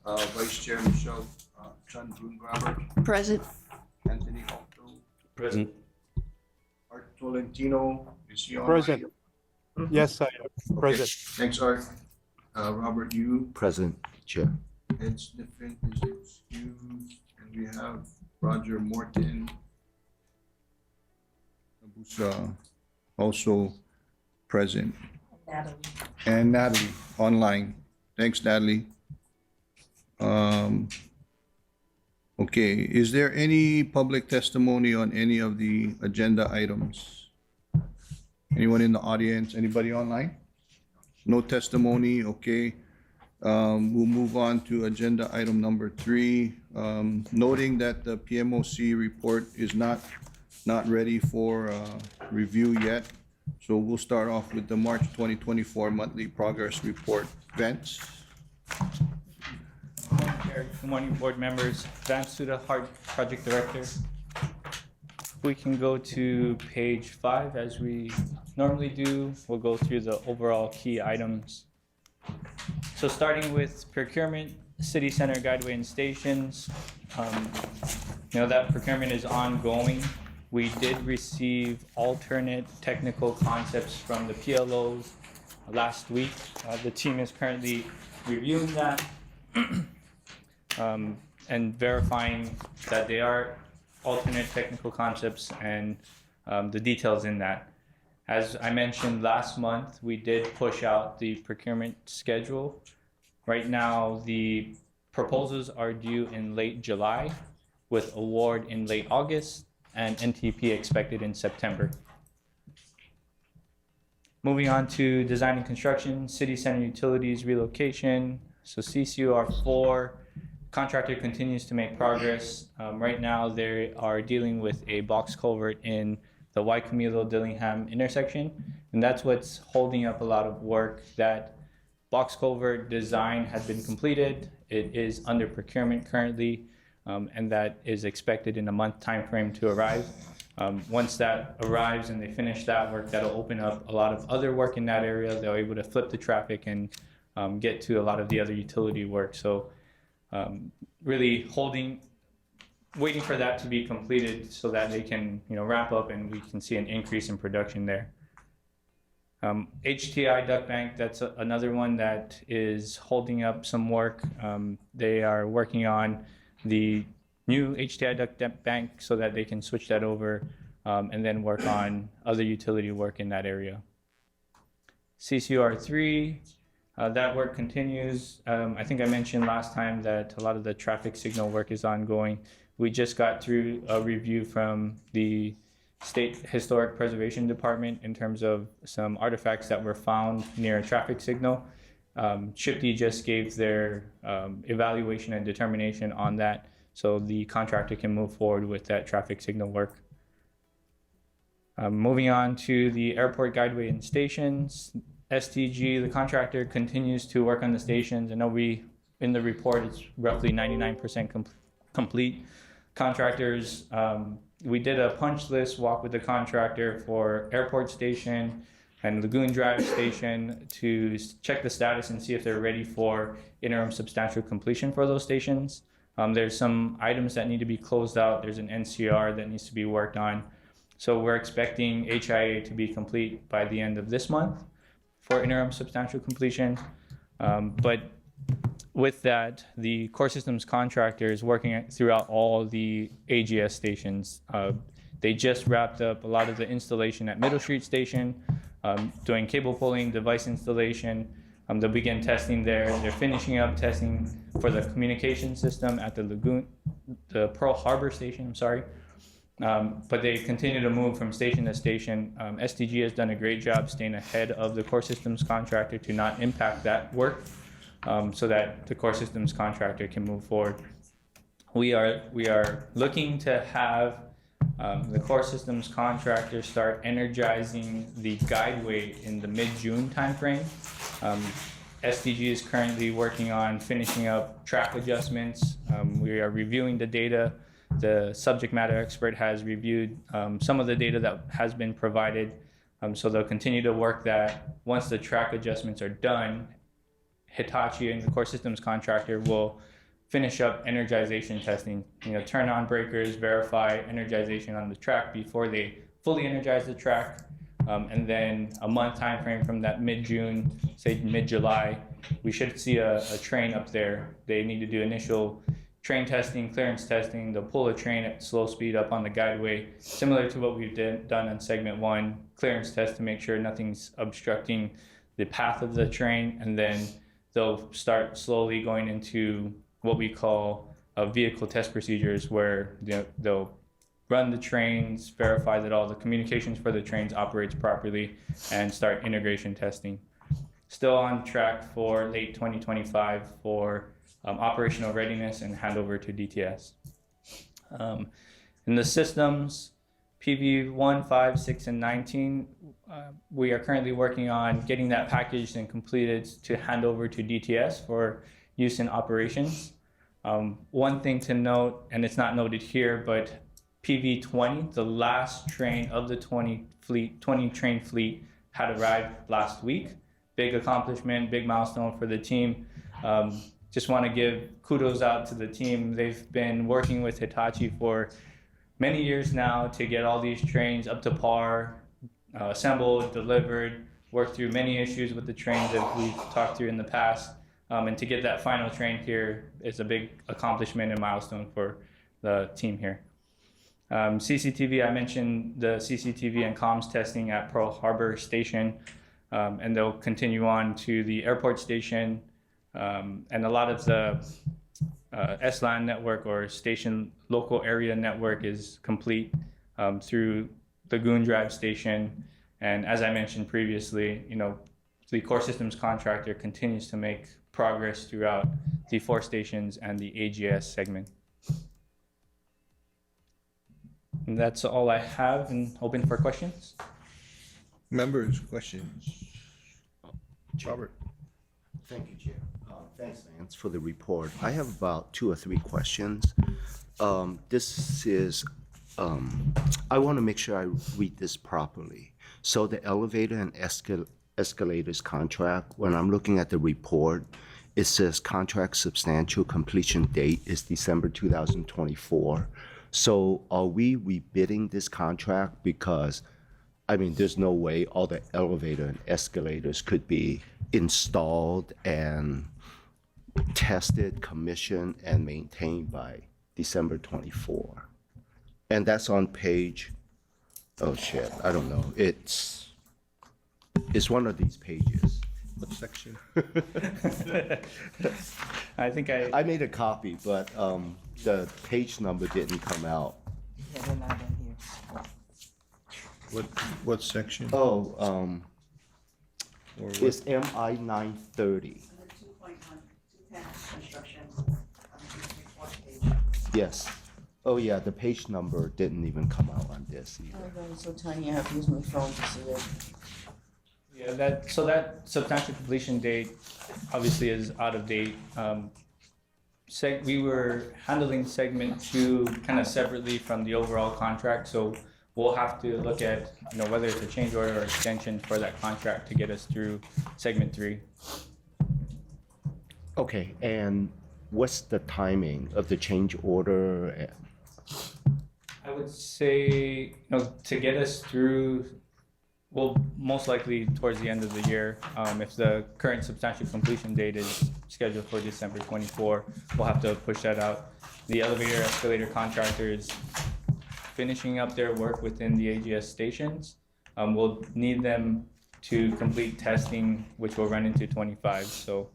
Vice Chair Michelle Chan Brun Robert, Present. Anthony Alto, Present. Art Tolentino, is he online? Present. Yes, I am Okay. present. Thanks, Art. Robert Yu, Present, Chair. Ed Sniffen is excused, and we have Roger Morton, who's also present, Natalie. and Natalie online. Thanks, Natalie. Okay, is there any public testimony on any of the agenda items? Anyone in the audience? Anybody online? No testimony, okay. We'll move on to agenda item number 3. Noting that the PMOC report is not ready for review yet. So we'll start off with the March 2024 monthly progress report. Vince? Good morning, board members. Vance Suda, Hart Project Director. We can go to page 5 as we normally do. We'll go through the overall key items. So starting with procurement, city center guideway and stations. That procurement is ongoing. We did receive alternate technical concepts from the PLOs last week. The team is currently reviewing that. And verifying that they are alternate technical concepts and the details in that. As I mentioned last month, we did push out the procurement schedule. Right now, the proposals are due in late July with award in late August and NTP expected in September. Moving on to design and construction, city center utilities relocation. So CCUR 4. Contractor continues to make progress. Right now, they are dealing with a box culvert in the Y Camilo Dillingham intersection, and that's what's holding up a lot of work. That box culvert design has been completed. It is under procurement currently, and that is expected in a month time frame to arrive. Once that arrives and they finish that work, that'll open up a lot of other work in that area. They're able to flip the traffic and get to a lot of the other utility work. So really waiting for that to be completed so that they can, wrap up and we can see an increase in production there. HTI Duck Bank, that's another one that is holding up some work. They are working on the new HTI Duck Bank so that they can switch that over and then work on other utility work in that area. CCR 3. That work continues. I think I mentioned last time that a lot of the traffic signal work is ongoing. We just got through a review from the State Historic Preservation Department in terms of some artifacts that were found near a traffic signal. SHPD just gave their evaluation and determination on that, so the contractor can move forward with that traffic signal work. Moving on to the airport guideway and stations. STG, the contractor, continues to work on the stations. I know in the report, it's roughly 99% complete. Contractors, we did a punch list walk with the contractor for Airport Station and Lagoon Drive Station to check the status and see if they're ready for interim substantial completion for those stations. There's some items that need to be closed out. There's an NCR that needs to be worked on. So we're expecting HIA to be complete by the end of this month for interim substantial completion. But with that, the core systems contractor is working throughout all the AGS stations. They just wrapped up a lot of the installation at Middle Street Station, doing cable pulling, device installation. They'll begin testing there. They're finishing up testing for the communication system at the Pearl Harbor Station, but they continue to move from station to station. STG has done a great job staying ahead of the core systems contractor to not impact that work, so that the core systems contractor can move forward. We are looking to have the core systems contractor start energizing the guideway in the mid-June timeframe. STG is currently working on finishing up track adjustments. We are reviewing the data. The subject matter expert has reviewed some of the data that has been provided, so they'll continue to work that. Once the track adjustments are done, Hitachi and the core systems contractor will finish up energization testing. Turn on breakers, verify energization on the track before they fully energize the track. And then a month time frame from that mid-June, say mid-July, we should see a train up there. They need to do initial train testing, clearance testing. They'll pull a train at slow speed up on the guideway, similar to what we've done on segment 1, clearance test to make sure nothing's obstructing the path of the train, and then they'll start slowly going into what we call vehicle test procedures, where they'll run the trains, verify that all the communications for the trains operates properly, and start integration testing. Still on track for late 2025 for operational readiness and handover to DTS. In the systems, PV 1, 5, 6, and 19, we are currently working on getting that packaged and completed to hand over to DTS for use in operations. One thing to note, and it's not noted here, but PV 20, the last train of the 20 train fleet, had arrived last week. Big accomplishment, big milestone for the team. Just want to give kudos out to the team. They've been working with Hitachi for many years now to get all these trains up to par, assembled, delivered, worked through many issues with the trains that we've talked through in the past. And to get that final train here is a big accomplishment and milestone for the team here. CCTV, I mentioned the CCTV and comms testing at Pearl Harbor Station, and they'll continue on to the airport station, and a lot of the SLAN network or station local area network is complete through the Goon Drive station. And as I mentioned previously, the core systems contractor continues to make progress throughout the 4 stations and the AGS segment. And that's all I have, and open for questions. Members, questions? Robert. Thank you, Chair. Thanks, Lance, for the report. I have about 2 or 3 questions. This is, I want to make sure I read this properly. So the elevator and escalators contract, when I'm looking at the report, it says contract substantial completion date is December 2024. So are we rebidding this contract? Because, there's no way all the elevator and escalators could be installed and tested, commissioned, and maintained by December 24. And that's on page, oh shit, I don't know. It's one of these pages. What section? I think I made a copy, but the page number didn't come out. Yeah, they're not in here. What section? Oh, Or what? it's MI 930. The 2.1, 210 construction, report page. Yes. Oh yeah, the page number didn't even come out on this either. Oh, God, it's so tiny, I have to use my phone to see it. Yeah, that substantial completion date obviously is out of date. We were handling segment 2 kind of separately from the overall contract, so we'll have to look at whether it's a change order or extension for that contract to get us through segment 3. Okay, and what's the timing of the change order? I would say to get us through, well, most likely towards the end of the year. If the current substantial completion date is scheduled for December 24, we'll have to push that out. The elevator escalator contractor is finishing up their work within the AGS stations. We'll need them to complete testing, which will run into 25. So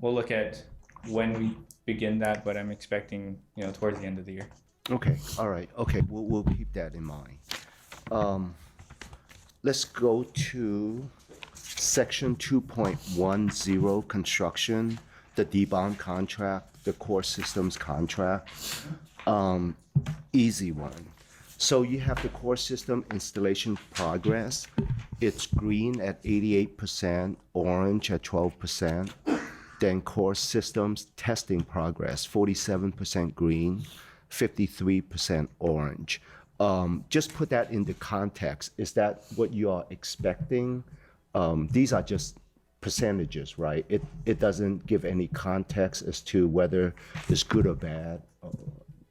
we'll look at when we begin that, but I'm expecting towards the end of the year. Okay, all right. Okay, we'll keep that in mind. Let's go to section 2.10 construction, the D-bond contract, the core systems contract. Easy one. So you have the core system installation progress. It's green at 88%, orange at 12%. Then core systems testing progress, 47% green, 53% orange. Just put that into context. Is that what you are expecting? These are just percentages, right? It doesn't give any context as to whether it's good or bad.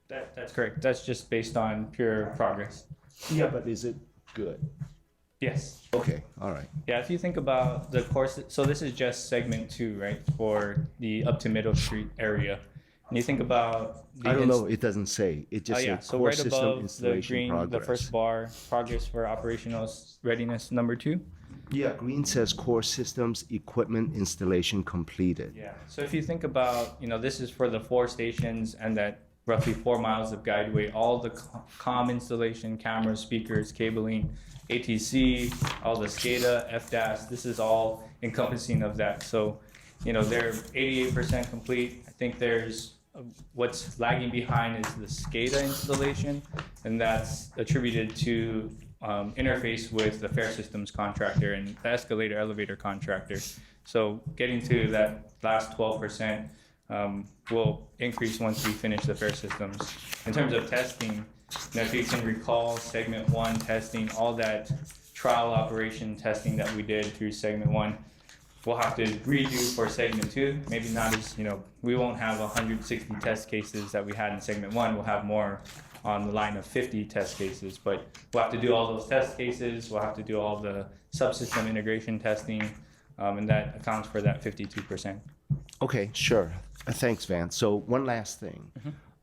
That's correct. That's just based on pure progress. Yeah, but is it good? Yes. Okay, all right. Yeah, if you think about the course, so this is just segment 2, right, for the up to Middle Street area. And you think about the I don't know, it doesn't say. It just yeah, says so core right system above the installation green, progress. the first bar, progress for operational readiness number 2. Yeah, green says core systems equipment installation completed. Yeah. So if you think about, this is for the 4 stations and that roughly 4 miles of guideway, all the comm installation, cameras, speakers, cabling, ATC, all the SCADA, FDAS, this is all encompassing of that. So, they're 88% complete. I think there's what's lagging behind is the SCADA installation, and that's attributed to interface with the fare systems contractor and the escalator elevator contractor. So getting to that last 12% will increase once we finish the fare systems. In terms of testing, if you can recall segment 1 testing, all that trial operation testing that we did through segment 1, we'll have to redo for segment 2. Maybe not as, we won't have 160 test cases that we had in segment 1. We'll have more on the line of 50 test cases, but we'll have to do all those test cases. We'll have to do all the subsystem integration testing, and that accounts for that 52%. Okay, sure. Thanks, Van. So one last thing.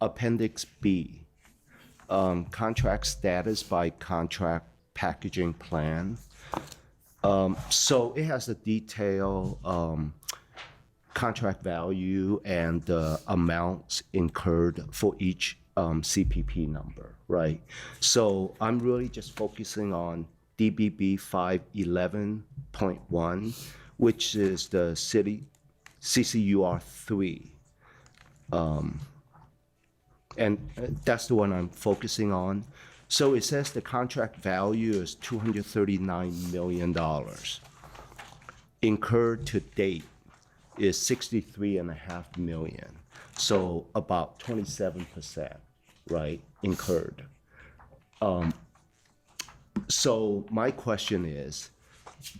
Appendix B, contract status by contract packaging plan. So it has a detailed contract value and the amounts incurred for each CPP number, right? So I'm really just focusing on DBB 511.1, which is the city CCUR 3. And that's the one I'm focusing on. So it says the contract value is $239 million. Incurred to date is $63.5 million. So about 27%, right, incurred. So my question is,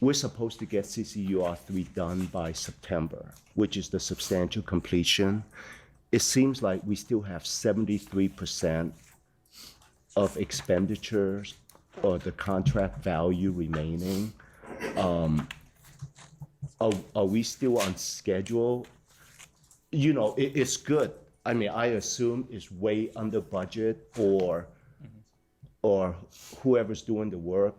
we're supposed to get CCUR 3 done by September, which is the substantial completion. It seems like we still have 73% of expenditures or the contract value remaining. Are we still on schedule? It's good. I mean, I assume it's way under budget, or whoever's doing the work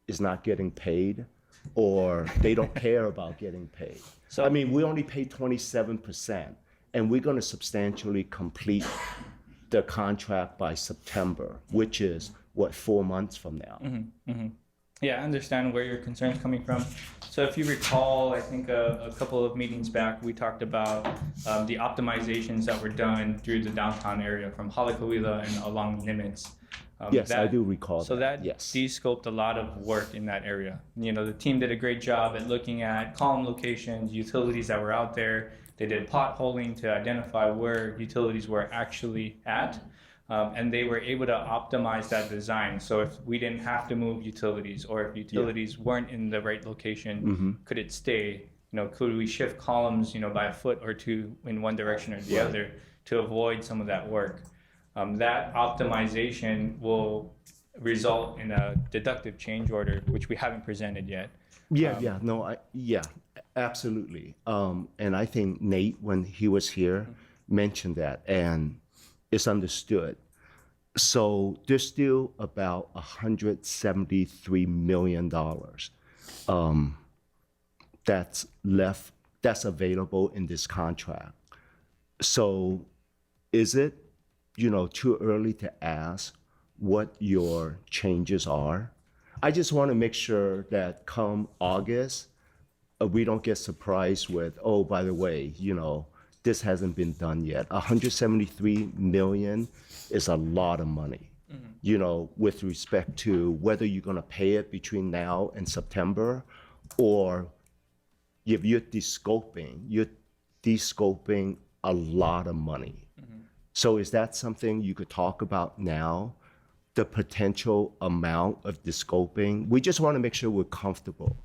is not getting paid, or they don't care about getting paid. So- I mean, we only pay 27%, and we're going to substantially complete the contract by September, which is, 4 months from now? Yeah, I understand where your concern's coming from. So if you recall, I think a couple of meetings back, we talked about the optimizations that were done through the downtown area from Halakawila and along Nimitz. Yes, I do recall So that yes. de-scoped a lot of work in that area. The team did a great job at looking at column locations, utilities that were out there. They did potholing to identify where utilities were actually at. And they were able to optimize that design. So if we didn't have to move utilities, or if utilities weren't in the right location, could it stay? Could we shift columns, by a foot or two in one direction or the other to avoid some of that work? That optimization will result in a deductive change order, which we haven't presented yet. Absolutely. And I think Nate, when he was here, mentioned that, and it's understood. So there's still about $173 million that's left, that's available in this contract. So is it, too early to ask what your changes are? I just want to make sure that come August, we don't get surprised with, oh, by the way, this hasn't been done yet. $173 million is a lot of money, with respect to whether you're going to pay it between now and September, or if you're de-scoping a lot of money. So is that something you could talk about now, the potential amount of de-scoping? We just want to make sure we're comfortable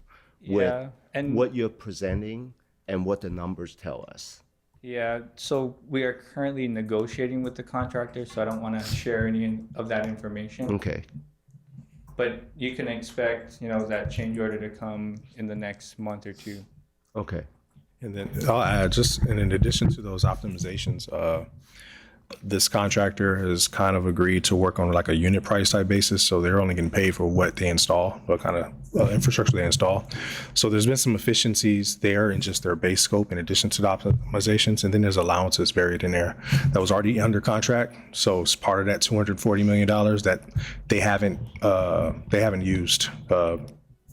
with And what you're presenting and what the numbers tell us. yeah, so we are currently negotiating with the contractor, so I don't want to share any of that information. Okay. But you can expect, that change order to come in the next month or two. Okay. And then I'll add, just and in addition to those optimizations, this contractor has kind of agreed to work on like a unit price type basis. So they're only getting paid for what they install, what kind of infrastructure they install. So there's been some efficiencies there in just their base scope in addition to the optimizations. And then there's allowances buried in there that was already under contract. So it's part of that $240 million that they haven't used.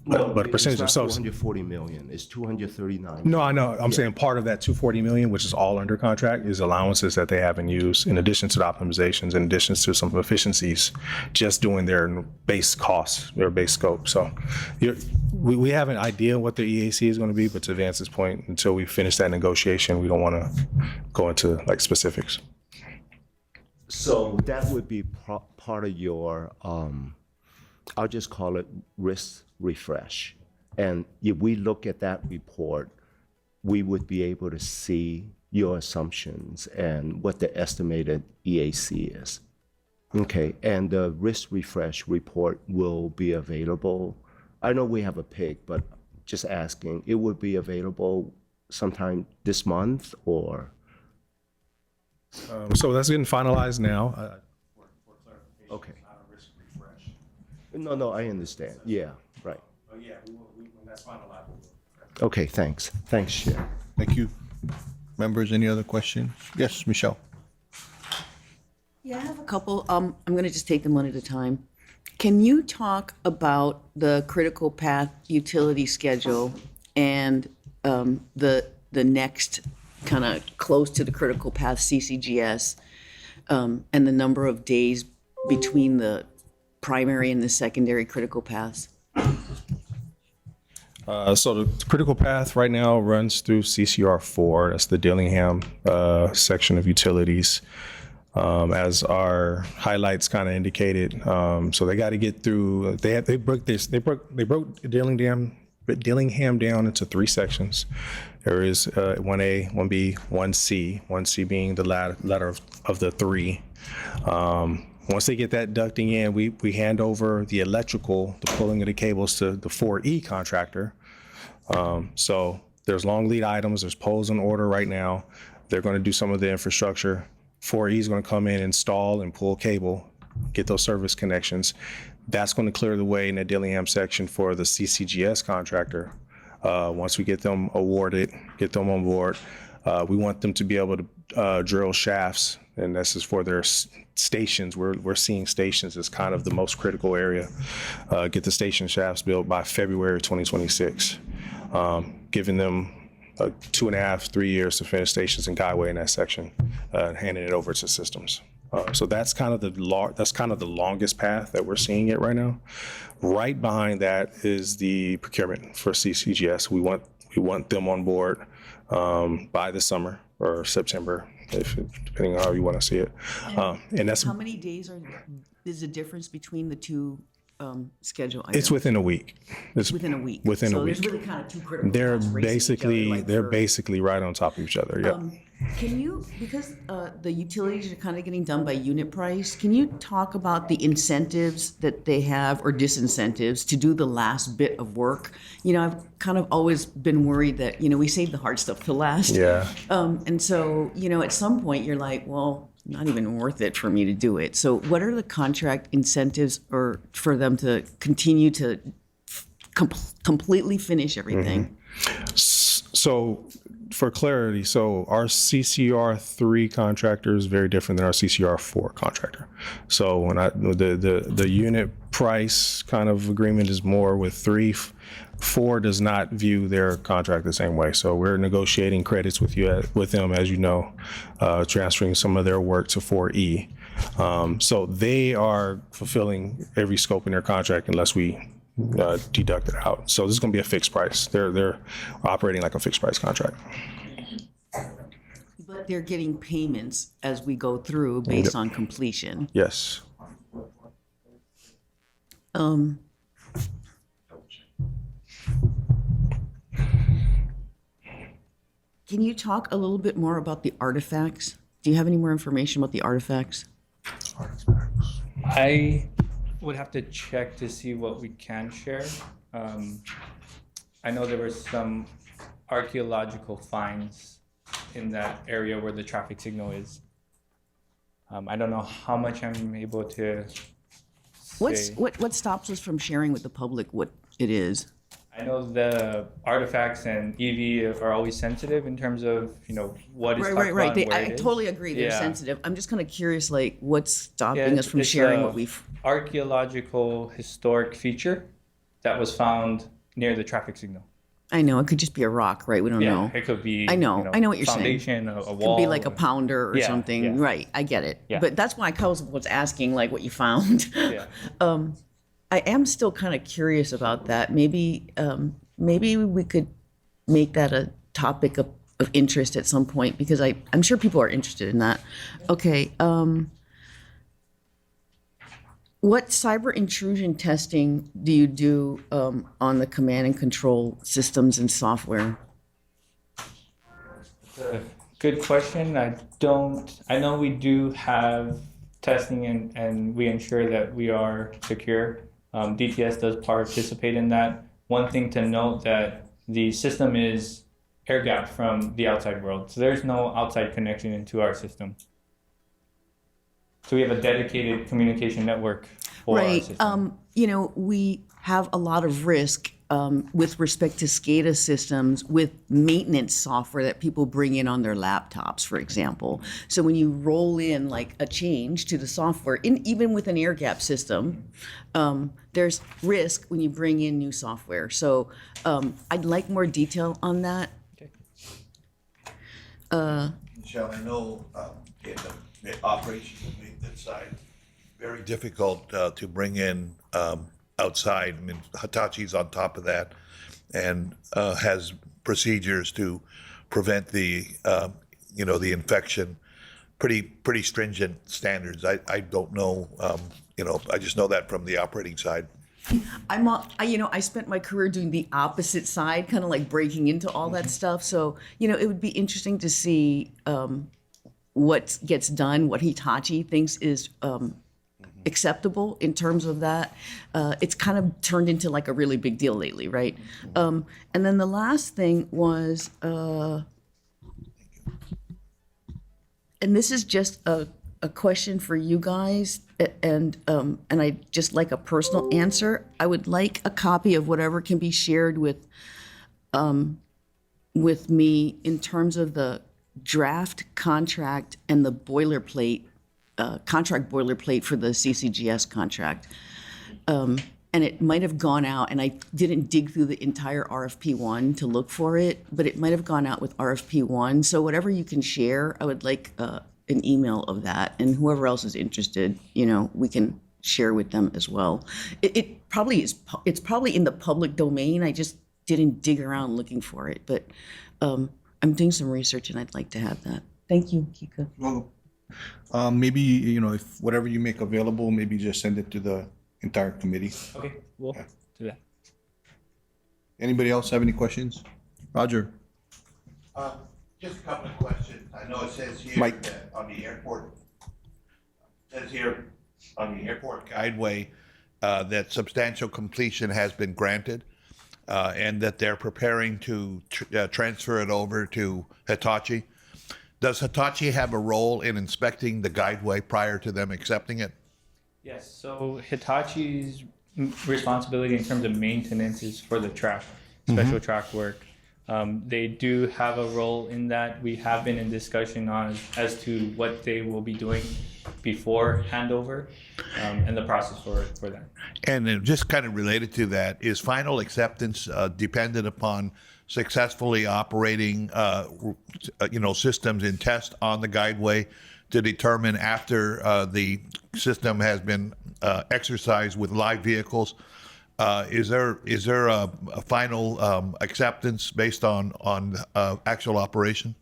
But a percentage of it's so. not 240 million. It's 239. No, I know. I'm saying part of that 240 million, which is all under contract, is allowances that they haven't used in addition to the optimizations, in addition to some efficiencies, just doing their base costs, their base scope. So we have an idea what their EAC is going to be, but to Vance's point, until we finish that negotiation, we don't want to go into like specifics. So that would be part of your, I'll just call it risk refresh. And if we look at that report, we would be able to see your assumptions and what the estimated EAC is. Okay, and the risk refresh report will be available. I know we have a PIC, but just asking, it would be available sometime this month or? So that's getting finalized now. Okay. No, I understand. Yeah, right. Yeah, when that's finalized. Okay, thanks. Thanks, Chair. Thank you. Members, any other questions? Yes, Michelle. Yeah, I have a couple. I'm going to just take them one at a time. Can you talk about the critical path utility schedule and the next kind of close to the critical path CCGS and the number of days between the primary and the secondary critical paths? So the critical path right now runs through CCR 4. That's the Dillingham section of utilities. As our highlights kind of indicated, so they got to get through. They broke Dillingham down into 3 sections. There is 1A, 1B, 1C. 1C being the latter of the 3. Once they get that ducting in, we hand over the electrical, the pulling of the cables to the 4E contractor. So there's long lead items, there's poles in order right now. They're going to do some of the infrastructure. 4E is going to come in, install and pull cable, get those service connections. That's going to clear the way in the Dillingham section for the CCGS contractor. Once we get them awarded, get them on board, we want them to be able to drill shafts, and this is for their stations. We're seeing stations as kind of the most critical area. Get the station shafts built by February 2026, giving them 2.5, 3 years to finish stations and guideway in that section, handing it over to systems. So that's kind of the longest path that we're seeing it right now. Right behind that is the procurement for CCGS. We want them on board by the summer or September, depending on how you want to see it. And that's How many days is the difference between the two schedule items? it's within a week. It's Within a week. Within a So week. there's really kind of two critical They're paths racing each other, like for- basically right on top of each other. Yeah. Can you, because the utilities are kind of getting done by unit price, can you talk about the incentives that they have or disincentives to do the last bit of work? I've kind of always been worried that, we save the hard stuff to last. Yeah. And so, at some point you're like, well, not even worth it for me to do it. So what are the contract incentives or for them to continue to completely finish everything? So for clarity, so our CCR 3 contractor is very different than our CCR 4 contractor. So when the unit price kind of agreement is more with 3, 4 does not view their contract the same way. So we're negotiating credits with them, as you know, transferring some of their work to 4E. So they are fulfilling every scope in their contract unless we deduct it out. So this is going to be a fixed price. They're operating like a fixed price contract. But they're getting payments as we go through based on completion. Yes. Can you talk a little bit more about the artifacts? Do you have any more information about the artifacts? I would have to check to see what we can share. I know there were some archaeological finds in that area where the traffic signal is. I don't know how much I'm able to say. What stops us from sharing with the public what it is? I know the artifacts and EV are always sensitive in terms of, what is talked Right. about and where I it is. totally agree. They're Yeah. sensitive. I'm just kind of curious, like, what's stopping Yeah, us from it's sharing a what we've. archaeological historic feature that was found near the traffic signal. I know it could just be a rock, right? We don't Yeah, know. it could be. I know what you're saying. Foundation, a Could wall. be like a pounder or Yeah, something, yeah. right? I get it. Yeah. But that's why I was asking, like, what you found. Yeah. I am still kind of curious about that. Maybe we could make that a topic of interest at some point because I'm sure people are interested in that. Okay. What cyber intrusion testing do you do on the command and control systems and software? Good question. I know we do have testing and we ensure that we are secure. DTS does participate in that. One thing to note that the system is air-gapped from the outside world. So there's no outside connection into our system. So we have a dedicated communication network for our Right. system. We have a lot of risk with respect to SCADA systems with maintenance software that people bring in on their laptops, for example. So when you roll in like a change to the software, even with an air gap system, there's risk when you bring in new software. So I'd like more detail on that. Michelle, I know in the operations and maintenance side, very difficult to bring in outside. I mean, Hitachi's on top of that and has procedures to prevent the infection. Pretty stringent standards. I don't know, I just know that from the operating side. I spent my career doing the opposite side, kind of like breaking into all that stuff. So, it would be interesting to see what gets done, what Hitachi thinks is acceptable in terms of that. It's kind of turned into like a really big deal lately, right? And then the last thing was, and this is just a question for you guys, and I just like a personal answer. I would like a copy of whatever can be shared with me in terms of the draft contract and the boilerplate, contract boilerplate for the CCGS contract. And it might have gone out, and I didn't dig through the entire RFP1 to look for it, but it might have gone out with RFP1. So whatever you can share, I would like an email of that, and whoever else is interested, we can share with them as well. It probably is. It's probably in the public domain. I just didn't dig around looking for it, but I'm doing some research, and I'd like to have that. Thank you, Kika. Well, maybe, if whatever you make available, maybe just send it to the entire committee. Okay, we'll do that. Anybody else have any questions? Roger? Just a couple of questions. I know it says here Mike. that on the airport, guideway, that substantial completion has been granted, and that they're preparing to transfer it over to Hitachi. Does Hitachi have a role in inspecting the guideway prior to them accepting it? Yes, so Hitachi's responsibility in terms of maintenance is for the track, special track work. They do have a role in that. We have been in discussion as to what they will be doing before handover and the process for that. And then just kind of related to that, is final acceptance dependent upon successfully operating, systems in test on the guideway to determine after the system has been exercised with live vehicles? Is there a final acceptance based on actual operation?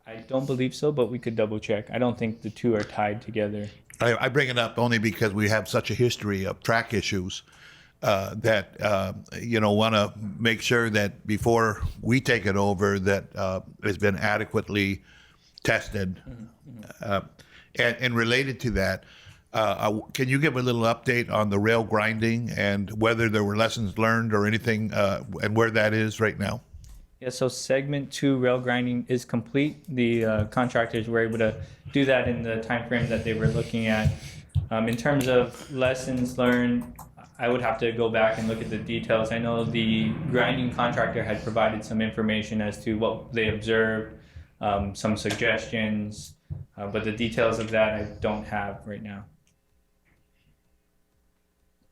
I don't believe so, but we could double check. I don't think the two are tied together. I bring it up only because we have such a history of track issues want to make sure that before we take it over, that it's been adequately tested. And related to that, can you give a little update on the rail grinding and whether there were lessons learned or anything, and where that is right now? Yeah, so segment 2 rail grinding is complete. The contractors were able to do that in the time frame that they were looking at. In terms of lessons learned, I would have to go back and look at the details. I know the grinding contractor had provided some information as to what they observed, some suggestions, but the details of that I don't have right now.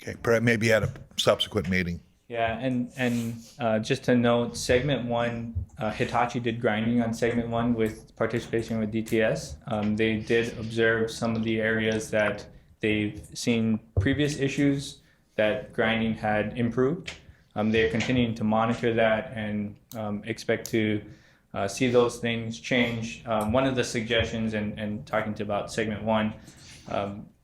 Okay, perhaps maybe at a subsequent meeting. Yeah, and just to note, segment 1, Hitachi did grinding on segment 1 with participation with DTS. They did observe some of the areas that they've seen previous issues that grinding had improved. They're continuing to monitor that and expect to see those things change. One of the suggestions, and talking to about segment 1,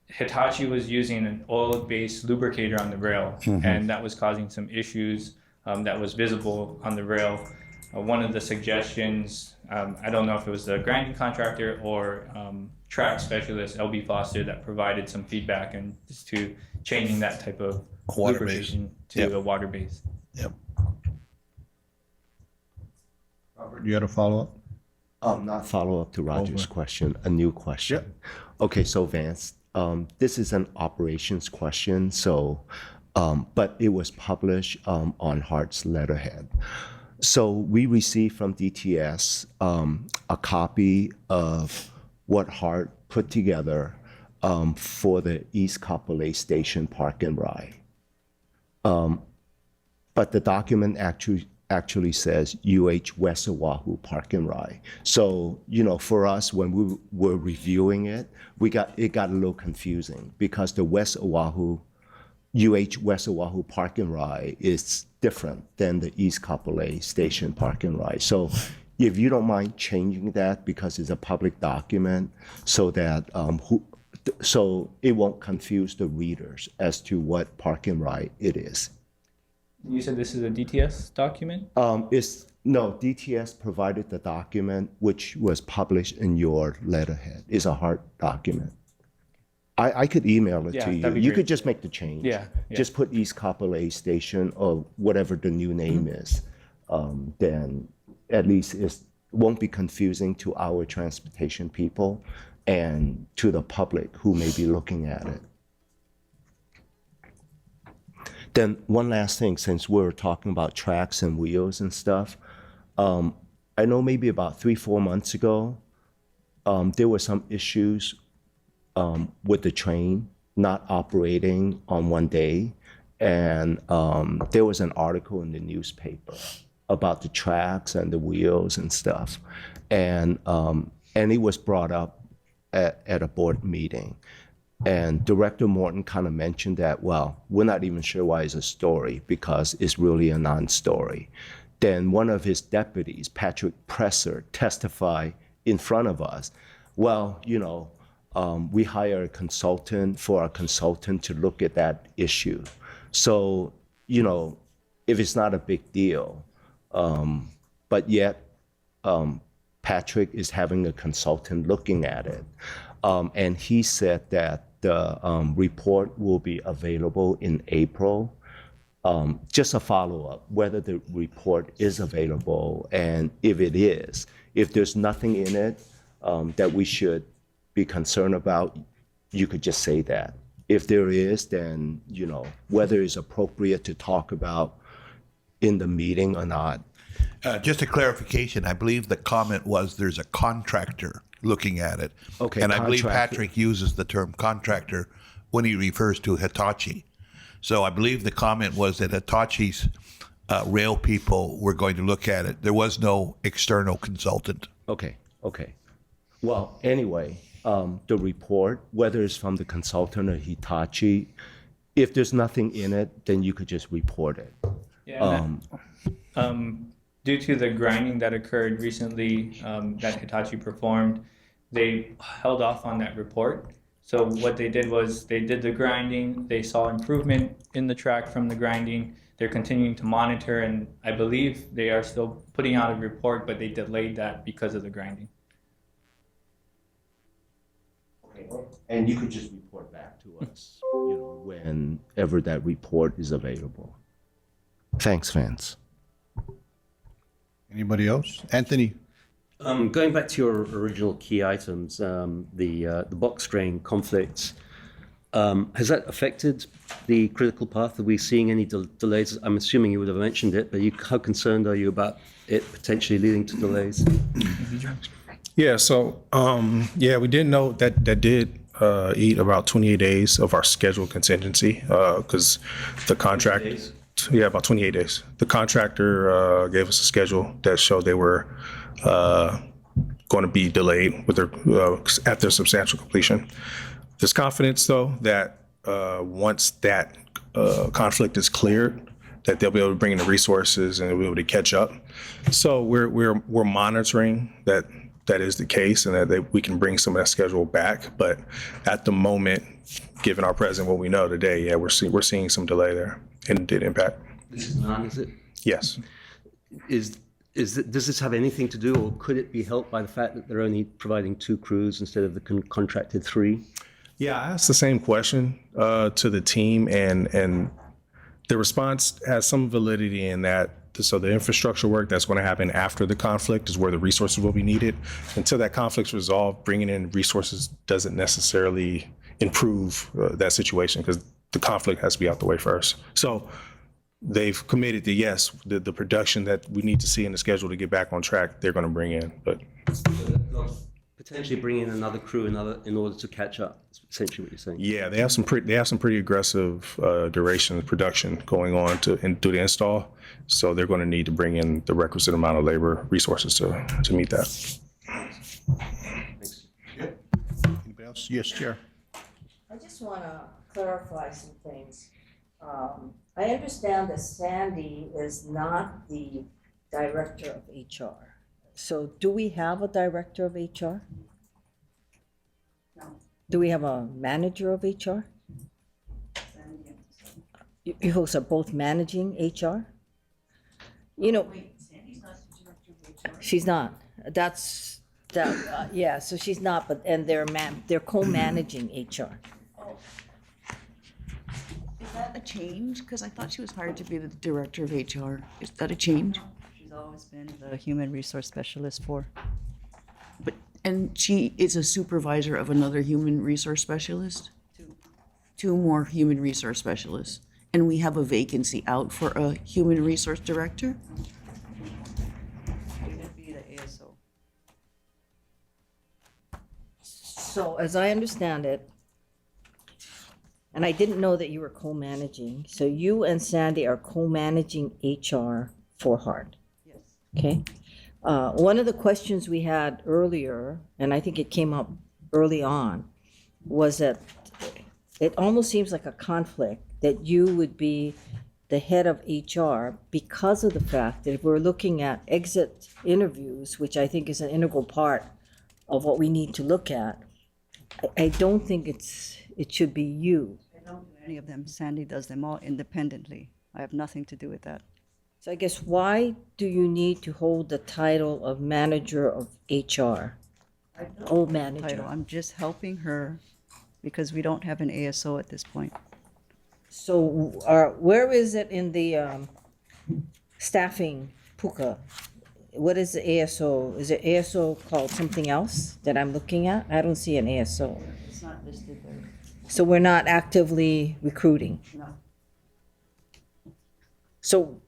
Hitachi was using an oil-based lubricator on the rail, and that was causing some issues that was visible on the rail. One of the suggestions, I don't know if it was the grinding contractor or track specialist, LB Foster, that provided some feedback and just to changing that type of Water lubrication base. to Yep. a water base. Yep. Robert, you had a follow-up? Not follow up to Roger's question, a new question. Okay, so Vance, this is an operations question, so, but it was published on Hart's letterhead. So we received from DTS a copy of what Hart put together for the East Kapolei Station Park and Ride. But the document actually says UH West Oahu Park and Ride. So, for us, when we were reviewing it, it got a little confusing because the UH West Oahu Park and Ride is different than the East Kapolei Station Park and Ride. So if you don't mind changing that because it's a public document so that so it won't confuse the readers as to what park and ride it is. You said this is a DTS document? DTS provided the document which was published in your letterhead. It's a hard document. I could email it Yeah, to you. that'd be You great. could just make the change. Yeah. Just put East Kapolei Station or whatever the new name is. Then at least it won't be confusing to our transportation people and to the public who may be looking at it. Then one last thing, since we're talking about tracks and wheels and stuff, I know maybe about 3-4 months ago, there were some issues with the train not operating on one day. And there was an article in the newspaper about the tracks and the wheels and stuff. And it was brought up at a board meeting. And Director Morton kind of mentioned that, well, we're not even sure why it's a story because it's really a non-story. Then one of his deputies, Patrick Presser, testified in front of us. Well, we hire a consultant for a consultant to look at that issue. So, if it's not a big deal, but yet Patrick is having a consultant looking at it. And he said that the report will be available in April. Just a follow-up, whether the report is available, and if it is, if there's nothing in it that we should be concerned about, you could just say that. If there is, then, whether it's appropriate to talk about in the meeting or not. Just a clarification, I believe the comment was there's a contractor looking at it. Okay, And I believe contractor. Patrick uses the term contractor when he refers to Hitachi. So I believe the comment was that Hitachi's rail people were going to look at it. There was no external consultant. Okay. Well, anyway, the report, whether it's from the consultant or Hitachi, if there's nothing in it, then you could just report it. Yeah. Due to the grinding that occurred recently that Hitachi performed, they held off on that report. So what they did was they did the grinding, they saw improvement in the track from the grinding. They're continuing to monitor, and I believe they are still putting out a report, but they delayed that because of the grinding. And you could just report back to us, whenever that report is available. Thanks, Vance. Anybody else? Anthony? Going back to your original key items, the box drain conflicts, has that affected the critical path? Are we seeing any delays? I'm assuming you would have mentioned it, but how concerned are you about it potentially leading to delays? Yeah, so we did know that did eat about 28 days of our scheduled contingency because the contract. days? Yeah, about 28 days. The contractor gave us a schedule that showed they were going to be delayed with their at their substantial completion. There's confidence, though, that once that conflict is cleared, that they'll be able to bring in the resources and they'll be able to catch up. So we're monitoring that is the case, and that we can bring some of that schedule back. But at the moment, given our present, what we know today, we're seeing some delay there, and it did impact. This is none, is it? Yes. Does this have anything to do, or could it be helped by the fact that they're only providing 2 crews instead of the contracted 3? Yeah, I asked the same question to the team, and the response has some validity in that. So the infrastructure work that's going to happen after the conflict is where the resources will be needed. Until that conflict's resolved, bringing in resources doesn't necessarily improve that situation because the conflict has to be out the way first. So they've committed to, yes, the production that we need to see in the schedule to get back on track, they're going to bring in. But Potentially bring in another crew in order to catch up. That's essentially what you're saying. yeah, they have some pretty aggressive duration production going on do the install. So they're going to need to bring in the requisite amount of labor resources to meet that. Anybody else? Yes, Chair. I just want to clarify some things. I understand that Sandy is not the director of HR. So do we have a director of HR? No. Do we have a manager of HR? You folks are both managing HR? She's not. Yeah, so she's not, but, and they're co-managing HR. Is that a change? Because I thought she was hired to be the director of HR. Is that a change? She's always been the human resource specialist for. And she is a supervisor of another human resource specialist? Two more human resource specialists. And we have a vacancy out for a human resource director? She would be the ASO. So as I understand it, and I didn't know that you were co-managing, so you and Sandy are co-managing HR for HART. Yes. Okay. One of the questions we had earlier, and I think it came up early on, was that it almost seems like a conflict that you would be the head of HR because of the fact that if we're looking at exit interviews, which I think is an integral part of what we need to look at, I don't think it should be you. I don't do any of them. Sandy does them all independently. I have nothing to do with that. So I guess why do you need to hold the title of manager of HR? Title, Manager. I'm just helping her because we don't have an ASO at this point. So where is it in the staffing puka? What is the ASO? Is it ASO called something else that I'm looking at? I don't see an ASO. It's not listed there. So we're not actively recruiting. No. So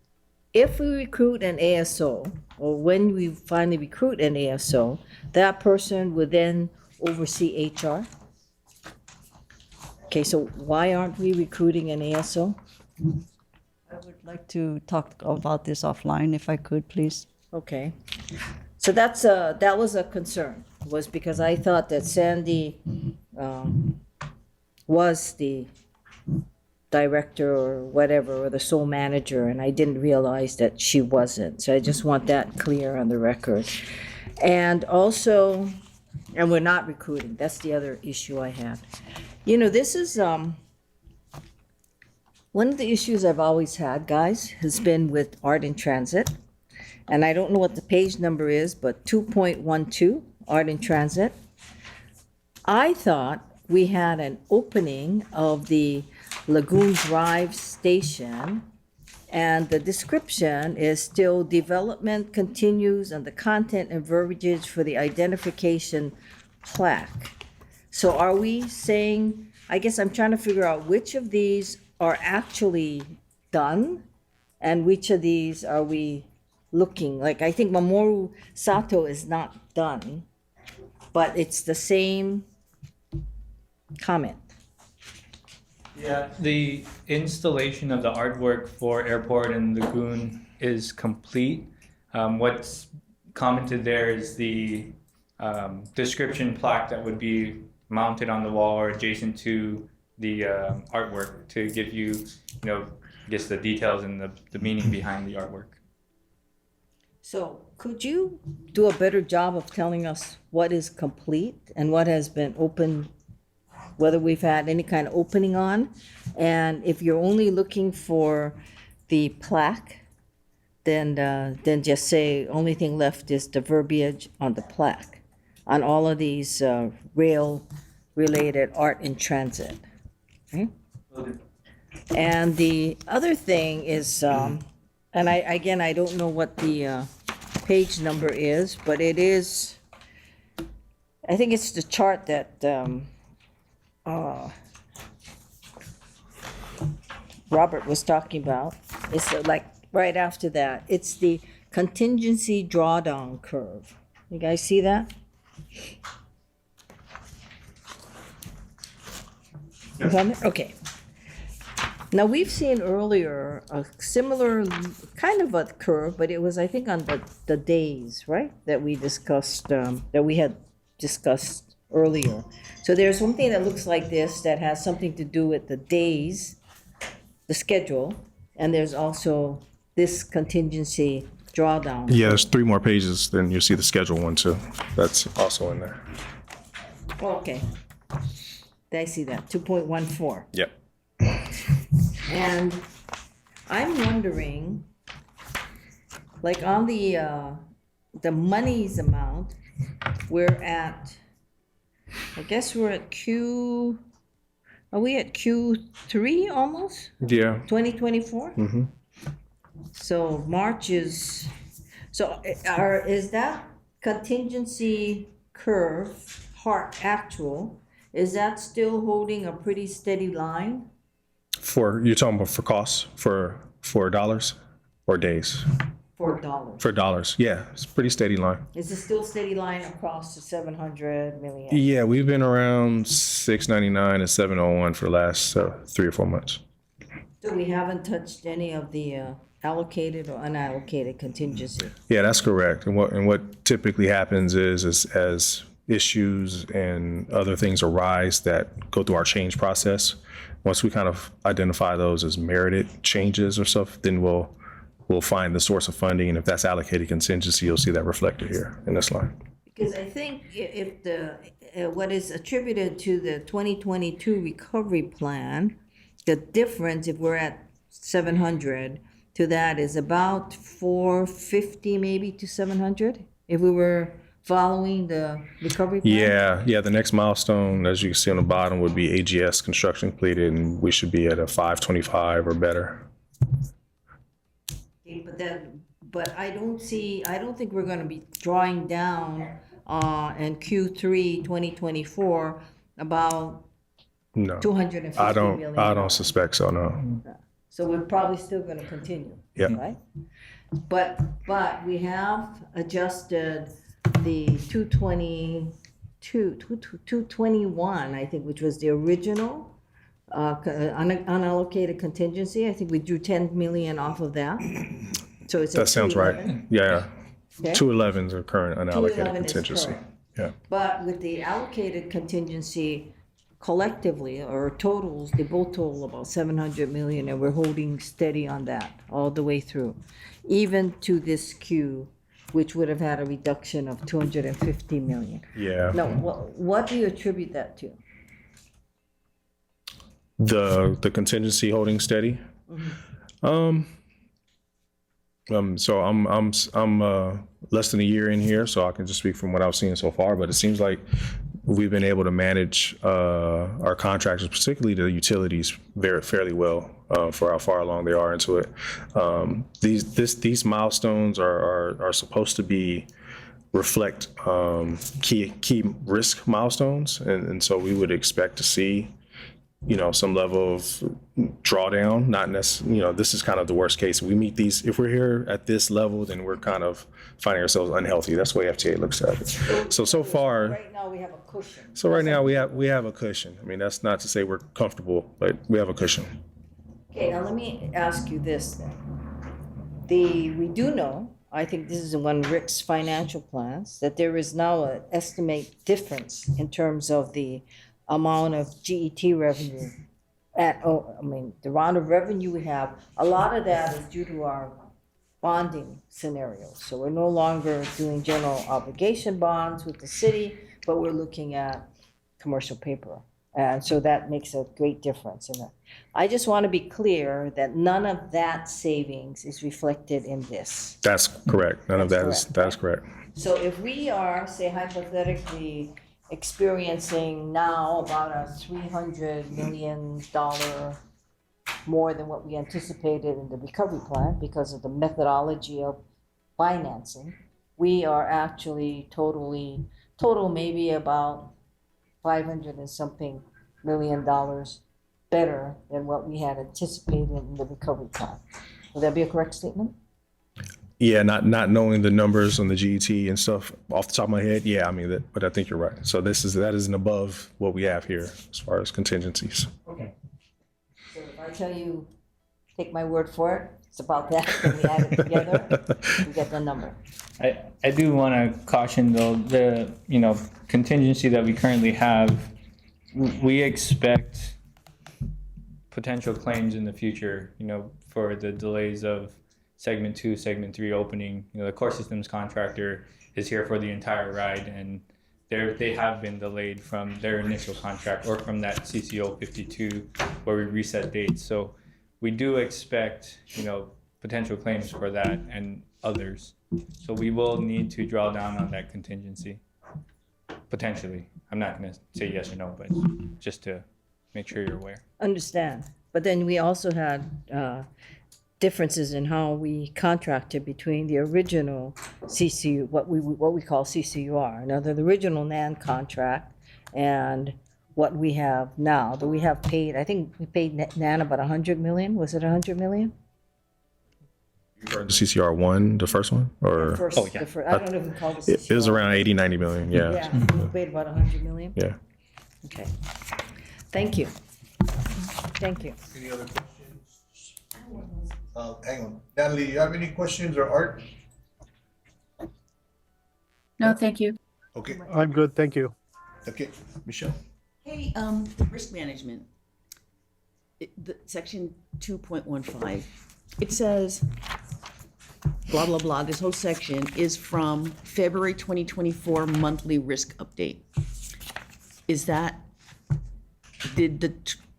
if we recruit an ASO, or when we finally recruit an ASO, that person would then oversee HR? Okay, so why aren't we recruiting an ASO? I would like to talk about this offline if I could, please. Okay. So that was a concern, was because I thought that Sandy was the director or whatever, or the sole manager, and I didn't realize that she wasn't. So I just want that clear on the record. And also, And we're not recruiting. That's the other issue I had. You know, this is, one of the issues I've always had, guys, has been with Art in Transit. And I don't know what the page number is, but 2.12, Art in Transit. I thought we had an opening of the Lagoon Drive station, and the description is still development continues on the content and verbiage for the identification plaque. So are we saying, I guess I'm trying to figure out which of these are actually done and which of these are we looking, like I think Mamoru Sato is not done, but it's the same comment. Yeah, the installation of the artwork for Airport and Lagoon is complete. What's commented there is the description plaque that would be mounted on the wall or adjacent to the artwork to give you, I guess the details and the meaning behind the artwork. So could you do a better job of telling us what is complete and what has been open, whether we've had any kind of opening on? And if you're only looking for the plaque, then just say only thing left is the verbiage on the plaque on all of these rail-related art in transit. Okay? And the other thing is, and I don't know what the page number is, but it is, I think it's the chart that Robert was talking about. It's like right after that. It's the contingency drawdown curve. You guys see that? Okay. Now, we've seen earlier a similar kind of a curve, but it was, I think, on the days, right, that we discussed, that we had discussed earlier. So there's something that looks like this that has something to do with the days, the schedule, and there's also this contingency drawdown. Yeah, there's 3 more pages, then you'll see the schedule one too. That's also in there. Okay. I see that, 2.14. Yep. And I'm wondering, like on the monies amount, we're at, I guess we're at are we at Q3 almost? Yeah. 2024? Mm-hmm. So March is, is that contingency curve, actual, is that still holding a pretty steady line? You're talking about for costs, for dollars or days? $4. For dollars, yeah, it's a pretty steady line. Is it still steady line across the 700 million? Yeah, we've been around 699 to 701 for the last 3 or 4 months. So we haven't touched any of the allocated or unallocated contingency? Yeah, that's correct. And what typically happens is as issues and other things arise that go through our change process, once we kind of identify those as merited changes or stuff, then we'll find the source of funding, and if that's allocated contingency, you'll see that reflected here in this line. Because I think if what is attributed to the 2022 recovery plan, the difference, if we're at 700 to that, is about 450 maybe to 700, if we were following the recovery plan? Yeah, the next milestone, as you can see on the bottom, would be AGS construction completed, and we should be at a 525 or better. Okay, but I don't think we're gonna be drawing down in Q3 2024 about No, 250 I million. don't suspect so, no. So we're probably still gonna continue. Yep. Right? But we have adjusted the 221, I think, which was the original unallocated contingency. I think we drew 10 million off of that. So it's. That sounds right. 211. Yeah. Okay. 211 is our current 211 unallocated is contingency. current. Yeah. But with the allocated contingency collectively, or totals, they both total about 700 million, and we're holding steady on that all the way through, even to this Q which would have had a reduction of 250 million. Yeah. Now, what do you attribute that to? The contingency holding steady. So I'm less than a year in here, so I can just speak from what I've seen so far. But it seems like we've been able to manage our contractors, particularly the utilities, fairly well for how far along they are into it. These milestones are supposed to be reflect key risk milestones, and so we would expect to see some level of drawdown, not necessarily, this is kind of the worst case. We meet these, if we're here at this level, then we're kind of finding ourselves unhealthy. That's the way FTA looks at it. So far, Right now, we have a cushion. so right now we have a cushion. I mean, that's not to say we're comfortable, but we have a cushion. Okay, now let me ask you this then. We do know, I think this is in one of Rick's financial plans, that there is now an estimate difference in terms of the amount of GET revenue. The round of revenue we have, a lot of that is due to our bonding scenario. So we're no longer doing general obligation bonds with the city, but we're looking at commercial paper. And so that makes a great difference in it. I just want to be clear that none of that savings is reflected in this. That's correct. None of that's correct. So if we are, say hypothetically, experiencing now about a $300 million more than what we anticipated in the recovery plan because of the methodology of financing, we are actually total maybe about 500 and something million dollars better than what we had anticipated in the recovery plan. Would that be a correct statement? Yeah, not knowing the numbers on the GET and stuff off the top of my head. Yeah, I mean, but I think you're right. So that isn't above what we have here as far as contingencies. Okay. So if I tell you, take my word for it, it's about that, then we add it together, we get the number. I do want to caution though, the contingency that we currently have, we expect potential claims in the future, for the delays of segment 2, segment 3 opening. The core systems contractor is here for the entire ride, and they have been delayed from their initial contract or from that CCO 52 where we reset dates. So we do expect, potential claims for that and others. So we will need to draw down on that contingency, potentially. I'm not going to say yes or no, but just to make sure you're aware. Understand, but then we also had differences in how we contracted between the original CCU, what we call CCUR, the original NAN contract, and what we have now. That we have paid, I think we paid NAN about 100 million. Was it 100 million? The CCR one, the first one, or First, I don't know if we call it it CCUR. was around 80-90 million. Yeah. Yeah, we paid about 100 million. Yeah. Okay. Thank you. Thank you. Any other questions? Hang on. Natalie, you have any questions or Art? No, thank you. Okay, I'm good, thank you. okay. Michelle? Hey, risk management. Section 2.15, it says, blah, blah, blah, this whole section is from February 2024 monthly risk update. Did the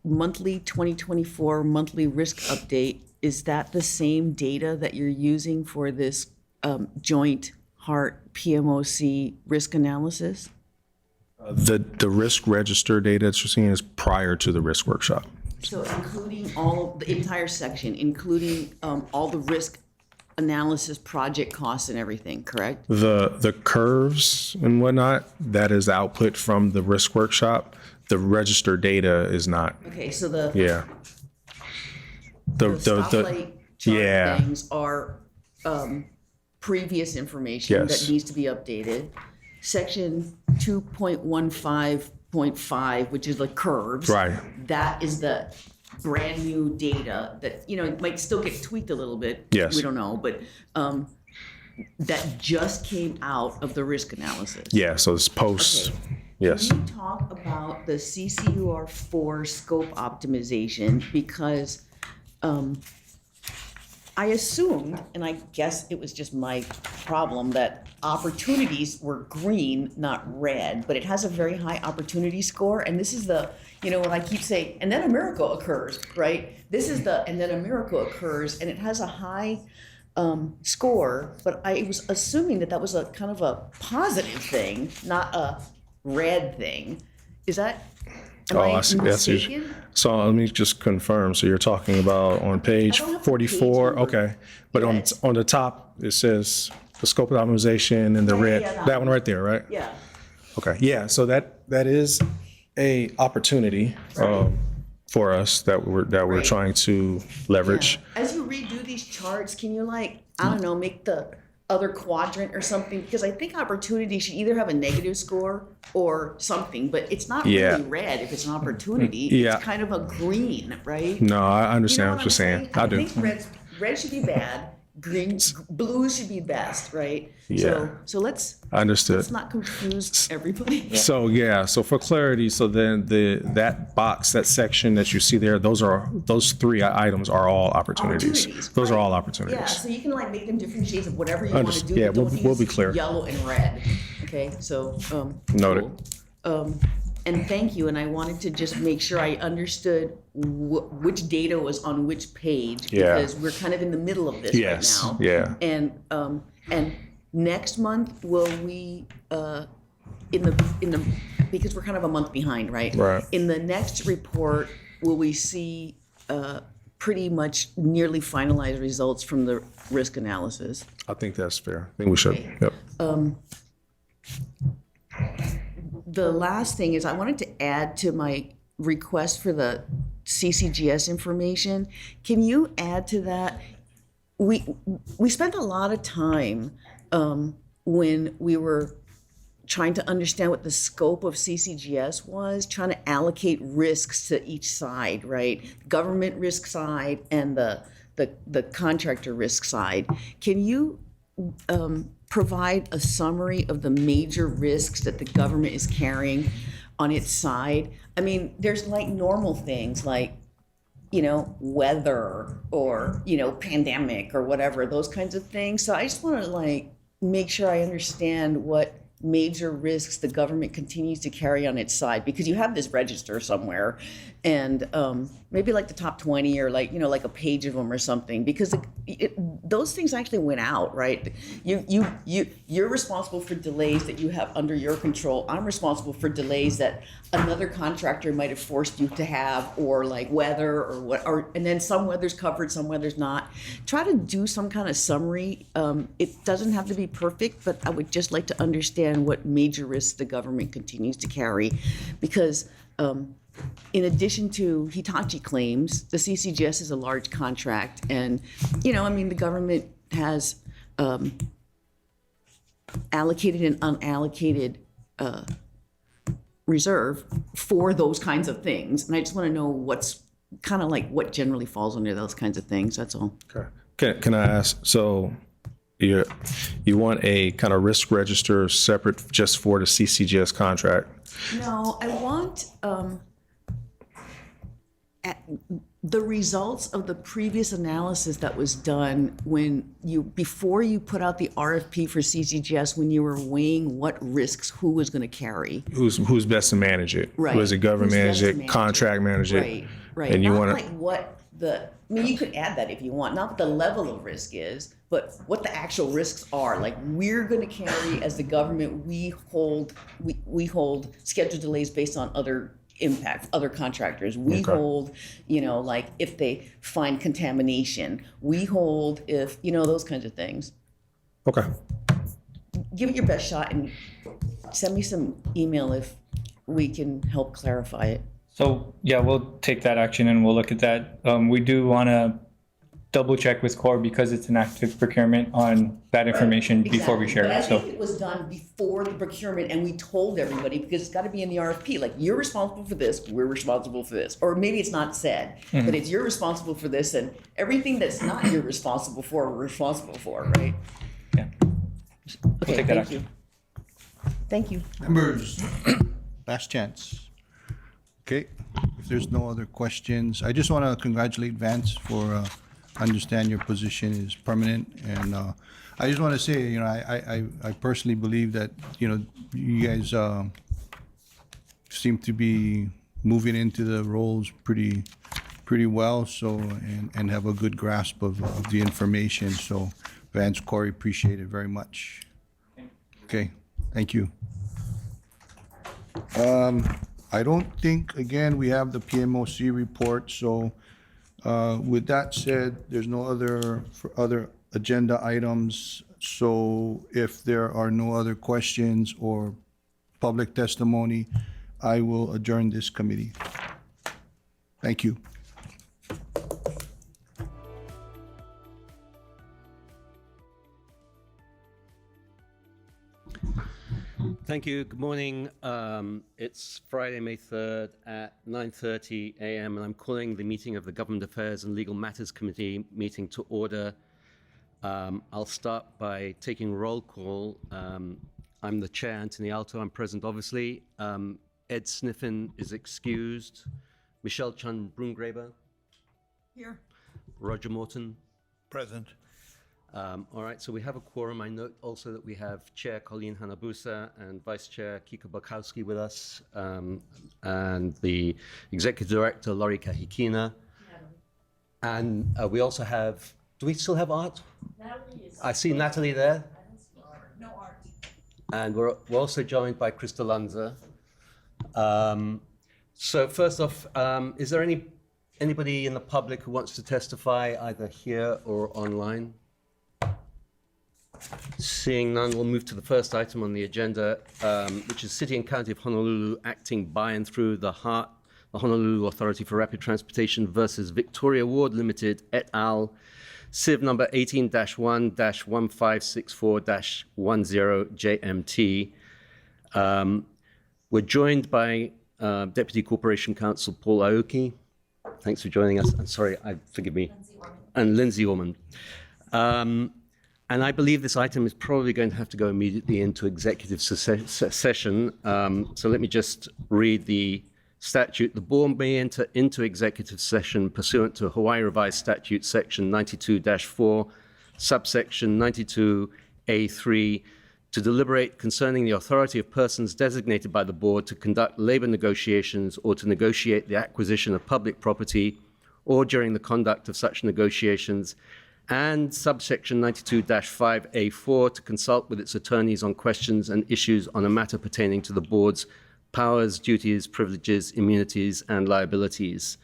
monthly 2024 monthly risk update, is that the same data that you're using for this joint HART PMOC risk analysis? The risk register data that you're seeing is prior to the risk workshop. So including all of the entire section, including all the risk analysis, project costs and everything, correct? The curves and whatnot, that is output from the risk workshop. The register data is not. Okay, so the Yeah. the stoplight chart yeah. things are previous information Yes. that needs to be updated. Section 2.15.5, which is the curves. Right. That is the brand new data that, it might still get tweaked a little bit. Yes. We don't know, but that just came out of the risk analysis. Yeah, so it's post. Okay. Yes. Can you talk about the CCUR4 scope optimization? Because I assumed, and I guess it was just my problem, that opportunities were green, not red, but it has a very high opportunity score. And this is the, when I keep saying, and then a miracle occurs, right? This is the, and then a miracle occurs, and it has a high score, but I was assuming that was a kind of a positive thing, not a red thing. Is that, am I see. mistaken? So let me just confirm. So you're talking about on page I don't have the 44. page number. Okay. But Yeah, on the top, it says the scope of optimization and the red, yeah, that one right there, right? Yeah. Okay. Yeah. So that is a opportunity for us that we're Right. trying to leverage. Yeah. As you redo these charts, can you I don't know, make the other quadrant or something? Because I think opportunity should either have a negative score or something, but it's not Yeah. really red if it's an opportunity. Yeah. It's kind of a green, right? No, I understand You know what you're saying. I do. think red should be bad, blue should be best, right? Yeah. So let's Understood. not confuse everybody. So yeah, so for clarity, so then that box, that section that you see there, those 3 items are all opportunities. Those are right? all Yeah, opportunities. so you can make them different shades of whatever you want to do. Yeah, but don't we'll be use clear. Yellow and red. Okay, so Noted. cool. And thank you. And I wanted to just make sure I understood which data was on which page, Yeah. because we're kind of in the middle of this Yes, right now. yeah. And next month will we in the because we're kind of a month behind, right? Right. In the next report, will we see pretty much nearly finalized results from the risk analysis? I think that's fair. I think we should. Yep. The last thing is I wanted to add to my request for the CCGS information. Can you add to that? We spent a lot of time when we were trying to understand what the scope of CCGS was, trying to allocate risks to each side, right? Government risk side and the contractor risk side. Can you provide a summary of the major risks that the government is carrying on its side? I mean, there's normal things like, weather or, pandemic or whatever, those kinds of things. So I just want to make sure I understand what major risks the government continues to carry on its side, because you have this register somewhere, and maybe the top 20 or a page of them or something, because those things actually went out, right? You're responsible for delays that you have under your control. I'm responsible for delays that another contractor might have forced you to have, or weather or what, and then some weather's covered, some weather's not. Try to do some kind of summary. It doesn't have to be perfect, but I would just like to understand what major risks the government continues to carry, because in addition to Hitachi claims, the CCGS is a large contract, and the government has allocated and unallocated reserve for those kinds of things, and I just want to know what's kind of what generally falls under those kinds of things. That's all. Okay. Can I ask? So you want a kind of risk register separate just for the CCGS contract? No, I want the results of the previous analysis that was done before you put out the RFP for CCGS, when you were weighing what risks who was going to carry. Who's best to manage it? Right. Was it government Who's manage best to it, manage contract manage it? Right. And you Not want to what you could add that if you want, not what the level of risk is, but what the actual risks are. We're going to carry, as the government, we hold schedule delays based on other impacts, other contractors. We Okay. hold, if they find contamination. We hold if, those kinds of things. Okay. Give it your best shot and send me some email if we can help clarify it. So yeah, we'll take that action and we'll look at that. We do want to double check with CORE because it's an active procurement on that information before we share But I it. think So it was done before the procurement, and we told everybody, because it's got to be in the RFP. You're responsible for this, we're responsible for this, or maybe it's not said, but it's you're responsible for this, and everything that's not you're responsible for, we're responsible for, right? yeah, Okay, take that thank action. you. Thank you. Members, last chance. Okay, if there's no other questions, I just want to congratulate Vance for understand your position is permanent. And I just want to say, you know, I personally believe that, you know, you guys seem to be moving into the roles pretty well, so, and have a good grasp of the information. So Vance, Corey, appreciate it very much. Okay, thank you. I don't think, again, we have the PMOC report, so with that said, there's no other agenda items. So if there are no other questions or public testimony, I will adjourn this committee. Thank you. Thank you. Good morning. It's Friday, May 3rd at 9:30 a.m. and I'm calling the meeting of the Government Affairs and Legal Matters Committee meeting to order. I'll start by taking roll call. I'm the chair, Anthony Alto. I'm present, obviously. Ed Sniffen is excused. Michelle Chun Brungraber. Here. Roger Morton. Present. All right, so we have a quorum. I note also that we have Chair Colleen Hanabusa and Vice Chair Kiko Bukowski with us, and the Executive Director, Laurie Kahikina. And we also have, do we still have Art? I see Natalie there. No art. And we're also joined by Krista Lanza. So first off, is there anybody in the public who wants to testify either here or online? Seeing none, we'll move to the first item on the agenda, which is City and County of Honolulu acting by and through the Honolulu Authority for Rapid Transportation versus Victoria Ward Limited et al. Civ number 18-1-1564-10 JMT. We're joined by Deputy Corporation Counsel Paul Aoki. Thanks for joining us. I'm sorry, forgive me. And Lindsay Orman. And I believe this item is probably going to have to go immediately into executive session. So let me just read the statute. The board may enter into executive session pursuant to Hawaii Revised Statute Section 92-4, subsection 92A3, to deliberate concerning the authority of persons designated by the board to conduct labor negotiations or to negotiate the acquisition of public property or during the conduct of such negotiations, and subsection 92-5A4 to consult with its attorneys on questions and issues on a matter pertaining to the board's powers, duties, privileges, immunities, and liabilities.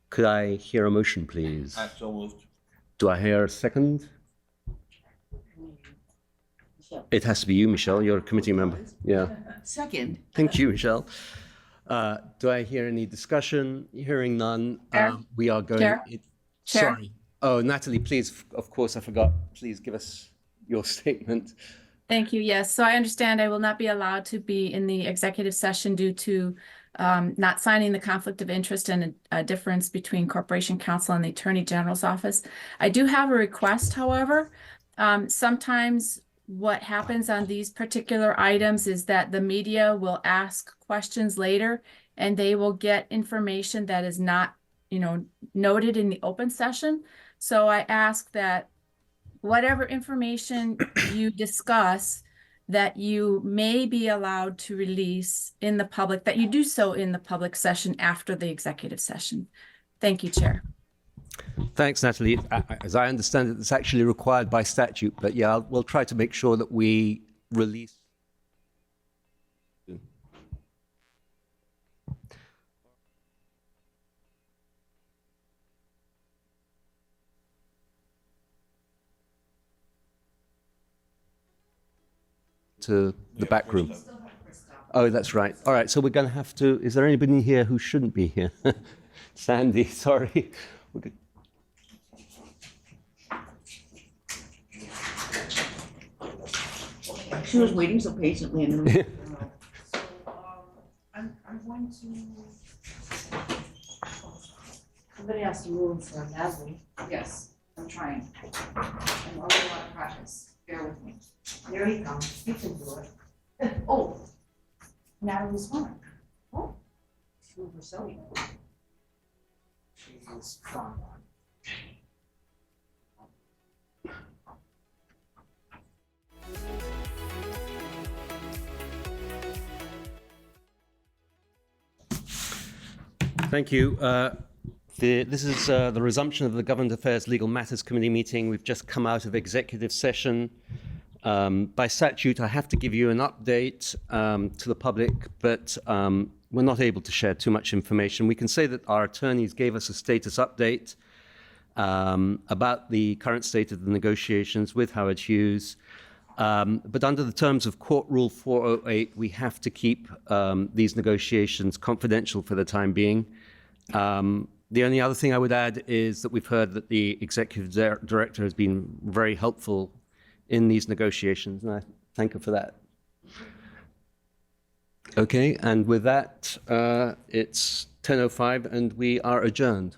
Could I hear a motion, please? So moved. Do I hear a second? It has to be you, Michelle. You're a committee member. Yeah. Second. Thank you, Michelle. Do I hear any discussion? Hearing none, we are going. Chair? Sorry. Oh, Natalie, please. Of course, I forgot. Please give us your statement. Thank you. Yes. So I understand I will not be allowed to be in the executive session due to not signing the conflict of interest and a difference between Corporation Counsel and the Attorney General's office. I do have a request, however. Sometimes what happens on these particular items is that the media will ask questions later and they will get information that is not, noted in the open session. So I ask that whatever information you discuss that you may be allowed to release in the public, that you do so in the public session after the executive session. Thank you, Chair. Thanks, Natalie. As I understand it, it's actually required by statute, but yeah, we'll try to make sure that we release. To the back room. Oh, that's right. All right, so we're going to have to, is there anybody here who shouldn't be here? Sandy, sorry. She was waiting so patiently in the room. So I'm going to. Somebody has to move for Natalie. Yes, I'm trying. I'm already on practice. Bear with me. There he comes. He can do it. Oh, Natalie's fine. Oh, she moved herself. She's strong one. Thank you. This is the resumption of the Government Affairs Legal Matters Committee meeting. We've just come out of executive session. By statute, I have to give you an update to the public, but we're not able to share too much information. We can say that our attorneys gave us a status update about the current state of the negotiations with Howard Hughes. But under the terms of Court Rule 408, we have to keep these negotiations confidential for the time being. The only other thing I would add is that we've heard that the executive director has been very helpful in these negotiations, and I thank her for that. Okay, and with that, it's 10:05 and we are adjourned.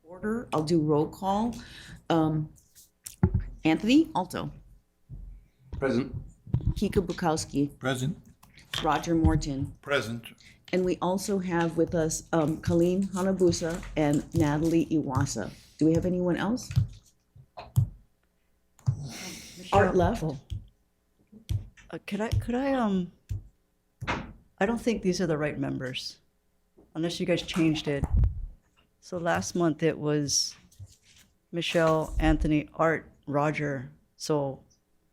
Order. I'll do roll call. Anthony Alto, Present. Kika Bukowski, Present. Roger Morton, Present. and we also have with us Colleen Hanabusa and Natalie Iwasa. Do we have anyone else? Art left. Could I I don't think these are the right members, unless you guys changed it. So last month it was Michelle, Anthony, Art, Roger. So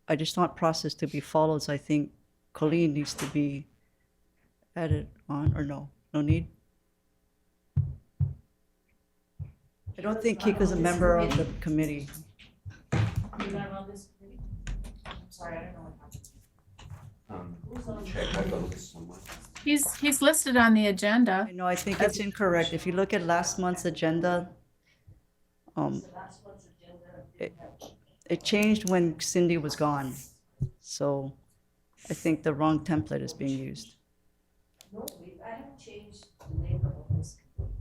I just want process to be followed. So I think Colleen needs to be added on, or no need? I don't think Kika's a member of the committee. You're not on this committee? I'm sorry, I don't know what happened. Who's on this? He's listed on the agenda. I know, I think it's incorrect. If you look at last month's agenda, it changed when Cindy was gone. So I think the wrong template is being used. No, I haven't changed the name of this committee.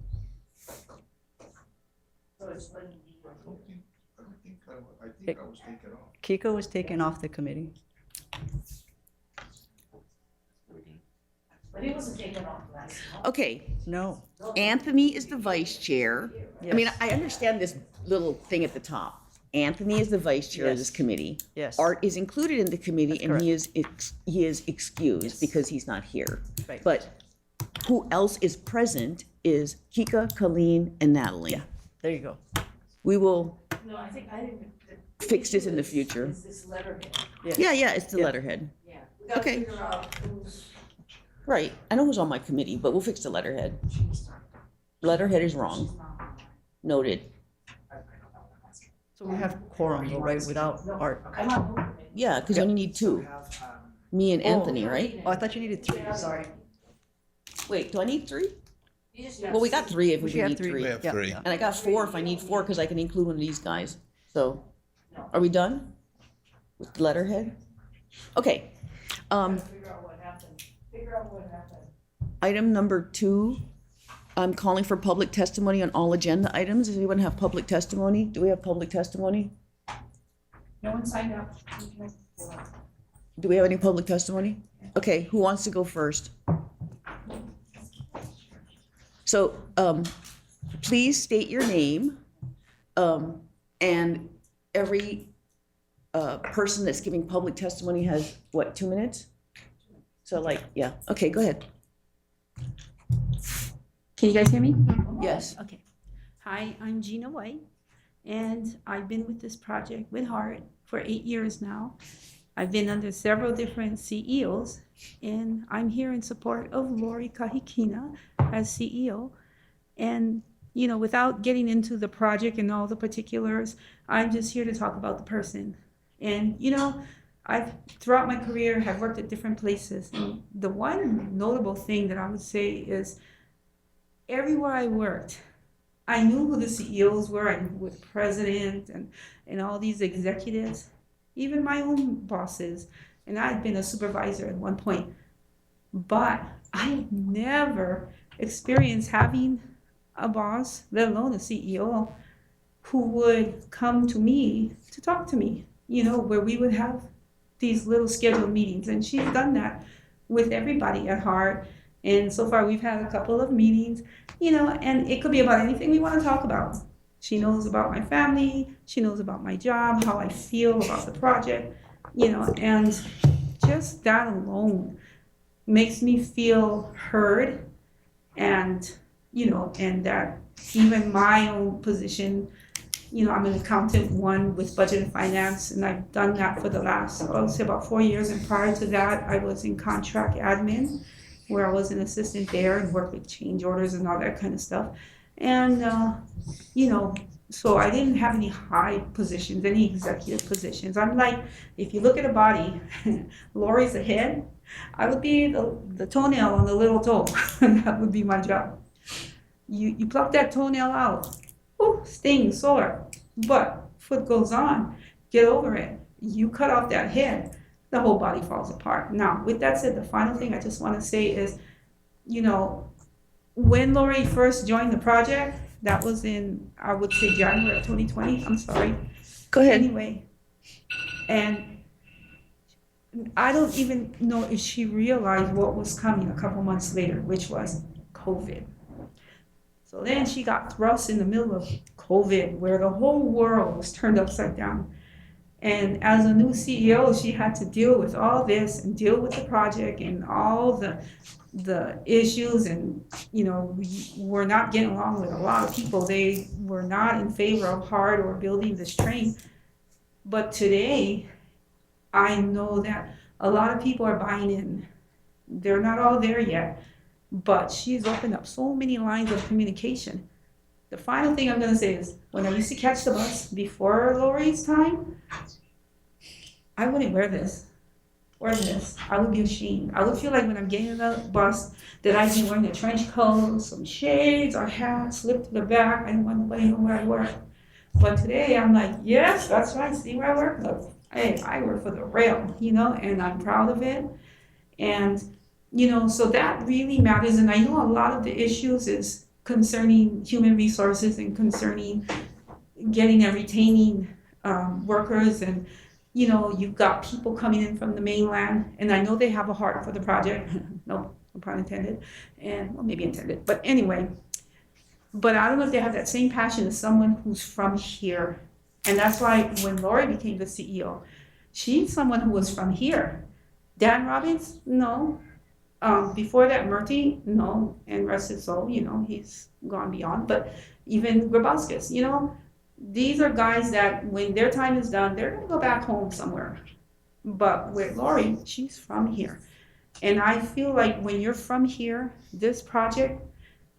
So it's when I think I was taken off. Kiko was taken off the committee. but it wasn't taken off last month. Okay, No. Anthony is the vice chair. I mean, I understand this little thing at the top. Anthony is the vice chair of this Yes. committee. Yes. Art is included in the committee, That's and he is excused Yes. because he's not here. Right. But who else is present is Kika, Colleen, and Natalie. Yeah, there you go. We will No, I think I didn't. fix this in the future. Is this letterhead? Yes. Yeah, it's the Yeah. letterhead. Yeah. We gotta Okay. figure out who's Right. I know who's on my committee, but we'll fix the letterhead. she's not. Letterhead is She's wrong. not on mine. Noted. So we have quorum, though, right, without Art? I'm on board with it. Yeah, because you only need two. Me and Anthony, right? Oh, I thought you needed three, sorry. Wait, do I need three? You just Well, we got three if we should have need three. three. We have Yeah, three. yeah. And I got four if I need four, because I can include one of these guys. So, are we done with the letterhead? Okay. Figure out what happened. Figure out what happened. Item number 2, I'm calling for public testimony on all agenda items. Does anyone have public testimony? Do we have public testimony? No one signed up. Okay. Do we have any public testimony? Okay, who wants to go first? So, please state your name, and every person that's giving public testimony has, what, 2 minutes? So like, yeah, okay, go ahead. Can you guys hear me? Yes. Okay. Hi, I'm Gina White, and I've been with this project with Hart for 8 years now. I've been under several different CEOs, and I'm here in support of Lori Kahikina as CEO. And, you know, without getting into the project and all the particulars, I'm just here to talk about the person. And, you know, throughout my career, have worked at different places. And the one notable thing that I would say is everywhere I worked, I knew who the CEOs were. I knew who the president and all these executives, even my own bosses. And I had been a supervisor at one point. But I never experienced having a boss, let alone a CEO, who would come to me to talk to me, where we would have these little scheduled meetings. And she's done that with everybody at Heart. And so far, we've had a couple of meetings, and it could be about anything we want to talk about. She knows about my family, she knows about my job, how I feel about the project, and just that alone makes me feel heard, and, and that even my own position, I'm an accountant one with budget and finance, and I've done that for the last, I'll say about 4 years. And prior to that, I was in contract admin, where I was an assistant there and worked with change orders and all that kind of stuff. And, so I didn't have any high positions, any executive positions. I'm like, if you look at a body, Lori's the head, I would be the toenail on the little toe. That would be my job. You pluck that toenail out, ooh, stings, sore, but foot goes on, get over it. You cut off that head, the whole body falls apart. Now, with that said, the final thing I just want to say is, when Lori first joined the project, that was in, I would say, January of 2020. I'm sorry. Go ahead. Anyway, and I don't even know if she realized what was coming a couple months later, which was COVID. So then she got thrust in the middle of COVID, where the whole world was turned upside down. And as a new CEO, she had to deal with all this and deal with the project and all the issues. And, we were not getting along with a lot of people. They were not in favor of Heart or building this train. But today, I know that a lot of people are buying in. They're not all there yet, but she's opened up so many lines of communication. The final thing I'm going to say is, when I used to catch the bus before Lori's time, I wouldn't wear this or this. I would be ashamed. I would feel like when I'm getting in the bus that I'd be wearing a trench coat, some shades or hat, slipped to the back. I didn't want nobody to know where I work. But today I'm like, yes, that's right. See where I work? Look, hey, I work for the rail, and I'm proud of it. And, so that really matters. And I know a lot of the issues is concerning human resources and concerning getting and retaining workers. And, you've got people coming in from the mainland, and I know they have a heart for the project. No pun intended, and well, maybe intended. But anyway, but I don't know if they have that same passion as someone who's from here. And that's why when Lori became the CEO, she's someone who was from here. Dan Robbins, no. Before that, Murty, no. And rest his soul, he's gone beyond. But even Grabowskis, these are guys that when their time is done, they're going to go back home somewhere. But with Lori, she's from here. And I feel like when you're from here, this project,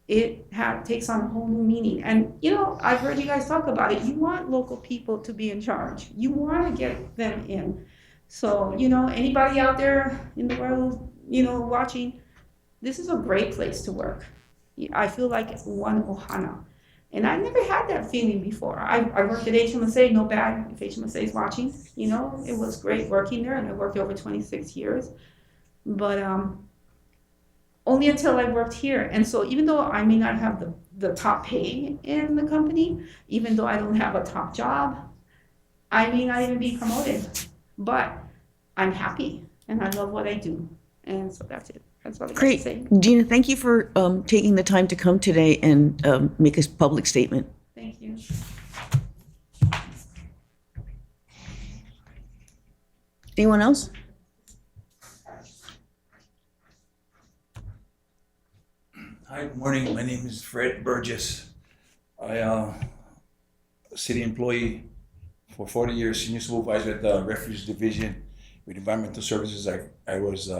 it takes on a whole new meaning. And, I've heard you guys talk about it. You want local people to be in charge. You want to get them in. So, anybody out there in the world, watching, this is a great place to work. I feel like it's one Ohana. And I never had that feeling before. I worked at HMSA, no bad if HMSA is watching. It was great working there, and I worked over 26 years. But only until I worked here. And so even though I may not have the top pay in the company, even though I don't have a top job, I may not even be promoted. But I'm happy, and I love what I do. And so that's it. That's all I got to Great. say. Gina, thank you for taking the time to come today and make a public statement. Thank you. Anyone else? Hi, good morning. My name is Fred Burgess. I a city employee for 40 years, senior supervisor at the Refuse Division with Environmental Services. I was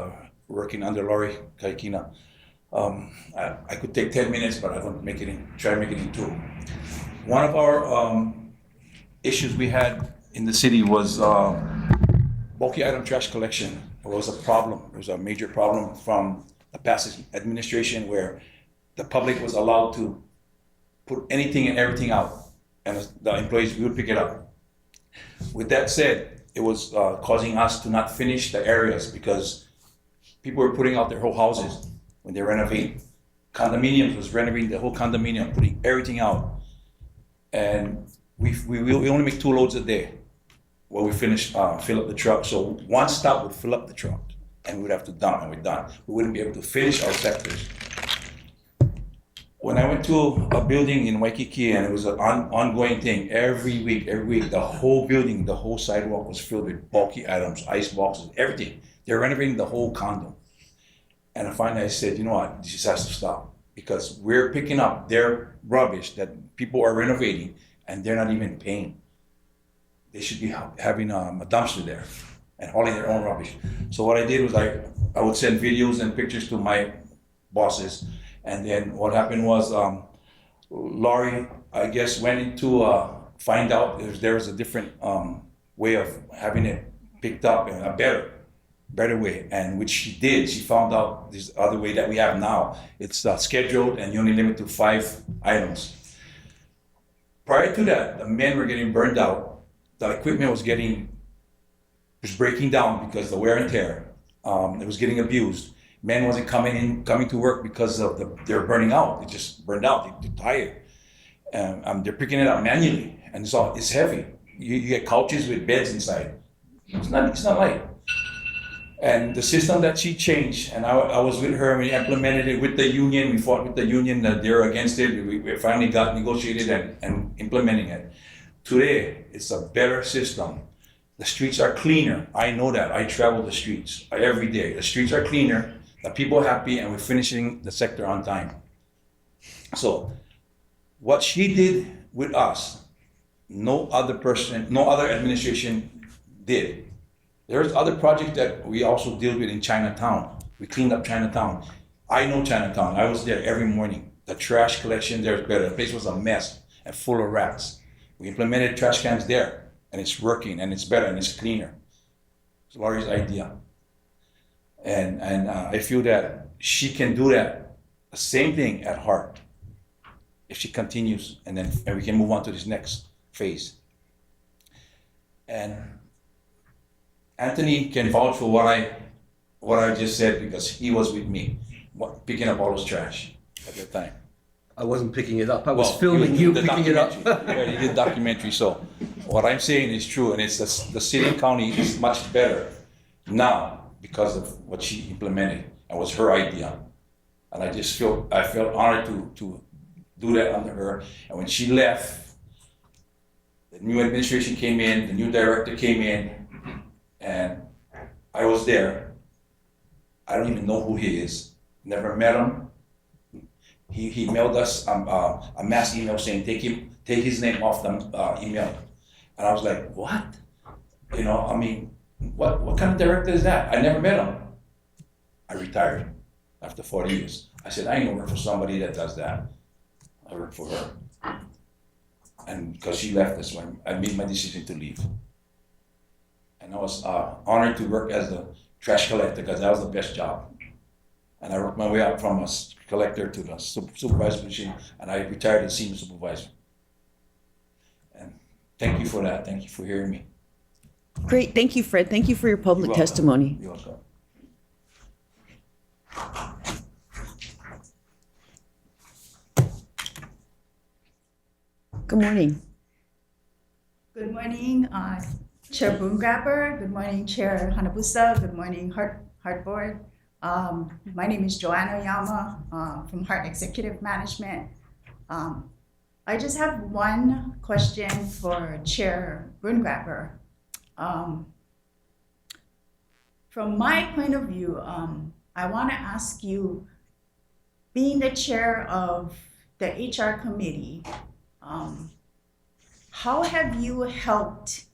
working under Lori Kaikina. I could take 10 minutes, but I don't try to make it in 2. One of our issues we had in the city was bulky item trash collection. It was a problem. It was a major problem from the past administration, where the public was allowed to put anything and everything out, and the employees would pick it up. With that said, it was causing us to not finish the areas because people were putting out their whole houses when they renovate condominiums, was renovating the whole condominium, putting everything out. And we only make 2 loads a day. Well, we finish, fill up the truck. So one stop would fill up the truck and we'd have to dump and we're done. We wouldn't be able to finish our sectors. When I went to a building in Waikiki and it was an ongoing thing, every week, the whole building, the whole sidewalk was filled with bulky items, ice boxes, everything. They're renovating the whole condo. And finally I said, you know what, this just has to stop because we're picking up their rubbish that people are renovating and they're not even paying. They should be having a dumpster there and hauling their own rubbish. So what I did was I would send videos and pictures to my bosses. And then what happened was Laurie, I guess, went into find out if there was a different way of having it picked up in a better way. And which she did. She found out this other way that we have now. It's scheduled and you only limit to 5 items. Prior to that, the men were getting burned out. The equipment was breaking down because of the wear and tear. It was getting abused. Men wasn't coming to work because of they're burning out. They just burned out. They're tired. They're picking it up manually, and it's heavy. You get couches with beds inside. It's not light. And the system that she changed, and I was with her, and we implemented it with the union. We fought with the union that they're against it. We finally got negotiated and implementing it. Today, it's a better system. The streets are cleaner. I know that. I travel the streets every day. The streets are cleaner. The people are happy, and we're finishing the sector on time. So, what she did with us, no other administration did. There's other projects that we also deal with in Chinatown. We cleaned up Chinatown. I know Chinatown. I was there every morning. The trash collection there is better. The place was a mess and full of rats. We implemented trash cans there, and it's working, and it's better, and it's cleaner. It's Laurie's idea. And I feel that she can do that, the same thing at Hart, if she continues, and we can move on to this next phase. And Anthony can vouch for what I just said because he was with me, picking up all those trash at the time. I wasn't picking it up. I was filming you picking it up. Yeah, you did documentary. So what I'm saying is true, and it's the city and county is much better now because of what she implemented and was her idea. And I felt honored to do that under her. And when she left, the new administration came in, the new director came in, and I was there. I don't even know who he is. Never met him. He mailed us a mass email saying take his name off the email, and I was like, what? What kind of director is that? I never met him. I retired after 40 years. I said I ain't gonna work for somebody that does that. I work for her, and because she left us, when I made my decision to leave, and I was honored to work as the trash collector because that was the best job. And I worked my way up from a collector to the supervisor position, and I retired as senior supervisor. And thank you for that. Thank you for hearing me. Great, thank you, Fred. Thank you for your public You're welcome. testimony. You're welcome. Good morning. Good morning, Chair Boongrapper. Good morning, Chair Hanabusa. Good morning, Hart Board. My name is Joanna Yama from Hart Executive Management. I just have one question for Chair Boongrapper. From my point of view, I want to ask you, being the chair of the HR committee, how have you helped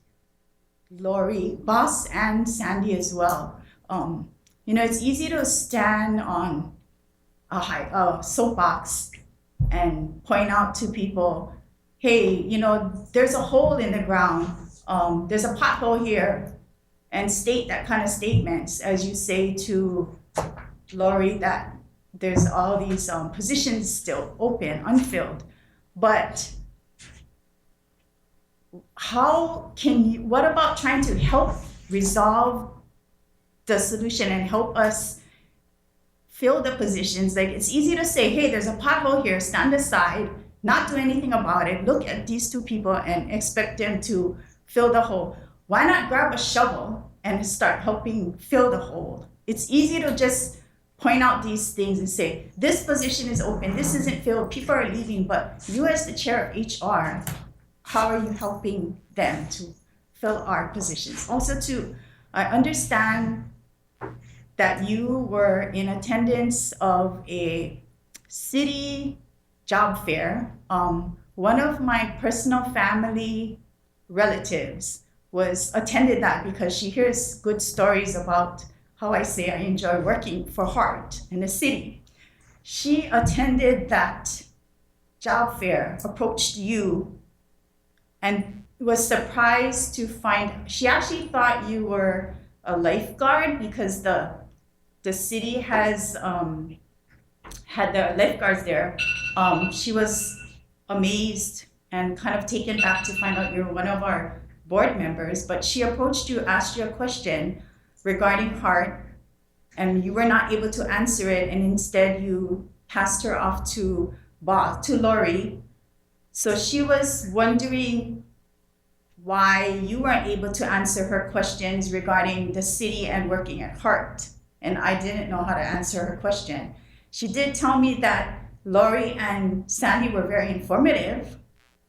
Laurie, Boss, and Sandy as well? It's easy to stand on a soapbox and point out to people, hey, there's a hole in the ground, there's a pothole here, and state that kind of statements as you say to Laurie that there's all these positions still open, unfilled. But what about trying to help resolve the solution and help us fill the positions. Like, it's easy to say, hey, there's a pothole here, stand aside, not do anything about it, look at these two people and expect them to fill the hole. Why not grab a shovel and start helping fill the hole? It's easy to just point out these things and say, this position is open, this isn't filled, people are leaving, but you as the chair of HR, how are you helping them to fill our positions? Also too, I understand that you were in attendance of a city job fair. One of my personal family relatives attended that because she hears good stories about how I say I enjoy working for Hart in the city. She attended that job fair, approached you, and was surprised to find, she actually thought you were a lifeguard because the city has had the lifeguards there. She was amazed and kind of taken back to find out you're one of our board members, but she approached you, asked you a question regarding Hart, and you were not able to answer it, and instead you passed her off to Lori. So she was wondering why you weren't able to answer her questions regarding the city and working at Hart, and I didn't know how to answer her question. She did tell me that Lori and Sandy were very informative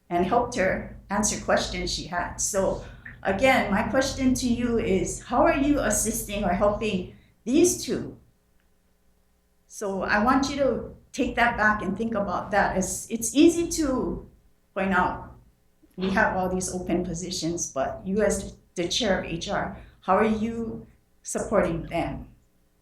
and helped her answer questions she had. So again, my question to you is, how are you assisting or helping these two? So I want you to take that back and think about that. It's easy to point out we have all these open positions, but you as the chair of HR, how are you supporting them?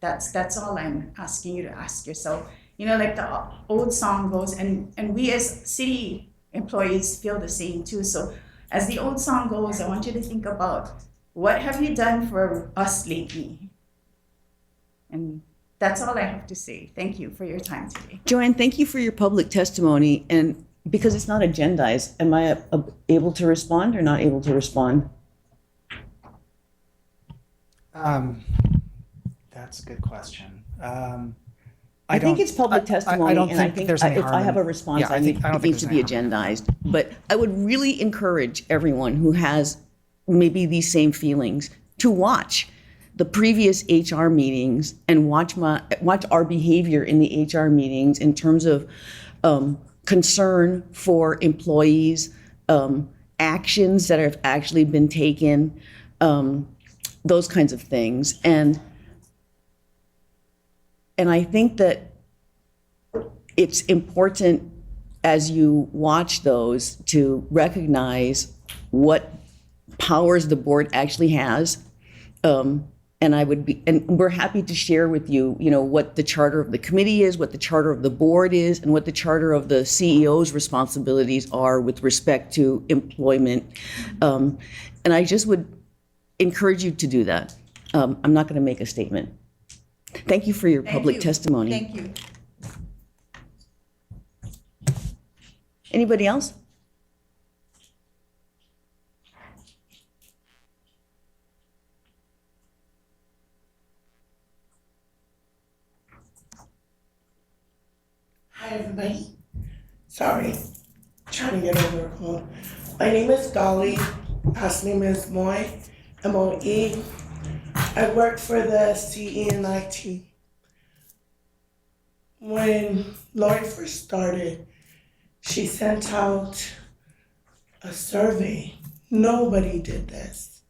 That's all I'm asking you to ask yourself. You know, like the old song goes, and we as city employees feel the same too. So as the old song goes, I want you to think about, what have you done for us lately? And that's all I have to say. Thank you for your time today. Joanne, thank you for your public testimony. And because it's not agendized, am I able to respond or not able to respond? That's a good question. I think it's public testimony. I don't and think there's any if harm I have a in- response, yeah, I think I don't it think needs to there's be any harm. agendized. But I would really encourage everyone who has maybe these same feelings to watch the previous HR meetings and watch our behavior in the HR meetings in terms of concern for employees, actions that have actually been taken, those kinds of things. And I think that it's important as you watch those to recognize what powers the board actually has. And we're happy to share with you, what the charter of the committee is, what the charter of the board is, and what the charter of the CEO's responsibilities are with respect to employment. And I just would encourage you to do that. I'm not going to make a statement. Thank you for your public testimony. Thank you. Anybody else? Hi, everybody. Sorry, trying to get over a cold. My name is Dolly. Last name is Moy, M-O-E. I work for the CE&IT. When Lori first started, she sent out a survey. Nobody did this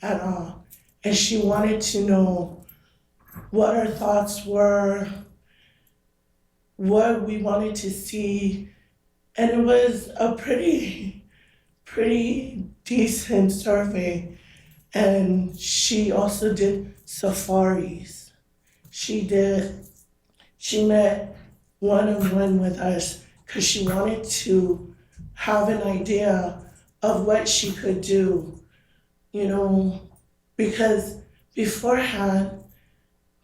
at all. And she wanted to know what our thoughts were, what we wanted to see, and it was a pretty decent survey. And she also did safaris. She met one-on-one with us because she wanted to have an idea of what she could do, because beforehand,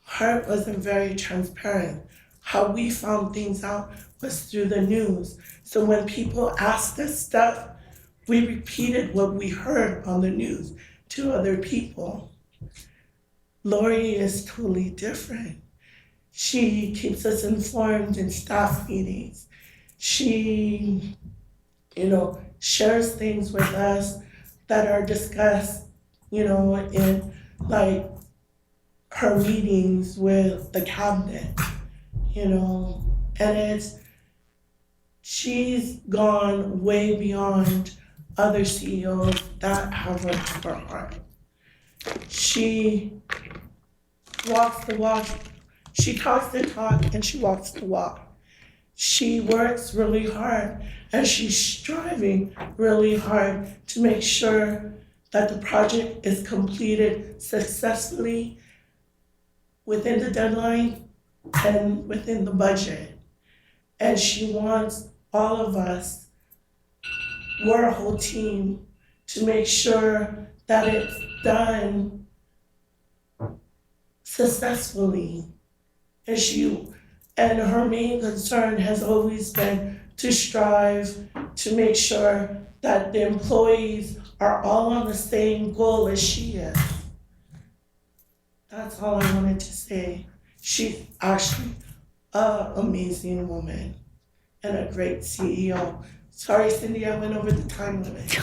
Hart wasn't very transparent. How we found things out was through the news. So when people asked us stuff, we repeated what we heard on the news to other people. Lori is totally different. She keeps us informed in staff meetings. She, shares things with us that are discussed, in like her meetings with the cabinet, and she's gone way beyond other CEOs that have worked for her. She walks the walk, she talks the talk, and she walks the walk. She works really hard, and she's striving really hard to make sure that the project is completed successfully within the deadline and within the budget. And she wants all of us, we're a whole team, to make sure that it's done successfully. And her main concern has always been to strive to make sure that the employees are all on the same goal as she is. That's all I wanted to say. She's actually an amazing woman and a great CEO. Sorry, Cindy, I went over the time limit.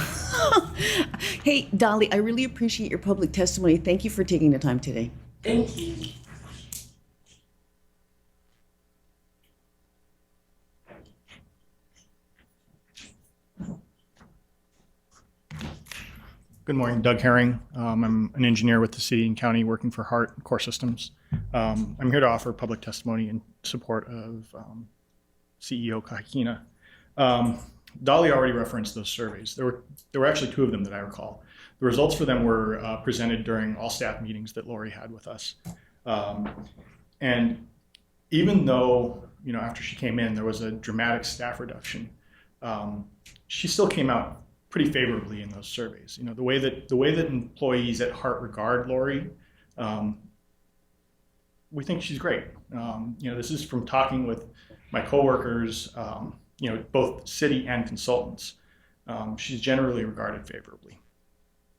Hey, Dolly, I really appreciate your public testimony. Thank you for taking the time today. Thank you. Good morning, Doug Herring. I'm an engineer with the city and county working for Hart Core Systems. I'm here to offer public testimony in support of CEO Kahikina. Dolly already referenced those surveys. There were actually two of them that I recall. The results for them were presented during all staff meetings that Lori had with us. And even though, after she came in, there was a dramatic staff reduction, she still came out pretty favorably in those surveys. The way that employees at Hart regard Lori, we think she's great. This is from talking with my coworkers, both city and consultants. She's generally regarded favorably.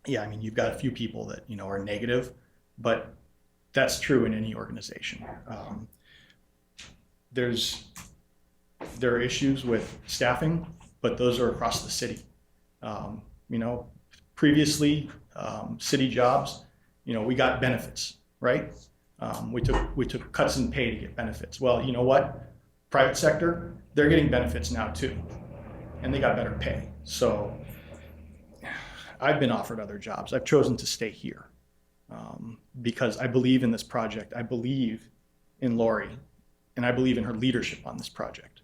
Yeah, you've got a few people that are negative, but that's true in any organization. There are issues with staffing, but those are across the city. Previously, city jobs, we got benefits, right? We took cuts in pay to get benefits. Well, you know what? Private sector, they're getting benefits now too, and they got better pay. So I've been offered other jobs. I've chosen to stay here because I believe in this project. I believe in Lori, and I believe in her leadership on this project.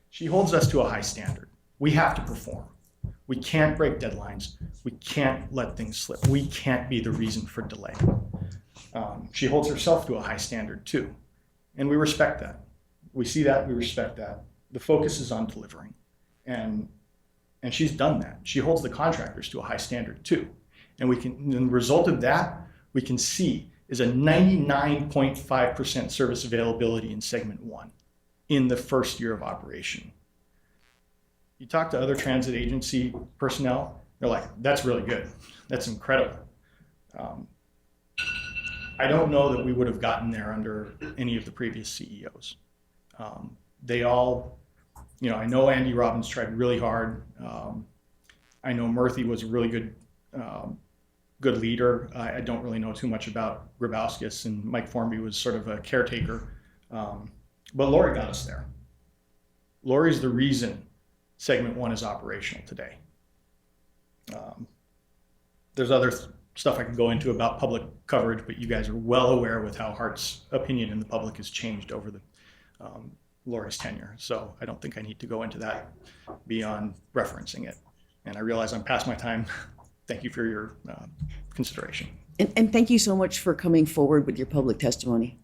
She holds us to a high standard. We have to perform. We can't break deadlines. We can't let things slip. We can't be the reason for delay. She holds herself to a high standard too, and we respect that. We see that, we respect that. The focus is on delivering, and she's done that. She holds the contractors to a high standard too, and the result of that we can see is a 99.5% service availability in segment 1 in the first year of operation. You talk to other transit agency personnel, they're like, that's really good. That's incredible. I don't know that we would have gotten there under any of the previous CEOs. They all, I know Andy Robbins tried really hard. I know Murthy was a really good leader. I don't really know too much about Grabowskis, and Mike Formby was sort of a caretaker. But Lori got us there. Lori's the reason segment 1 is operational today. There's other stuff I can go into about public coverage, but you guys are well aware with how Hart's opinion in the public has changed over the Lori's tenure. So I don't think I need to go into that beyond referencing it. And I realize I'm past my time. Thank you for your consideration. And thank you so much for coming forward with your public testimony.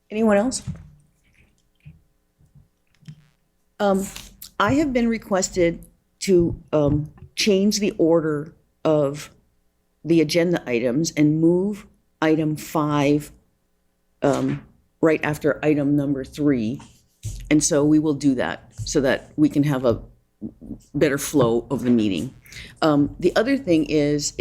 Anyone else? I have been requested to change the order of the agenda items and move item 5 right after item number 3. And so we will do that so that we can have a better flow of the meeting. The other thing is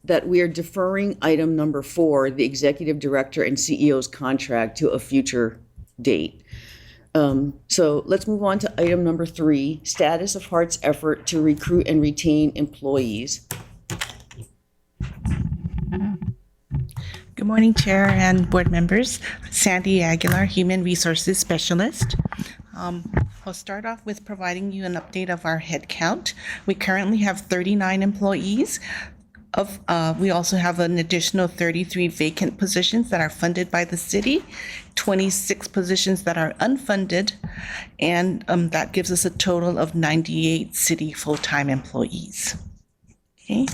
that we are deferring item number 4, the executive director and CEO's contract, to a future date. So let's move on to item number 3, status of Hart's effort to recruit and retain employees. Good morning, Chair and board members. Sandy Aguilar, Human Resources Specialist. I'll start off with providing you an update of our head count. We currently have 39 employees. We also have an additional 33 vacant positions that are funded by the city, 26 positions that are unfunded, and that gives us a total of 98 city full-time employees. Okay.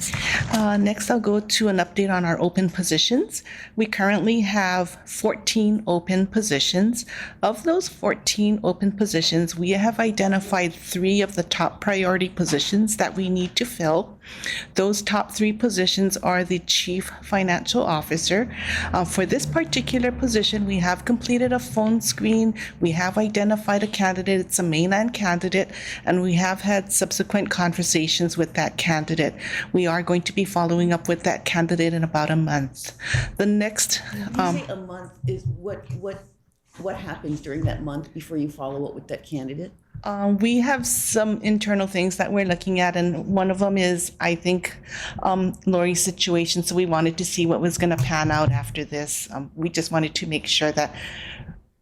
Next, I'll go to an update on our open positions. We currently have 14 open positions. Of those 14 open positions, we have identified 3 of the top priority positions that we need to fill. Those top 3 positions are the Chief Financial Officer. For this particular position, we have completed a phone screen. We have identified a candidate. It's a mainland candidate, and we have had subsequent conversations with that candidate. We are going to be following up with that candidate in about a month. The next, When you say a month, is what happens during that month before you follow up with that candidate? we have some internal things that we're looking at, and one of them is, I think, Lori's situation. So we wanted to see what was going to pan out after this. We just wanted to make sure that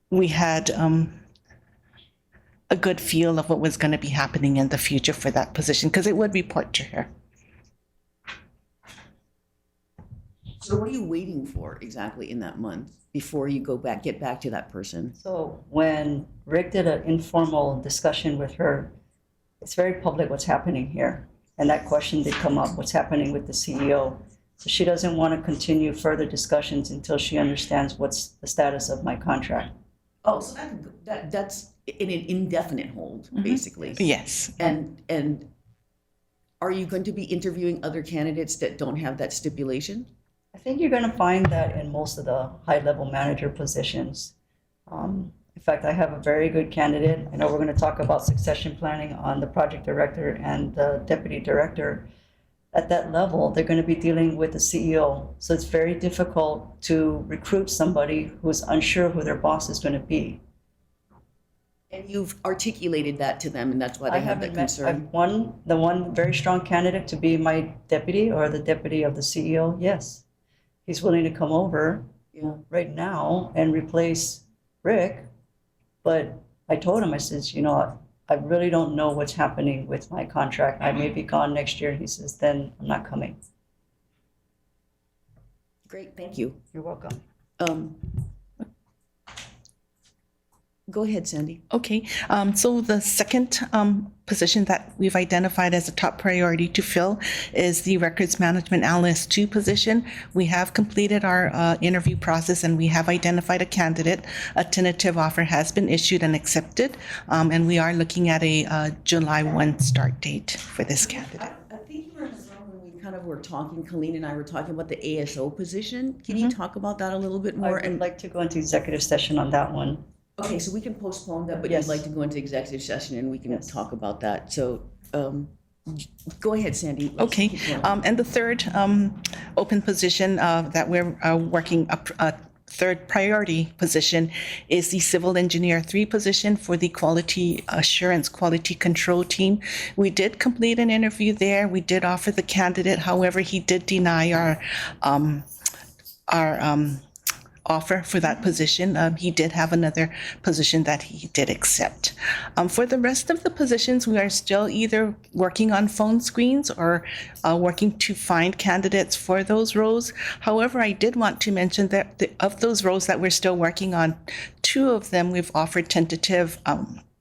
we had a good feel of what was going to be happening in the future for that position, because it would report to her. So what are you waiting for exactly in that month before you get back to that person? So when Rick did an informal discussion with her, it's very public what's happening here. And that question did come up, what's happening with the CEO. So she doesn't want to continue further discussions until she understands what's the status of my contract. Oh, so that's in an indefinite hold, basically. Yes. And are you going to be interviewing other candidates that don't have that stipulation? I think you're going to find that in most of the high-level manager positions. In fact, I have a very good candidate. I know we're going to talk about succession planning on the project director and the deputy director. At that level, they're going to be dealing with the CEO. So it's very difficult to recruit somebody who's unsure who their boss is going to be. And you've articulated that to them, and that's why they have that concern. I've won the one very strong candidate to be my deputy or the deputy of the CEO. Yes, he's willing to come over right now and replace Rick. But I told him, I says, you know, I really don't know what's happening with my contract. I may be gone next year. He says, then I'm not coming. Great, thank you. You're welcome. Go ahead, Sandy. Okay, so the second position that we've identified as a top priority to fill is the Records Management Analyst 2 position. We have completed our interview process and we have identified a candidate. A tentative offer has been issued and accepted, and we are looking at a July 1 start date for this candidate. I think you were in the room when we kind of were talking, Colleen and I were talking about the ASO position. Can you talk about that a little bit more? I'd like to go into executive session on that one. Okay, so we can postpone that, but Yes. you'd like to go into executive session and we can talk about that. So go ahead, Sandy. Let's Okay, keep going. and the third open position that we're working up, third priority position is the Civil Engineer 3 position for the Quality Assurance, Quality Control Team. We did complete an interview there. We did offer the candidate. However, he did deny our offer for that position. He did have another position that he did accept. For the rest of the positions, we are still either working on phone screens or working to find candidates for those roles. However, I did want to mention that of those roles that we're still working on, 2 of them we've offered tentative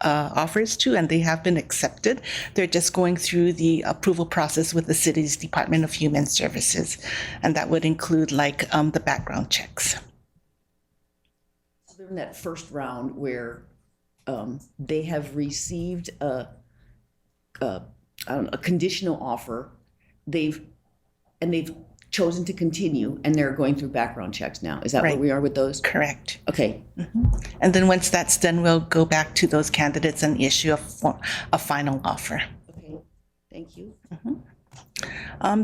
offers to, and they have been accepted. They're just going through the approval process with the city's Department of Human Services, and that would include like the background checks. They're in that first round where they have received a conditional offer. They've chosen to continue and they're going through background checks now. Is that where Right. we are with those? Correct. Okay. And then once that's done, we'll go back to those candidates and issue a final offer. Okay. Thank you.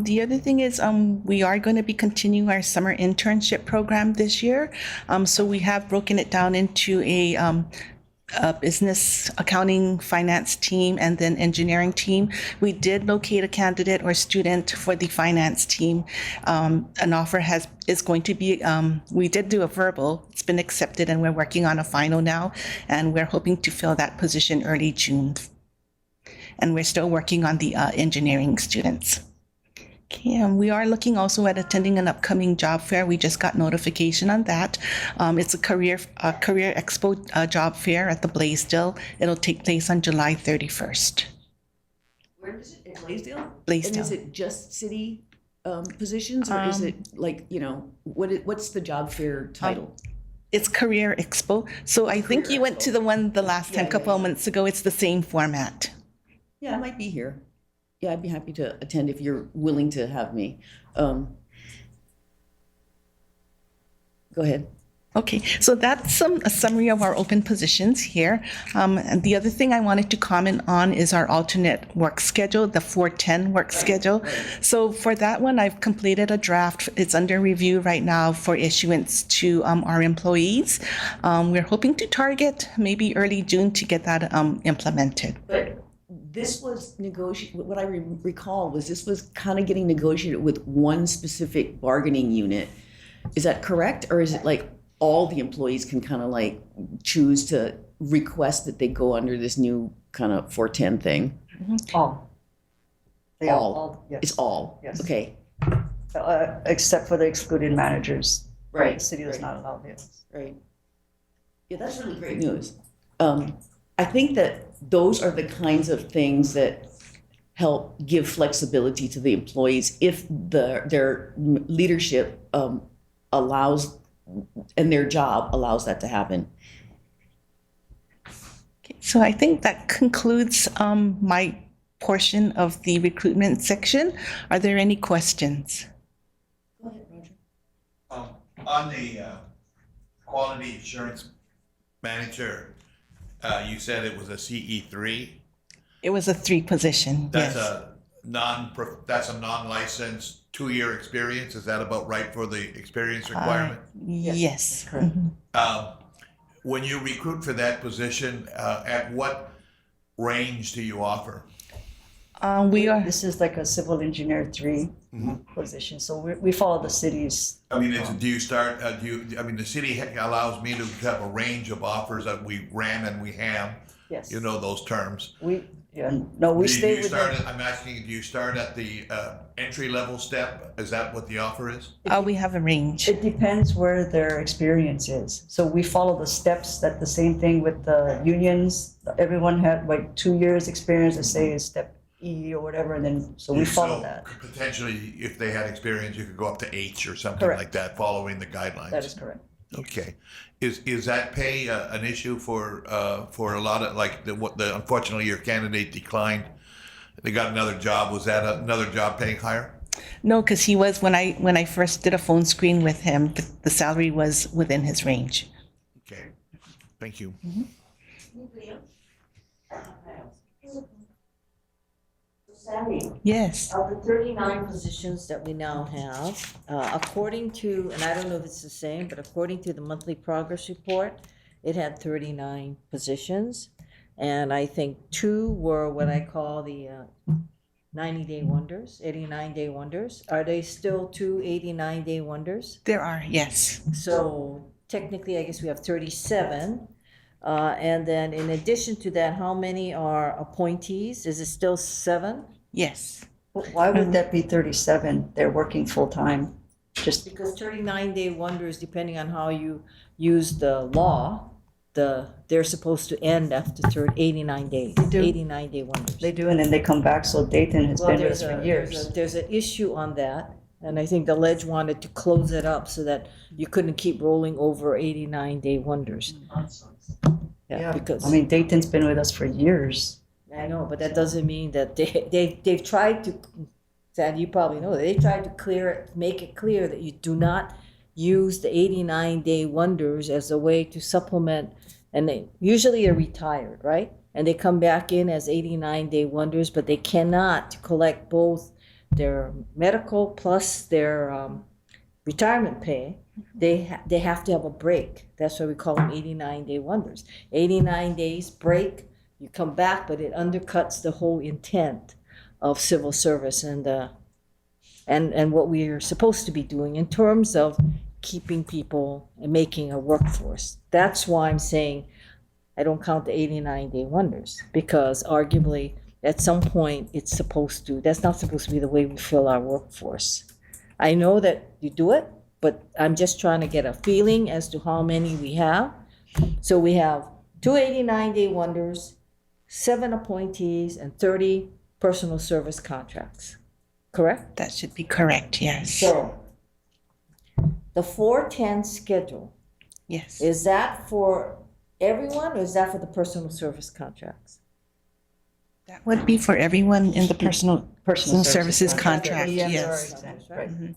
The other thing is we are going to be continuing our summer internship program this year. So we have broken it down into a business, accounting, finance team, and then engineering team. We did locate a candidate or student for the finance team. An offer is going to be, we did do a verbal, it's been accepted, and we're working on a final now, and we're hoping to fill that position early June. And we're still working on the engineering students. Okay, and we are looking also at attending an upcoming job fair. We just got notification on that. It's a career expo job fair at the Blaisdell. It'll take place on July 31st. Where is it? In Blaisdell? Blaisdell. And is it just city positions, or is it like, what's the job fair title? It's Career Expo. So I think you went to the one the last time, couple of months ago. It's the same format. Yeah, I might be here. Yeah, I'd be happy to attend if you're willing to have me. Go ahead. Okay, so that's a summary of our open positions here. And the other thing I wanted to comment on is our alternate work schedule, the 410 work schedule. So for that one, I've completed a draft. It's under review right now for issuance to our employees. We're hoping to target maybe early June to get that implemented. But this was negotiated, what I recall was this was kind of getting negotiated with one specific bargaining unit. Is that correct? Or is it like all the employees can kind of like choose to request that they go under this new kind of 410 thing? All. They All. yes. It's all. Yes. Okay. Except for the excluded managers. Right. The city does not allow this. Right. Yeah, that's really great news. I think that those are the kinds of things that help give flexibility to the employees if their leadership allows and their job allows that to happen. Okay, so I think that concludes my portion of the recruitment section. Are there any questions? Go ahead, Roger. On the quality assurance manager, you said it was a CE3. It was a 3 position. That's Yes. that's a non-licensed 2-year experience. Is that about right for the experience requirement? Yes. When you recruit for that position, at what range do you offer? We are. This is like a civil engineer 3 position, so we follow the city's. I mean, do you start? The city allows me to have a range of offers that we ran and we have. Yes. You know those terms. We Do stay you with. start I'm asking, do you start at the entry level step? Is that what the offer is? We have a range. It depends where their experience is. So we follow the steps. That the same thing with the unions. Everyone had like 2 years experience. Let's say is step E or whatever, and then so we follow that. Potentially, if they had experience, you could go up to H or something Correct. like that, following the guidelines. That is correct. Okay, is that pay an issue for a lot of like the unfortunately your candidate declined? They got another job. Was that another job paying higher? No, because he was when I first did a phone screen with him, the salary was within his range. Okay, thank you. Sandy, Yes. of the 39 positions that we now have, according to, and I don't know if it's the same, but according to the monthly progress report, it had 39 positions. And I think 2 were what I call the 90-day wonders, 89-day wonders. Are they still 2 89-day wonders? There are, yes. So technically, I guess we have 37. And then in addition to that, how many are appointees? Is it still 7? Yes. Why would that be 37? They're working full-time. Just Because 39-day wonders, depending on how you use the law, they're supposed to end after 89 days. 89-day wonders. they do, and then they come back. So Dayton has Well, been with us for years. There's an issue on that, and I think the ledge wanted to close it up so that you couldn't keep rolling over 89-day wonders. Yeah, because I mean, Dayton's been with us for years. I know, but that doesn't mean that they've tried to Sandy, you probably know, they tried to clear it, make it clear that you do not use the 89-day wonders as a way to supplement, and they usually are retired, right? And they come back in as 89-day wonders, but they cannot collect both their medical plus their retirement pay. They have to have a break. That's why we call them 89-day wonders. 89 days break, you come back, but it undercuts the whole intent of civil service and what we are supposed to be doing in terms of keeping people and making a workforce. That's why I'm saying I don't count the 89-day wonders, because arguably at some point that's not supposed to be the way we fill our workforce. I know that you do it, but I'm just trying to get a feeling as to how many we have. So we have 2 89-day wonders, 7 appointees, and 30 personal service contracts, correct? That should be correct, yes. So the 410 schedule, Yes. is that for everyone or is that for the personal service contracts? That would be for everyone in the personal services contract, EMS yes. contracts, right?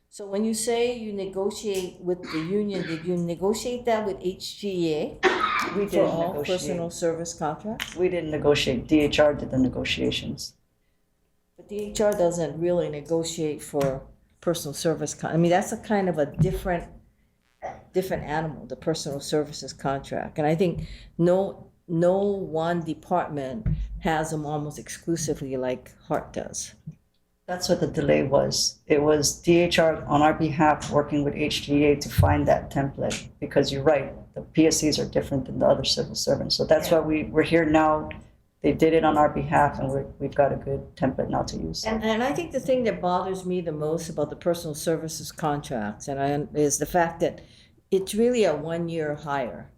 So when you say you negotiate with the union, did you negotiate that with HGA? We For didn't all negotiate. personal service contracts? We didn't negotiate. DHR did the negotiations. But DHR doesn't really negotiate for personal service. I mean, that's a kind of a different animal, the personal services contract. And I think no one department has them almost exclusively like Hart does. That's what the delay was. It was DHR on our behalf working with HGA to find that template, because you're right, the PSCs are different than the other civil servants. So that's why we're here now. They did it on our behalf, and we've got a good template now to use. And I think the thing that bothers me the most about the personal services contracts is the fact that it's really a 1-year hire.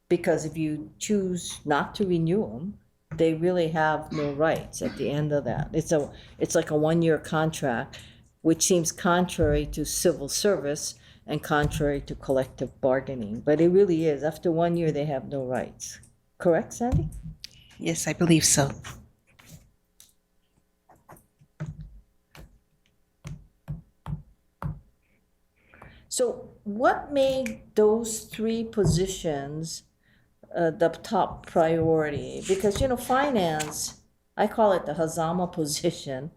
Because if you choose not to renew them, they really have no rights at the end of that. It's like a 1-year contract, which seems contrary to civil service and contrary to collective bargaining. But it really is. After 1 year, they have no rights. Correct, Sandy? Yes, I believe so. So what made those 3 positions the top priority? Because, finance, I call it the Hazama position.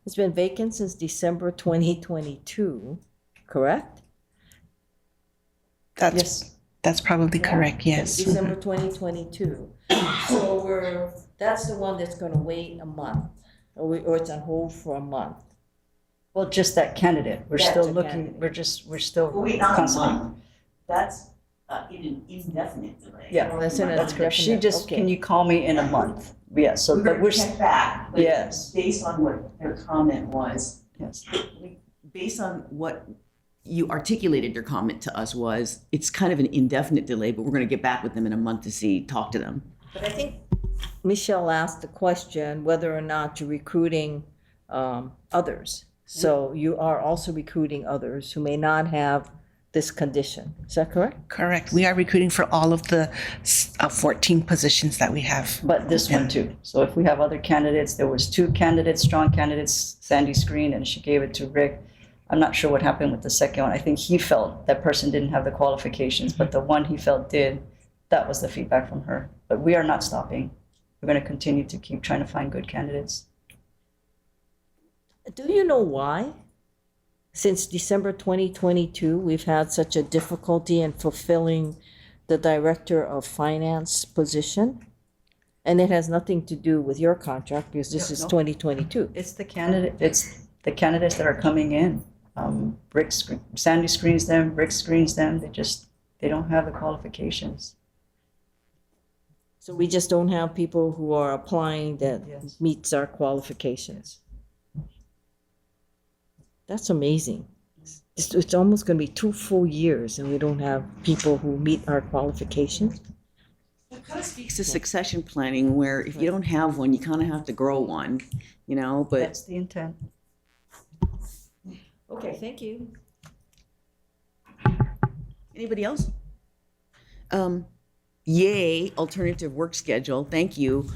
It's been vacant since December 2022, correct? That's probably correct, yes. December 2022. So that's the one that's going to wait a month, or it's on hold for a month. Well, just that candidate. We're That's still a looking, we're still Wait, not a constantly. month. That's in an indefinite delay. Yeah, that's in a correct. She definite, just, okay. can you call me in a month? Yeah, so, We're but gonna we're, check back, but yes. based on what their comment was. Yes. Based on what you articulated, your comment to us was, it's kind of an indefinite delay, but we're going to get back with them in a month to talk to them. But I think Michelle asked the question whether or not you're recruiting others. So you are also recruiting others who may not have this condition. Is that correct? Correct. We are recruiting for all of the 14 positions that we have. But this one too. So if we have other candidates, there was 2 candidates, strong candidates, Sandy screened and she gave it to Rick. I'm not sure what happened with the second one. I think he felt that person didn't have the qualifications, but the one he felt did, that was the feedback from her. But we are not stopping. We're going to continue to keep trying to find good candidates. Do you know why? Since December 2022, we've had such a difficulty in fulfilling the Director of Finance position? And it has nothing to do with your contract because this is No. 2022. It's the candidates that are coming in. Sandy screens them, Rick screens them. They don't have the qualifications. So we just don't have people who are applying that meets our qualifications. That's amazing. It's almost going to be 2 full years and we don't have people who meet our qualifications. It kind of speaks to succession planning, where if you don't have one, you kind of have to grow one, but. That's the intent. Okay, thank you. Anybody else? Yay, alternative work schedule, thank you.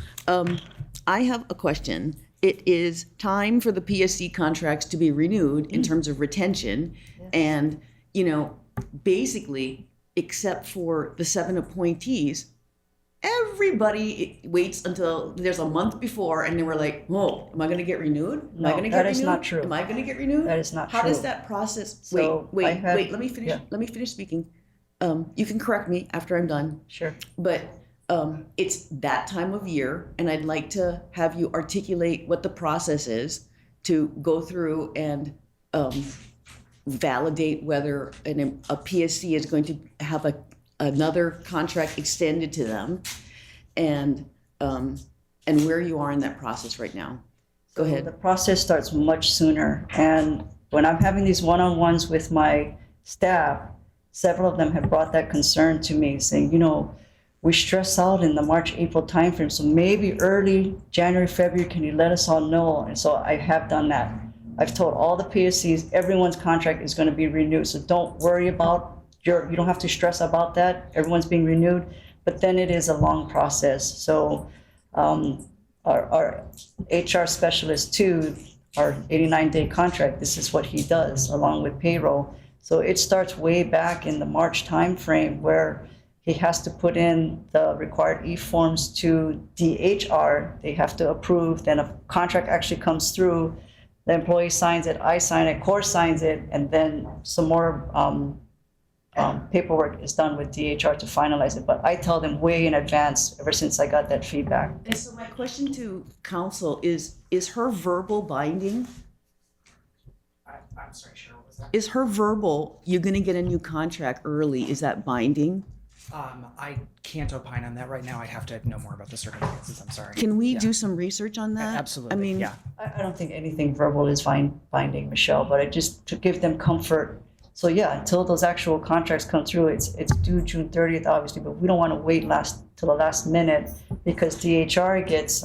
I have a question. it is time for the PSC contracts to be renewed in terms of retention. And, you know, basically, except for the 7 appointees, everybody waits until there's a month before and then we're like, whoa, am I going to get renewed? Am I No, going to get that renewed? is not true. Am I going to get renewed? That is not How does true. that process, So I wait, have- let me finish. yeah. Let me finish speaking. You can correct me after I'm done. Sure. But it's that time of year, and I'd like to have you articulate what the process is to go through and validate whether a PSC is going to have another contract extended to them, and where you are in that process right now. Go So ahead. The process starts much sooner. And when I'm having these one-on-ones with my staff, several of them have brought that concern to me, saying, you know, we stress out in the March, April timeframe. So maybe early January, February, can you let us all know? And so I have done that. I've told all the PSCs, everyone's contract is going to be renewed. So don't worry about you don't have to stress about that. Everyone's being renewed. But then it is a long process. So our HR specialist too, our 89-day contract, this is what he does along with payroll. So it starts way back in the March timeframe where he has to put in the required e-forms to DHR. They have to approve, then a contract actually comes through. The employee signs it, I sign it, Core signs it, and then some more paperwork is done with DHR to finalize it. But I tell them way in advance ever since I got that feedback. And so my question to council is her verbal binding? I'm sorry, Cheryl, what was that? Is her verbal, you're going to get a new contract early, is that binding? I can't opine on that right now. I'd have to know more about the circumstances. I'm sorry. Can we Yeah. do some research on that? Absolutely. I mean, yeah. I don't think anything verbal is binding, Michelle, but I just to give them comfort. So yeah, until those actual contracts come through, it's due June 30th, obviously, but we don't want to wait till the last minute because DHR gets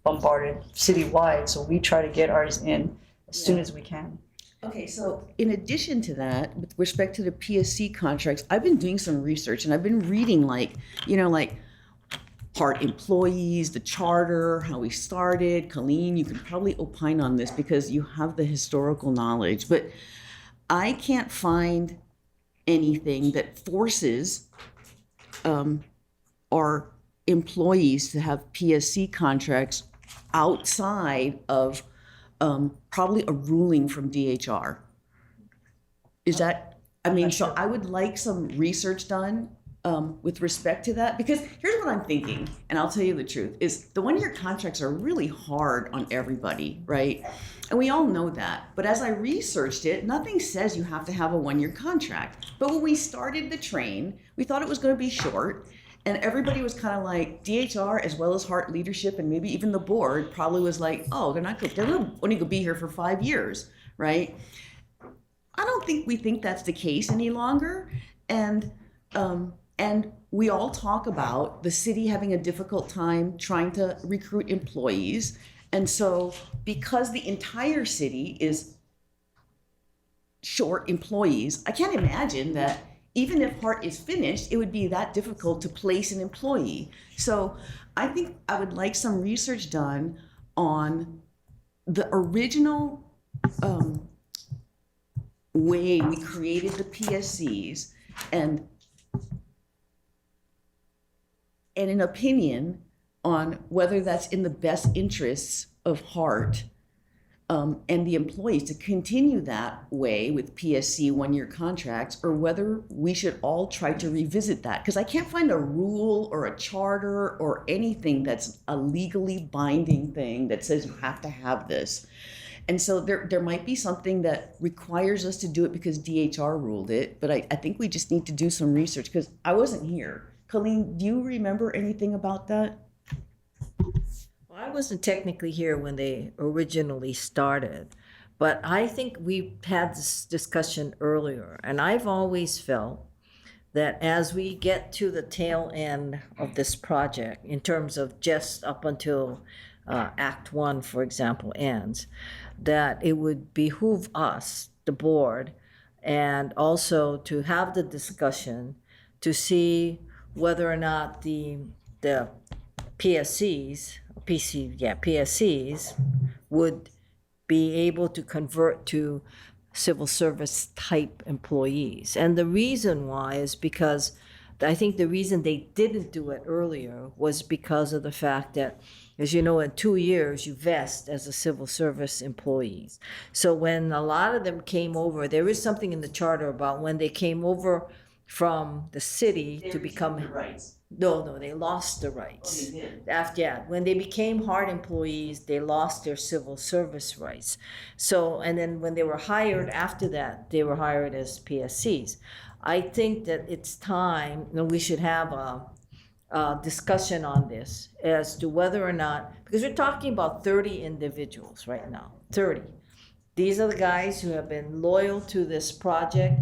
bombarded citywide. So we try to get ours in as soon as we can. Okay, so in addition to that, with respect to the PSC contracts, I've been doing some research and I've been reading like HART employees, the charter, how we started. Colleen, you can probably opine on this because you have the historical knowledge, but I can't find anything that forces our employees to have PSC contracts outside of probably a ruling from DHR. Is that, I mean, so I would like some research done with respect to that, because here's what I'm thinking, and I'll tell you the truth, is the one-year contracts are really hard on everybody, right? And we all know that. But as I researched it, nothing says you have to have a one-year contract. But when we started the train, we thought it was going to be short. And everybody was kind of like, DHR as well as HART leadership and maybe even the board probably was like, oh, they're only going to be here for 5 years, right? I don't think we think that's the case any longer. And we all talk about the city having a difficult time trying to recruit employees. And so because the entire city is short employees, I can't imagine that even if HART is finished, it would be that difficult to place an employee. So I think I would like some research done on the original way we created the PSCs and an opinion on whether that's in the best interests of HART and the employees to continue that way with PSC one-year contracts, or whether we should all try to revisit that. Because I can't find a rule or a charter or anything that's a legally binding thing that says you have to have this. And so there might be something that requires us to do it because DHR ruled it, but I think we just need to do some research because I wasn't here. Colleen, do you remember anything about that? Well, I wasn't technically here when they originally started, but I think we had this discussion earlier, and I've always felt that as we get to the tail end of this project, in terms of just up until Act 1, for example, ends, that it would behoove us, the board, and also to have the discussion to see whether or not the PSCs, PSCs would be able to convert to civil service type employees. And the reason why is because I think the reason they didn't do it earlier was because of the fact that, as you know, in 2 years you vest as a civil service employees. So when a lot of them came over, there is something in the charter about when they came over from the city to become rights. No, they lost the rights. Oh, they did? After, when they became HART employees, they lost their civil service rights. So, and then when they were hired after that, they were hired as PSCs. I think that it's time, we should have a discussion on this as to whether or not, because we're talking about 30 individuals right now, 30. These are the guys who have been loyal to this project,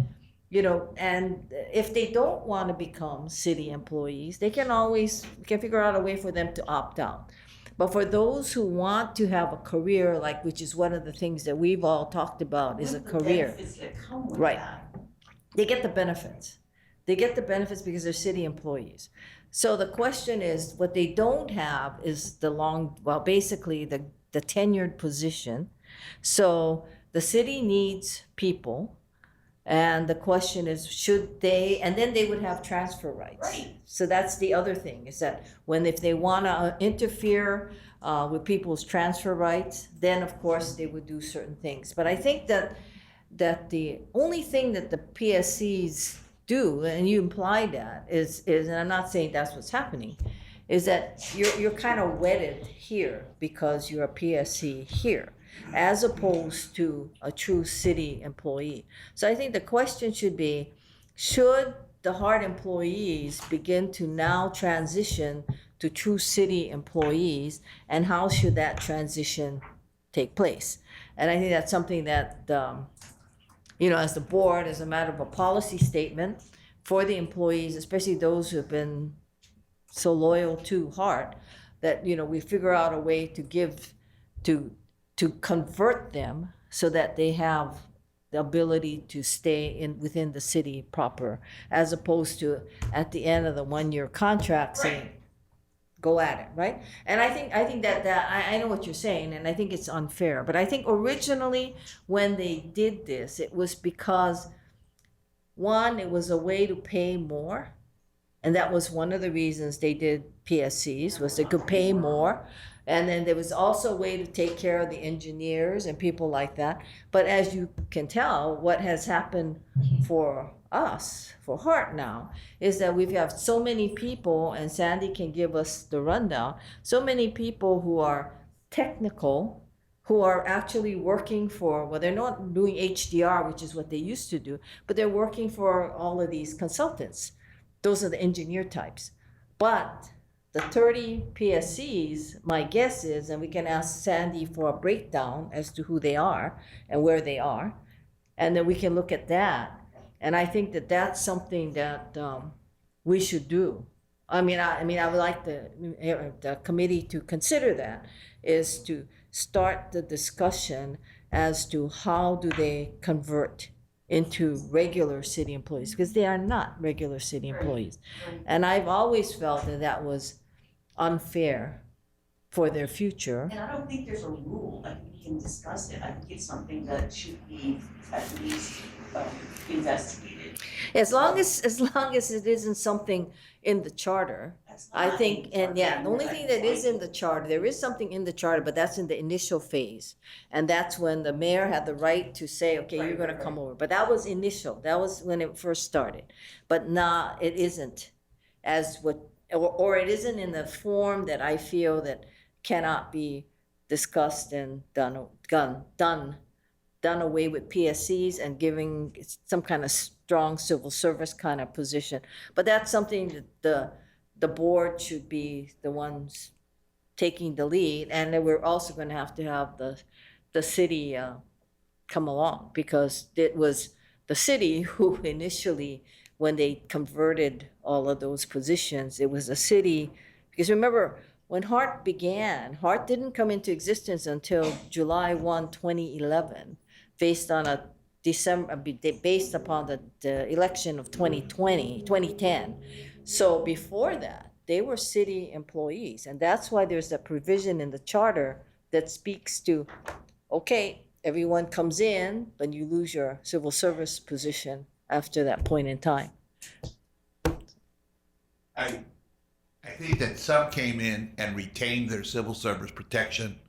and if they don't want to become city employees, they can figure out a way for them to opt out. But for those who want to have a career, which is one of the things that we've all talked about, is a career. Benefits that come with Right. that. They get the benefits. They get the benefits because they're city employees. So the question is, what they don't have is basically the tenured position. So the city needs people. And the question is, should they, and then they would have transfer rights. Right. So that's the other thing, is that if they want to interfere with people's transfer rights, then of course they would do certain things. But I think that the only thing that the PSCs do, and you implied that, is and I'm not saying that's what's happening, is that you're kind of wedded here because you're a PSC here, as opposed to a true city employee. So I think the question should be, should the HART employees begin to now transition to true city employees, and how should that transition take place? And I think that's something that, as the board, as a matter of a policy statement for the employees, especially those who have been so loyal to HART, that, we figure out a way to convert them so that they have the ability to stay within the city proper, as opposed to at the end of the 1-year contract saying, go at it, right? And I think that I know what you're saying, and I think it's unfair. But I think originally when they did this, it was because, one, it was a way to pay more, and that was one of the reasons they did PSCs, was they could pay more. And then there was also a way to take care of the engineers and people like that. But as you can tell, what has happened for us, for HART now, is that we've got so many people, and Sandy can give us the rundown, so many people who are technical, who are actually working for, well, they're not doing HDR, which is what they used to do, but they're working for all of these consultants. Those are the engineer types. But the 30 PSCs, my guess is, and we can ask Sandy for a breakdown as to who they are and where they are, and then we can look at that. And I think that that's something that we should do. I mean, I would like the committee to consider that, is to start the discussion as to how do they convert into regular city employees, because they are not regular city employees. And I've always felt that was unfair for their future. And I don't think there's a rule, we can discuss it. I think it's something that should be at least investigated. As long as it isn't something in the charter, I think, and yeah, the only thing that is in the charter, there is something in the charter, but that's in the initial phase. And that's when the mayor had the right to say, okay, you're gonna come over. But that was initial, that was when it first started. But now it isn't or it isn't in the form that I feel that cannot be discussed and done away with PSCs and giving some kind of strong civil service kind of position. But that's something that the board should be the ones taking the lead, and then we're also going to have the city come along, because it was the city who initially, when they converted all of those positions, it was the city, because remember, when HART began, HART didn't come into existence until July 1, 2011, based on based upon the election of 2010. So before that, they were city employees. And that's why there's a provision in the charter that speaks to, okay, everyone comes in, but you lose your civil service position after that point in time. I think that some came in and retained their civil service protection.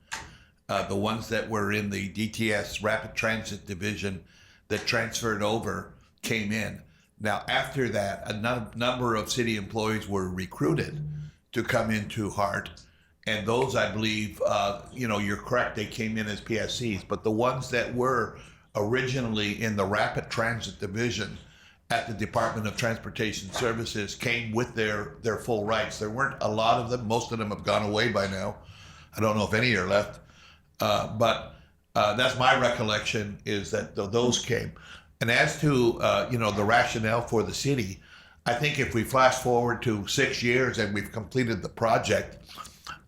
The ones that were in the DTS Rapid Transit Division that transferred over came in. Now, after that, a number of city employees were recruited to come into HART. And those, I believe, you're correct, they came in as PSCs. But the ones that were originally in the Rapid Transit Division at the Department of Transportation Services came with their full rights. There weren't a lot of them. Most of them have gone away by now. I don't know if any are left. But that's my recollection, is that those came. And as to, the rationale for the city, I think if we flash forward to 6 years and we've completed the project,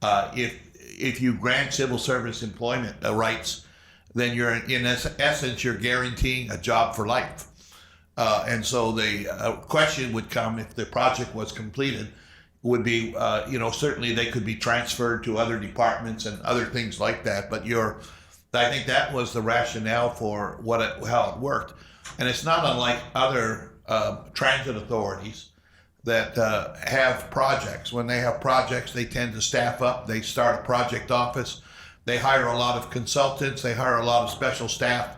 if you grant civil service employment rights, then you're, in essence, you're guaranteeing a job for life. And so the question would come, if the project was completed, would be, certainly they could be transferred to other departments and other things like that. But I think that was the rationale for how it worked. And it's not unlike other transit authorities that have projects. When they have projects, they tend to staff up. They start a project office. They hire a lot of consultants. They hire a lot of special staff.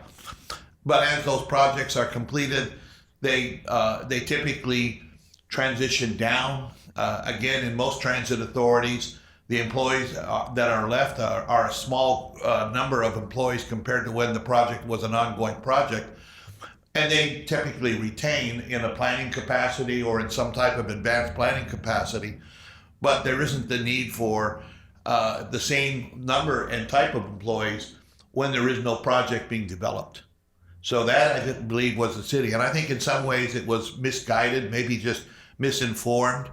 But as those projects are completed, they typically transition down. Again, in most transit authorities, the employees that are left are a small number of employees compared to when the project was an ongoing project. And they typically retain in a planning capacity or in some type of advanced planning capacity. But there isn't the need for the same number and type of employees when there is no project being developed. So that, I didn't believe, was the city. And I think in some ways it was misguided, maybe just misinformed,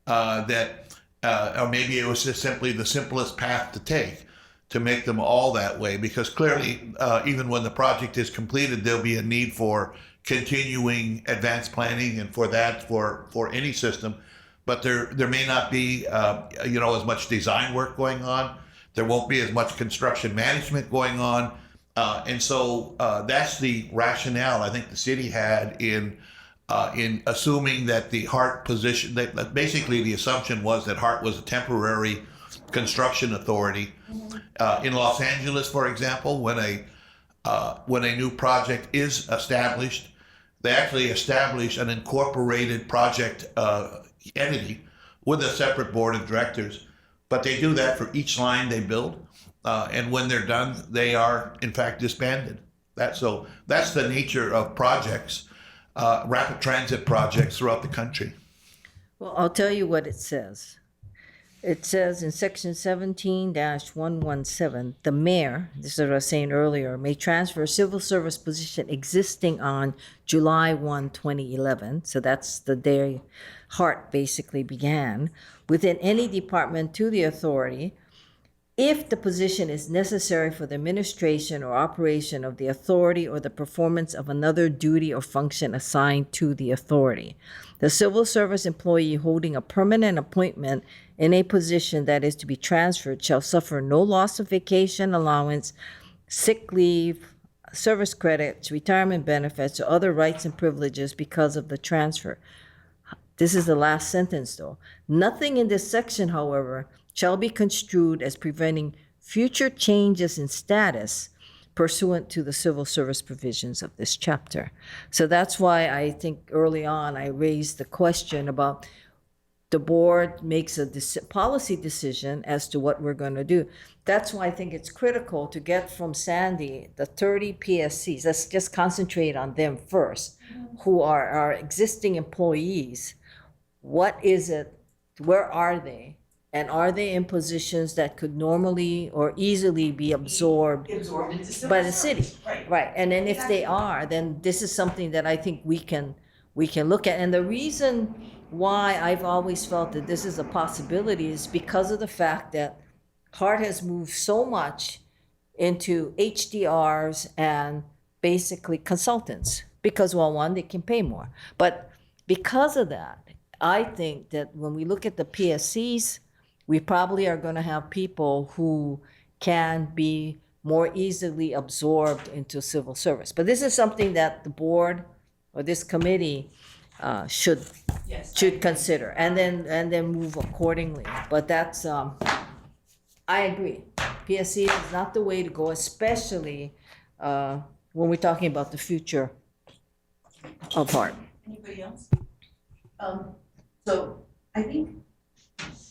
or maybe it was just simply the simplest path to take to make them all that way. Because clearly, even when the project is completed, there'll be a need for continuing advanced planning and for any system. But there may not be, as much design work going on. There won't be as much construction management going on. And so that's the rationale I think the city had in assuming that the HART position, that basically the assumption was that HART was a temporary construction authority. In Los Angeles, for example, when a new project is established, they actually establish an incorporated project entity with a separate board of directors. But they do that for each line they build. And when they're done, they are, in fact, disbanded. That's the nature of projects, rapid transit projects throughout the country. Well, I'll tell you what it says. It says in section 17-117, the mayor, this is what I was saying earlier, may transfer a civil service position existing on July 1, 2011. So that's the day HART basically began, within any department to the authority, if the position is necessary for the administration or operation of the authority or the performance of another duty or function assigned to the authority. The civil service employee holding a permanent appointment in a position that is to be transferred shall suffer no loss of vacation allowance, sick leave, service credits, retirement benefits, or other rights and privileges because of the transfer. This is the last sentence, though. Nothing in this section, however, shall be construed as preventing future changes in status pursuant to the civil service provisions of this chapter. So that's why I think early on I raised the question about the board makes a policy decision as to what we're going to do. That's why I think it's critical to get from Sandy the 30 PSCs. Let's just concentrate on them first, who are our existing employees. What is it? Where are they? And are they in positions that could normally or easily be absorbed by the city? Right. And then if they are, then this is something that I think we can look at. And the reason why I've always felt that this is a possibility is because of the fact that HART has moved so much into HDRs and basically consultants. Because, well, one, they can pay more. But because of that, I think that when we look at the PSCs, we probably are going to have people who can be more easily absorbed into civil service. But this is something that the board or this committee should consider and then move accordingly. But that's I agree. PSC is not the way to go, especially when we're talking about the future of Hart. Anybody else? So I think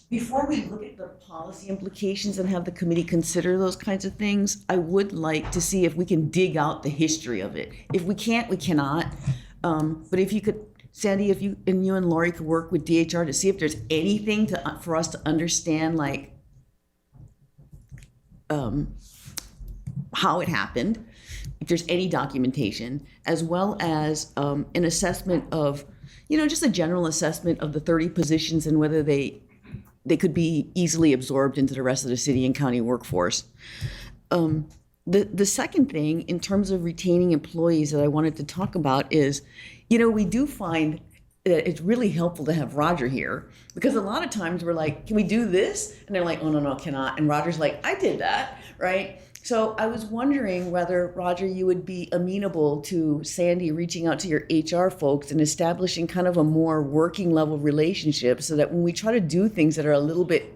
before we look at the policy implications and have the committee consider those kinds of things, I would like to see if we can dig out the history of it. If we can't, we cannot. But if you could, Sandy, if you and Lori could work with DHR to see if there's anything for us to understand, like how it happened, if there's any documentation, as well as an assessment of, just a general assessment of the 30 positions and whether they could be easily absorbed into the rest of the city and county workforce. The second thing, in terms of retaining employees, that I wanted to talk about is, we do find that it's really helpful to have Roger here, because a lot of times we're like, can we do this? And they're like, oh, no, cannot. And Roger's like, I did that, right? So I was wondering whether, Roger, you would be amenable to Sandy reaching out to your HR folks and establishing kind of a more working level relationship, so that when we try to do things that are a little bit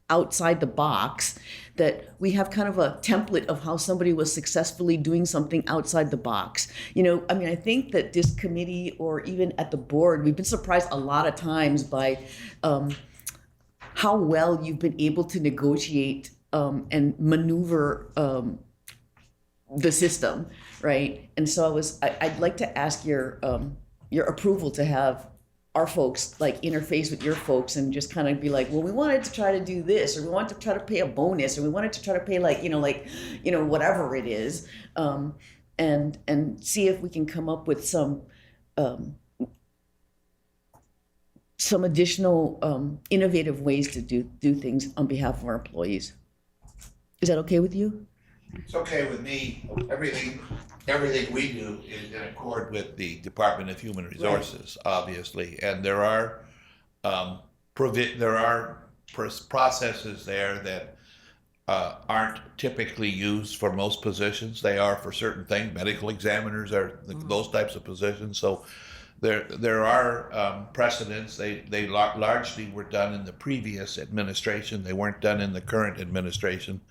outside the box, that we have kind of a template of how somebody was successfully doing something outside the box. I think that this committee, or even at the board, we've been surprised a lot of times by how well you've been able to negotiate and maneuver the system, right? And so I'd like to ask your approval to have our folks like interface with your folks and just kind of be like, well, we wanted to try to do this, or we wanted to try to pay a bonus, or we wanted to try to pay whatever it is, and see if we can come up with some additional innovative ways to do things on behalf of our employees. Is that okay with you? It's okay with me. Everything we do is in accord with the Department of Human Resources, obviously, and there are processes there that aren't typically used for most positions. They are for certain things. Medical examiners are those types of positions. So there are precedents. They largely were done in the previous administration. They weren't done in the current administration.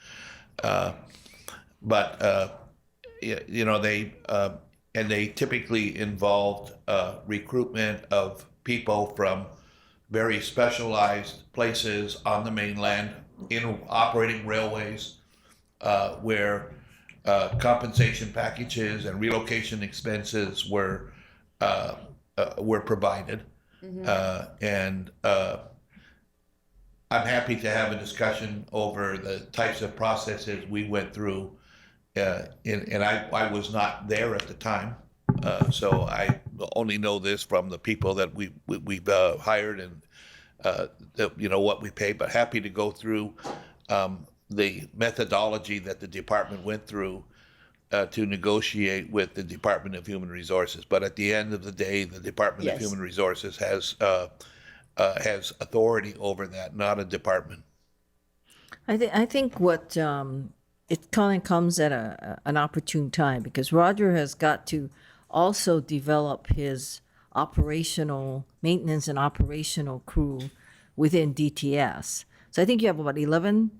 They typically involved recruitment of people from very specialized places on the mainland, in operating railways, where compensation packages and relocation expenses were provided. I'm happy to have a discussion over the types of processes we went through. I was not there at the time, so I only know this from the people that we've hired and what we pay. But happy to go through the methodology that the department went through to negotiate with the Department of Human Resources. But at the end of the day, the Department of Human Resources has authority over that, not a department. I think what it kind of comes at an opportune time, because Roger has got to also develop his operational maintenance and operational crew within DTS. So I think you have about 11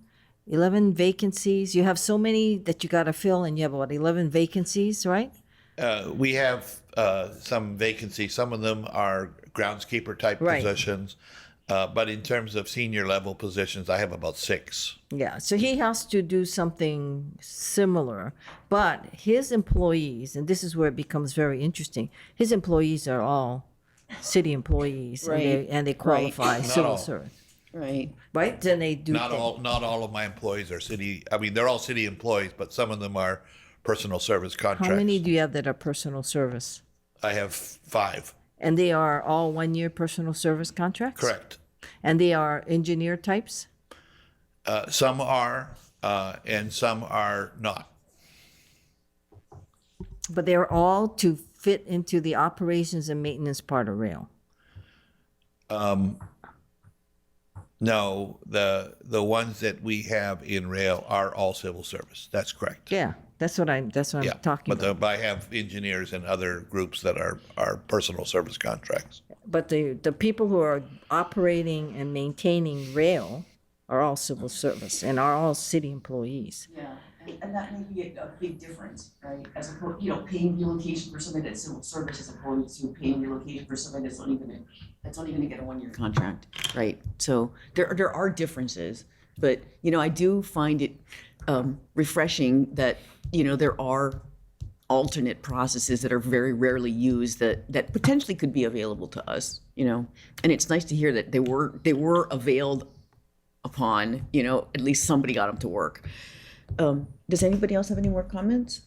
vacancies. You have so many that you got to fill, and you have about 11 vacancies, right? We have some vacancies. Some of them are groundskeeper type positions. But in terms of senior level positions, I have about 6. Yeah, so he has to do something similar. But his employees, and this is where it becomes very interesting, his employees are all city employees, Right. and they qualify Not civil all. service. Right. Right? Then they do Not all of my employees are city. I mean, they're all city employees, but some of them are personal service contracts. How many do you have that are personal service? I have 5. And they are all 1-year personal service contracts? Correct. And they are engineer types? Some are, and some are not. But they're all to fit into the operations and maintenance part of rail. No, the ones that we have in rail are all civil service. That's correct. Yeah, that's what I'm Yeah, talking but about. I have engineers and other groups that are personal service contracts. But the people who are operating and maintaining rail are all civil service and are all city employees. Yeah, and that may be a big difference, right? As opposed, paying relocation for somebody that's civil service as opposed to paying relocation for somebody that's only gonna get a 1 year contract. Contract, right? So there are differences, but, I do find it refreshing that, there are alternate processes that are very rarely used that potentially could be available to us, and it's nice to hear that they were availed upon, at least somebody got them to work. Does anybody else have any more comments?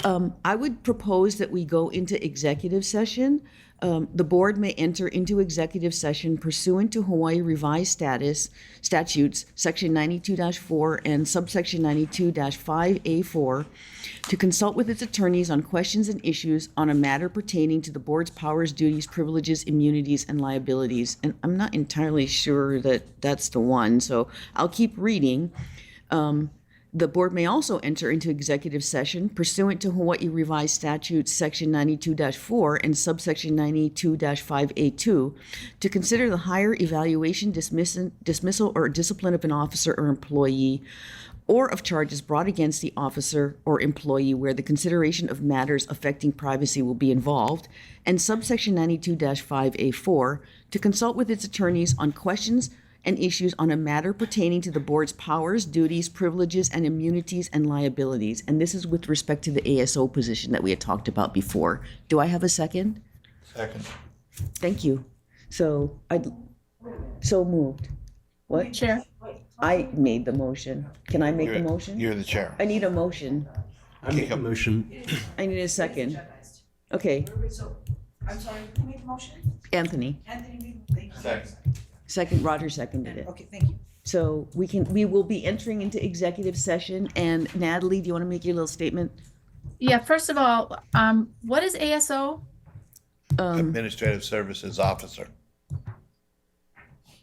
I would propose that we go into executive session. The board may enter into executive session pursuant to Hawaii Revised Statutes, Section 92-4 and subsection 92-5A4, to consult with its attorneys on questions and issues on a matter pertaining to the board's powers, duties, privileges, immunities, and liabilities. And I'm not entirely sure that that's the one, so I'll keep reading. The board may also enter into executive session pursuant to Hawaii Revised Statutes, Section 92-4 and subsection 92-5A2 to consider the hire, evaluation, dismissal, or discipline of an officer or employee, or of charges brought against the officer or employee where the consideration of matters affecting privacy will be involved, and subsection 92-5A4 to consult with its attorneys on questions and issues on a matter pertaining to the board's powers, duties, privileges, and immunities and liabilities. And this is with respect to the ASO position that we had talked about before. Do I have a second? Second. Thank you. So moved. What? Chair. I made the motion. Can I make the motion? You're the chair. I need a motion. I make a motion. I need a second. Okay, So, I'm sorry, who made the motion? Anthony. Anthony, thank you. Second. Second, Roger seconded it. Okay, thank you. So we will be entering into executive session. And Natalie, do you want to make your little statement? Yeah, first of all, what is ASO? Administrative Services Officer.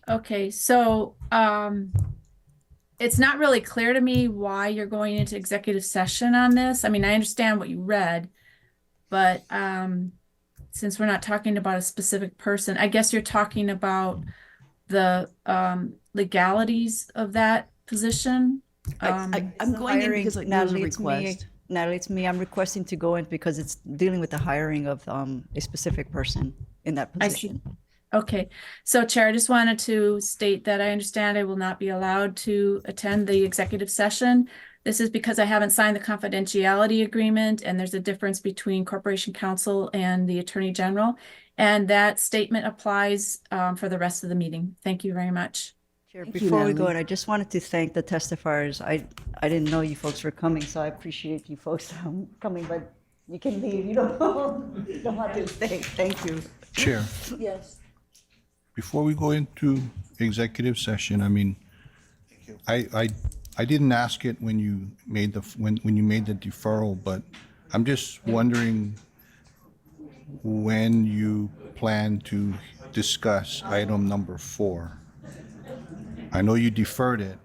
Okay, so it's not really clear to me why you're going into executive session on this. I mean, I understand what you read, but since we're not talking about a specific person, I guess you're talking about the legalities of that position. I'm going in because there was a Natalie, request. Natalie, it's me. I'm requesting to go in because it's dealing with the hiring of a specific person in that I see. position. Okay, so Chair, I just wanted to state that I understand I will not be allowed to attend the executive session. This is because I haven't signed the confidentiality agreement, and there's a difference between Corporation Counsel and the Attorney General. And that statement applies for the rest of the meeting. Thank you very much. Chair, Thank you, before we go, Natalie. and I just wanted to thank the testifiers. I didn't know you folks were coming, so I appreciate you folks coming, but you can leave. You don't have to stay. Thank you. Chair, Yes. before we go into executive session, I mean, I didn't ask it when you made when you made the deferral, but I'm just wondering when you plan to discuss item number 4. I know you deferred it,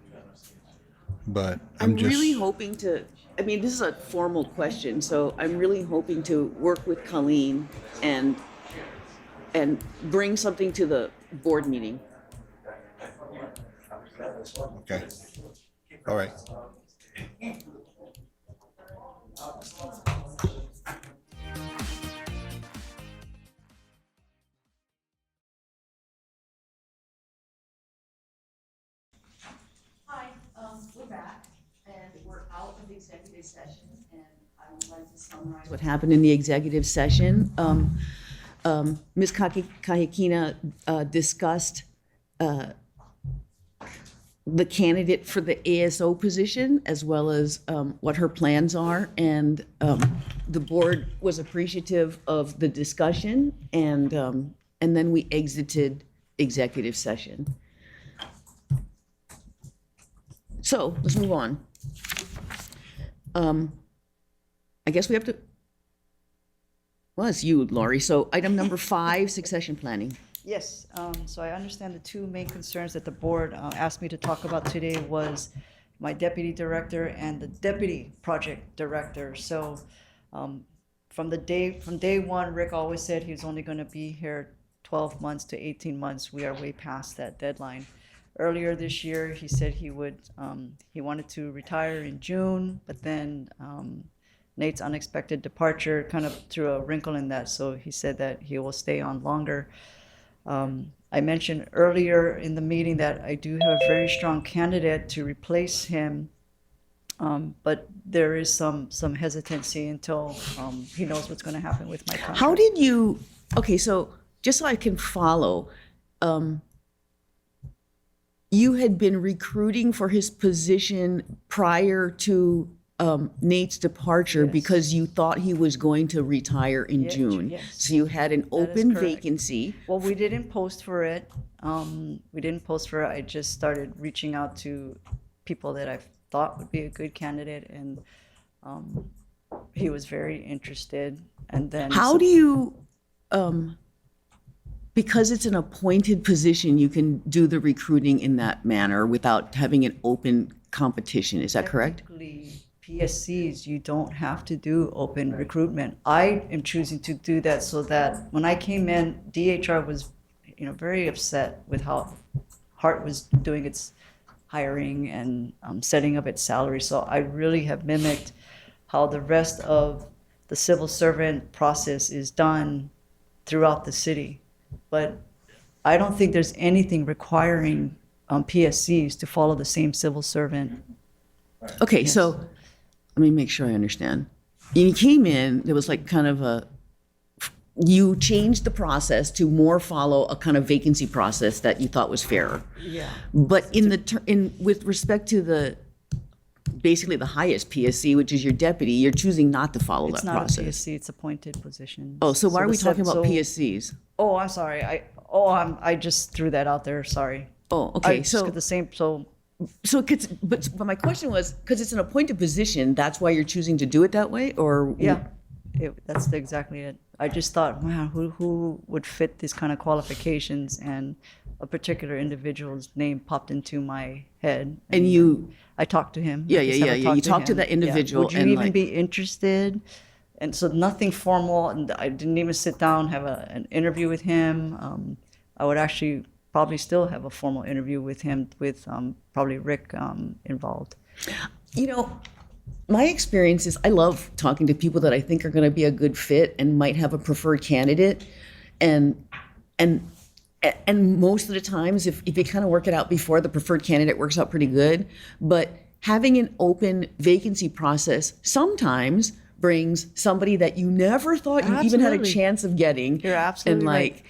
but I'm just really hoping to, I mean, this is a formal question, so I'm really hoping to work with Colleen and bring something to the board meeting. Okay. All right. Hi, we're back, and we're out of executive session, and I would like to summarize. What happened in the executive session. Ms. Kahikina discussed the candidate for the ASO position, as well as what her plans are. And the board was appreciative of the discussion, and then we exited executive session. So let's move on. I guess we have to, Well, it's you, Lori. So item number 5, succession planning. Yes, so I understand the two main concerns that the board asked me to talk about today was my deputy director and the deputy project director. So from day one, Rick always said he was only going to be here 12 months to 18 months. We are way past that deadline. Earlier this year, he said he wanted to retire in June, but then Nate's unexpected departure kind of threw a wrinkle in that. So he said that he will stay on longer. I mentioned earlier in the meeting that I do have a very strong candidate to replace him, but there is some hesitancy until he knows what's going to happen with my contract. How did you, okay, so just so I can follow, you had been recruiting for his position prior to Nate's departure because you thought he was going to retire in June. Yes. So you had an open vacancy. Well, we didn't post for it. I just started reaching out to people that I thought would be a good candidate, and he was very interested. And then How do you, because it's an appointed position, you can do the recruiting in that manner without having an open competition. Is that correct? Technically, PSCs, you don't have to do open recruitment. I am choosing to do that so that when I came in, DHR was, very upset with how Hart was doing its hiring and setting up its salary. So I really have mimicked how the rest of the civil servant process is done throughout the city. But I don't think there's anything requiring PSCs to follow the same civil servant. Okay, so let me make sure I understand. You came in, there was like kind of you changed the process to more follow a kind of vacancy process that you thought was fairer. Yeah. But with respect to basically the highest PSC, which is your deputy, you're choosing not to follow It's that not process. a PSC, it's appointed position. Oh, so why are we talking about so- PSCs? Oh, I'm sorry. I just threw that out there. Sorry. Oh, okay. So the same. But my question was, because it's an appointed position, that's why you're choosing to do it that way, or Yeah, that's exactly it. I just thought, wow, who would fit these kind of qualifications? And a particular individual's name popped into my head. And I talked to him. Yeah, I just yeah, never yeah, yeah. You talked to him. that individual Would you and, even like- be interested? And so nothing formal, and I didn't even sit down, have an interview with him. I would actually probably still have a formal interview with him, with probably Rick involved. My experience is I love talking to people that I think are going to be a good fit and might have a preferred candidate, and most of the times, if you kind of work it out before, the preferred candidate works out pretty good. But having an open vacancy process sometimes brings somebody that you never thought you even had a Absolutely. chance of getting. You're absolutely right.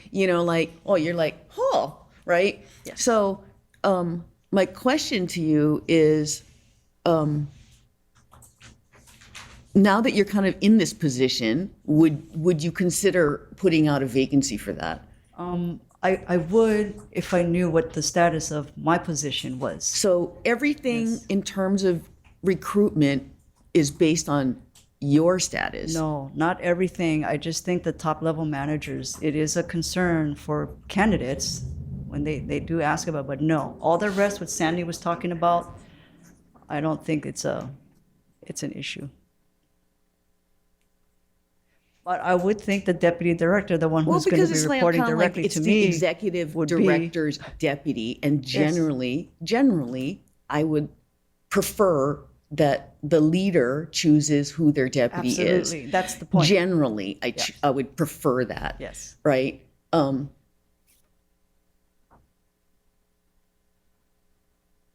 Right? So my question to you is, now that you're kind of in this position, would you consider putting out a vacancy for that? I would if I knew what the status of my position was. So everything in terms of recruitment is based on your status. No, not everything. I just think the top level managers, it is a concern for candidates when they do ask about, but no, all the rest what Sandy was talking about, I don't think it's an issue. But I would think the deputy director, the one who's going to be reporting directly it's to the me, executive would be- director's deputy, and generally, I would prefer that the leader chooses who their deputy is. Absolutely, that's the point. Generally, I would prefer that. Yes. Right.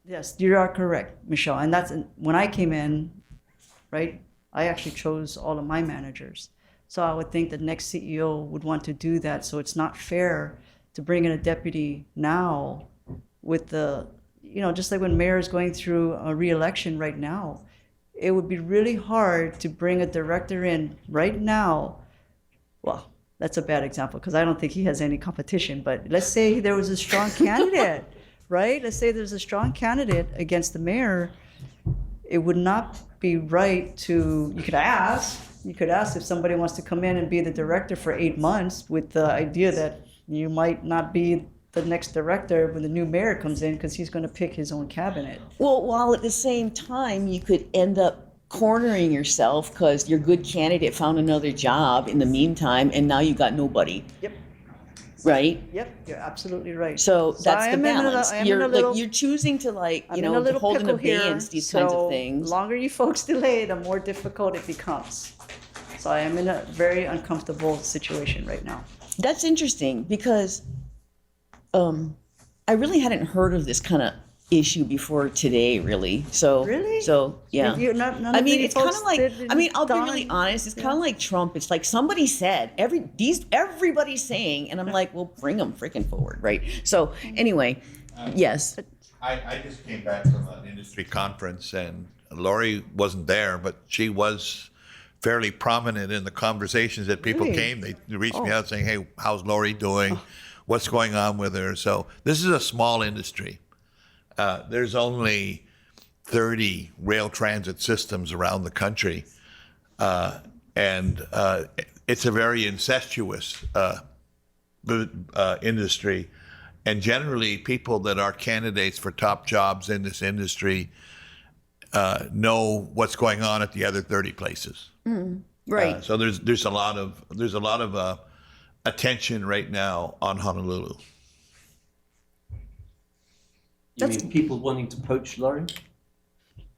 Yes, you are correct, Michelle. And that's when I came in, right? I actually chose all of my managers. So I would think the next CEO would want to do that. So it's not fair to bring in a deputy now with just like when mayor is going through a re-election right now, it would be really hard to bring a director in right now. Well, that's a bad example because I don't think he has any competition, but let's say there was a strong candidate, right? Let's say there's a strong candidate against the mayor. It would not be right you could ask, You could ask if somebody wants to come in and be the director for 8 months with the idea that you might not be the next director when the new mayor comes in because he's going to pick his own cabinet. Well, while at the same time, you could end up cornering yourself because your good candidate found another job in the meantime, and now you got nobody. Yep. Right? Yep, you're absolutely right. So that's I the am in a- balance. I am in You're a little- like you're choosing to I'm you in a know, little hold in pickle here, abeyance these kinds so of things. The longer you folks delay, the more difficult it becomes. So I am in a very uncomfortable situation right now. That's interesting because I really hadn't heard of this kind of issue before today, really. So Really? So yeah. You're not- none I of mean, the it's kind of folks like. that I mean, I'll be done- really honest. It's kind of like Trump. It's like somebody said everybody's saying, and I'm like, well, bring them freaking forward, right? So anyway, yes. I just came back from an industry conference, and Lori wasn't there, but she was fairly prominent in the conversations that people Really? came. They reached me out saying, hey, how's Lori doing? What's going on with her? So this is a small industry. There's only 30 rail transit systems around the country, and it's a very incestuous industry. And generally, people that are candidates for top jobs in this industry know what's going on at the other 30 places. Right. So there's a lot of attention right now on Honolulu. You mean people wanting to poach Lori?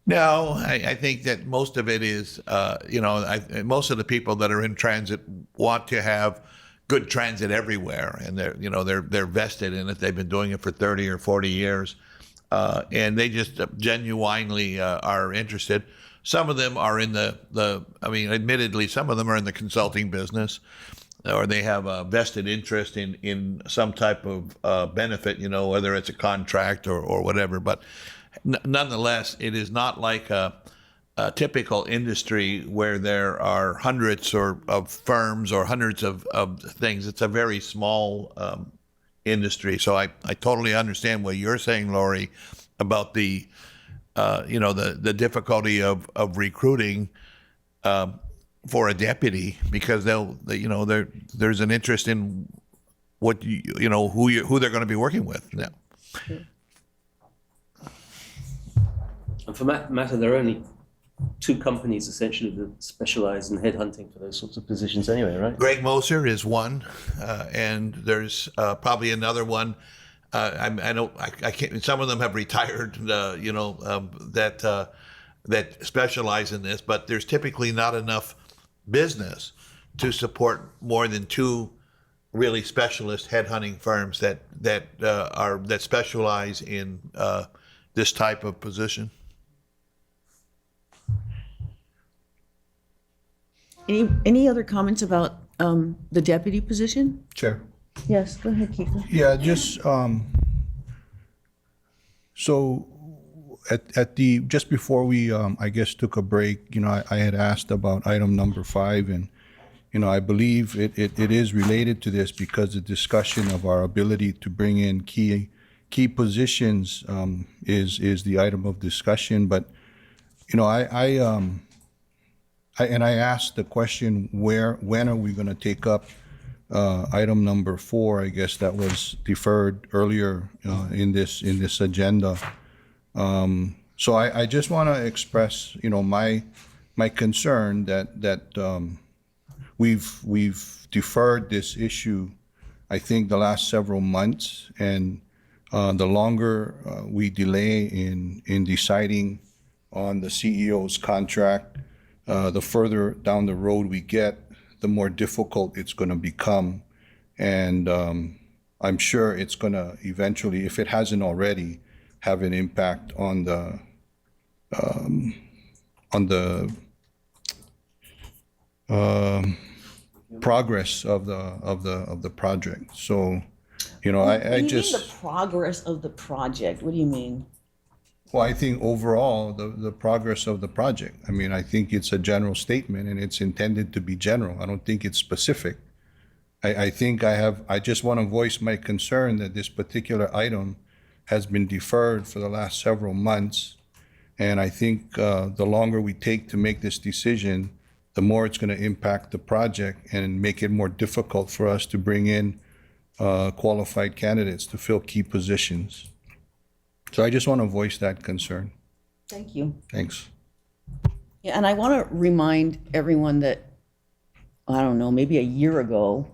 No, I think that most of it is, most of the people that are in transit want to have good transit everywhere, and they're vested in it. They've been doing it for 30 or 40 years, and they just genuinely are interested. Some of them are in admittedly, some of them are in the consulting business, or they have a vested interest in some type of benefit, whether it's a contract or whatever. But nonetheless, it is not like a typical industry where there are hundreds of firms or hundreds of things. It's a very small industry. So I totally understand what you're saying, Lori, about the difficulty of recruiting for a deputy, because there's an interest in what who they're going to be working with. Yeah. And for that matter, there are only two companies essentially that specialize in headhunting for those sorts of positions anyway, right? Greg Moser is one, and there's probably another one. I can't. Some of them have retired. That specialize in this, but there's typically not enough business to support more than two really specialist headhunting firms that specialize in this type of position. Any other comments about the deputy position? Chair. Yes, go ahead, Keith. Yeah, just so just before we I guess took a break, I had asked about item number 5, and I believe it is related to this because the discussion of our ability to bring in key positions is the item of discussion. But I asked the question, when are we going to take up item number 4? I guess that was deferred earlier in this agenda. So I just want to express, my concern that we've deferred this issue, I think, the last several months, and the longer we delay in deciding on the CEO's contract, the further down the road we get, the more difficult it's going to become. And I'm sure it's going to eventually, if it hasn't already, have an impact on the progress of the project. So, I just. mean the progress of the project? What do you mean? Well, I think overall, the progress of the project. I mean, I think it's a general statement, and it's intended to be general. I don't think it's specific. I think I just want to voice my concern that this particular item has been deferred for the last several months. And I think the longer we take to make this decision, the more it's going to impact the project and make it more difficult for us to bring in qualified candidates to fill key positions. So I just want to voice that concern. Thank you. Thanks. Yeah, and I want to remind everyone that, I don't know, maybe a year ago,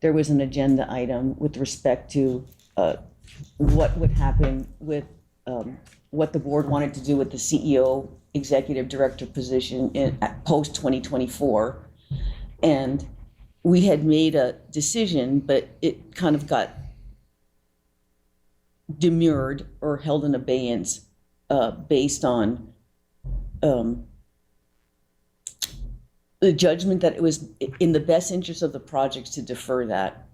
there was an agenda item with respect to what would happen with what the board wanted to do with the CEO executive director position at post 2024. And we had made a decision, but it kind of got demurred or held in abeyance based on the judgment that it was in the best interest of the projects to defer that.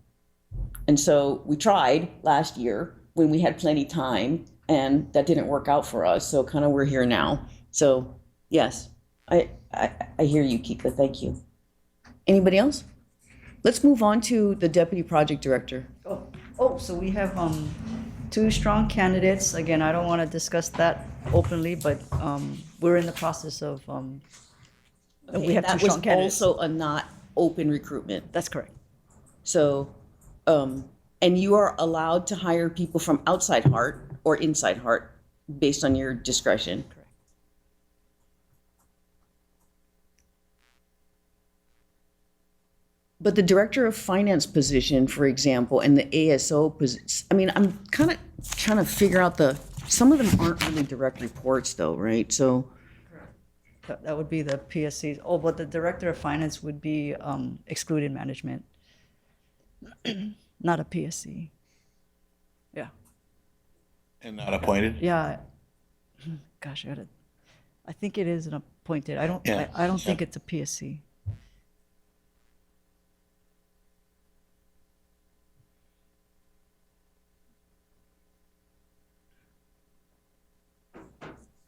And so we tried last year when we had plenty time, and that didn't work out for us. So kind of we're here now. So yes, I hear you, Kika. Thank you. Anybody else? Let's move on to the deputy project director. So we have two strong candidates. Again, I don't want to discuss that openly, but we're in the process of, we have two That strong was candidates. also a not open recruitment. That's correct. So, and you are allowed to hire people from outside Hart or inside Hart based on your discretion. Correct. But the director of finance position, for example, and the ASO position, I mean, I'm kind of trying to figure out some of them aren't really direct reports though, right? So, That would be the PSCs. Oh, but the director of finance would be excluded management, not a PSC. Yeah. And not appointed? Yeah. Gosh, I think it is an appointed. I don't think it's a PSC.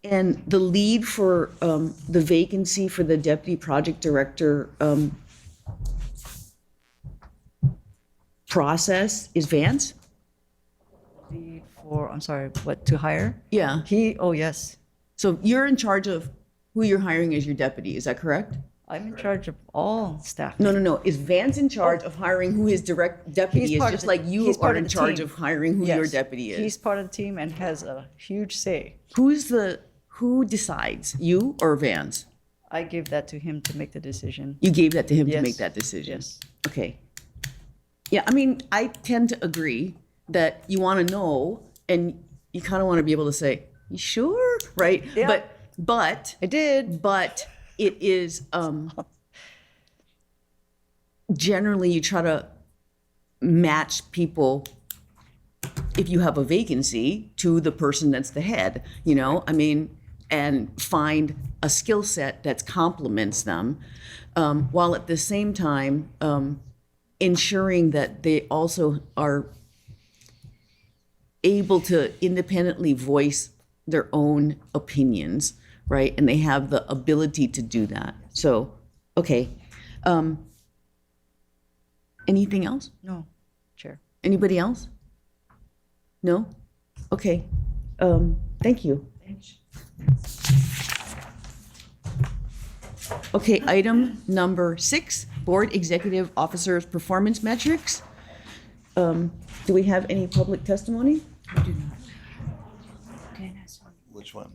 and the lead for the vacancy for the deputy project director process is Vance? Lead for, I'm sorry, what, to hire? Yeah. Oh, yes. So you're in charge of who you're hiring as your deputy, is that correct? I'm in charge of all staff. No. Is Vance in charge of hiring who his direct deputy is, just like you are in charge of hiring who your deputy is? He's part of the team and has a huge say. Who decides, you or Vance? I give that to him to make the decision. You gave that to him to Yes. make that decision? Yes. Okay. Yeah, I mean, I tend to agree that you want to know and you kind of want to be able to say, you sure? Right? Yeah. But I did. But it is generally you try to match people if you have a vacancy to the person that's the head, you know? I mean, and find a skill set that complements them, while at the same time ensuring that they also are able to independently voice their own opinions, right? And they have the ability to do that. So, okay. Anything else? No, Chair. Anybody else? No? Okay. Thank you. Okay, item number 6, Board Executive Officers Performance Metrics. Do we have any public testimony? We do not. Which one?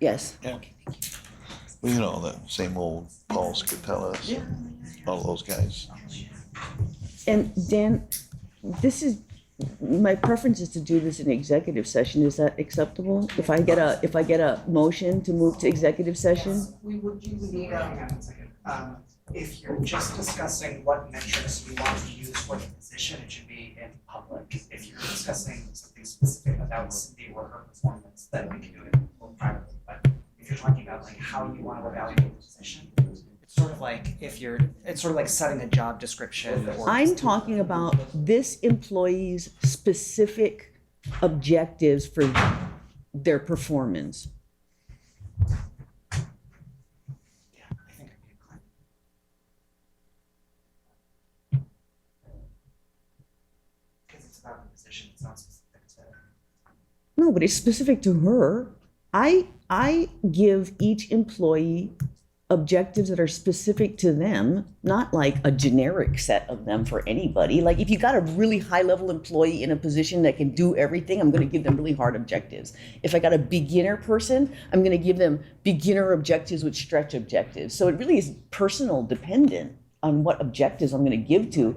Yes. Yeah. Well, you know, the same old Paul Scatella, all those guys. And Dan, this is, my preference is to do this in executive session. Is that acceptable? If I get a motion to move to executive session? You would need hang on one second. If you're just discussing what metrics you want to use for the position, it should be in public. If you're discussing something specific about Cindy or her performance, then we can do it privately. But if you're talking about like how you want to evaluate the position, it's sort of like it's sort of like setting a job description. Or I'm talking about this employee's specific objectives for their performance. because it's about the position, it's not specific to. No, but it's specific to her. I give each employee objectives that are specific to them, not like a generic set of them for anybody. Like if you got a really high level employee in a position that can do everything, I'm going to give them really hard objectives. If I got a beginner person, I'm going to give them beginner objectives with stretch objectives. So it really is personal dependent on what objectives I'm going to give to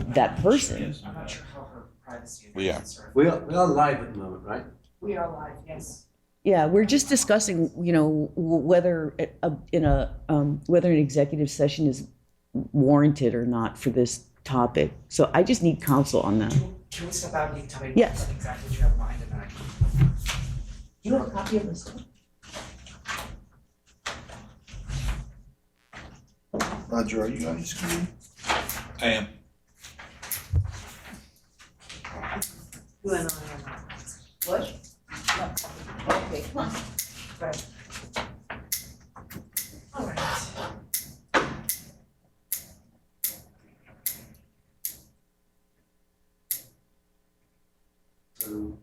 that person. I'm not sure how her privacy. We are. We are live at the moment, right? We are live, yes. Yeah, we're just discussing, you know, whether whether an executive session is warranted or not for this topic. So I just need counsel on that. Can we step out and you can tell me Yes. what exactly you have in mind and then I can. Do you have a copy of this? Roger, are you on the screen? I am. You and I are not. What? No. Okay, come on. Right. All right. So,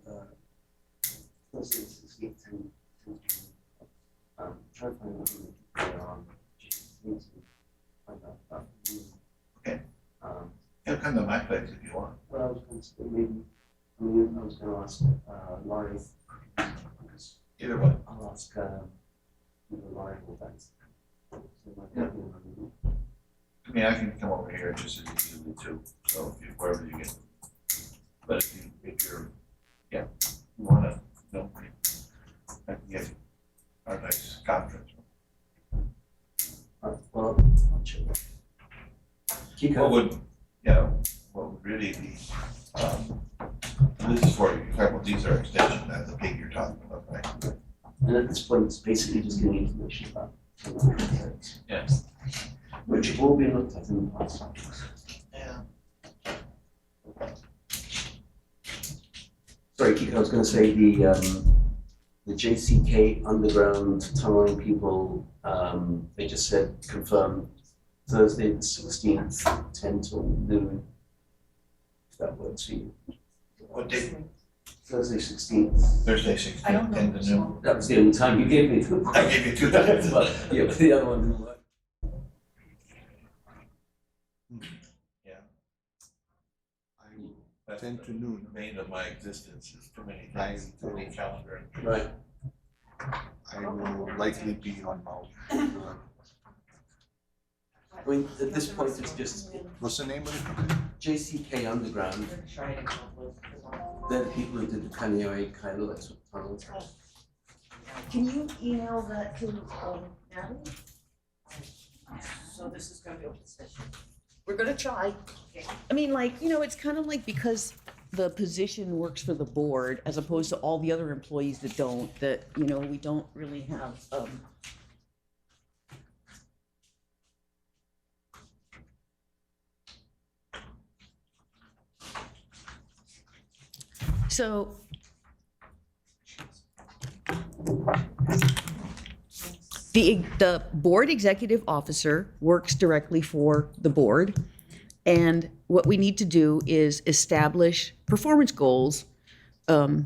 Thursday, 16th, try to find out who they are. Need to find out about who. Okay. He'll come to my place if you want. Well, I was going to say maybe, I was going to ask Laurie. Because Either way. I'll ask Laurie what that's. I mean, I can come over here just as easily too, so if you, wherever you get. But if you're, yeah, you wanna, no, I can get our nice conference. Well, I'll check. What would, yeah, what would really be, this is for, you're talking about these are extension, that's the pig you're talking about, right? And at this point, it's basically just getting information about some of the concepts. Yes. Which have all been looked at in the past. Yeah. Sorry, Kiko, I was gonna say the JCK underground tunneling people, they just said confirm Thursday the 16th, 10 till noon. If that works for you. What date? Thursday 16th. Thursday 16th, 10 to noon. That was the only time you gave me. I gave you 2 times. But yeah, but the other one didn't work. Yeah. I 10 to noon. The main of my existence is too many things, too many calendar. Right. I will likely be on Maui. I mean, at this point, it's just What's the name of the company? JCK Underground. They're the people who did the Kaneohe Kailua tunnel. Can you email that to Natalie? So this is gonna be open session. We're gonna try. I mean, like, you know, it's kind of like because the position works for the board as opposed to all the other employees that don't, that, you know, we don't really have, so the board executive officer works directly for the board. And what we need to do is establish performance goals for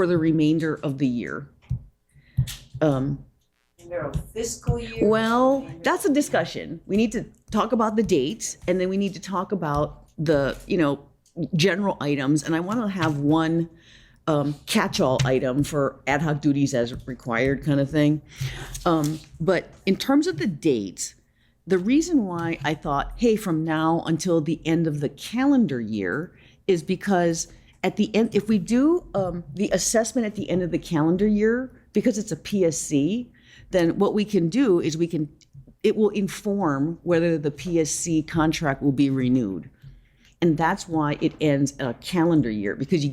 the remainder of the year. And they're a fiscal year. Well, that's a discussion. We need to talk about the dates, and then we need to talk about the, you know, general items. And I want to have one catch-all item for ad hoc duties as required kind of thing. But in terms of the dates, the reason why I thought, hey, from now until the end of the calendar year is because at the end, if we do the assessment at the end of the calendar year, because it's a PSC, then what we can do is it will inform whether the PSC contract will be renewed. And that's why it ends a calendar year, because you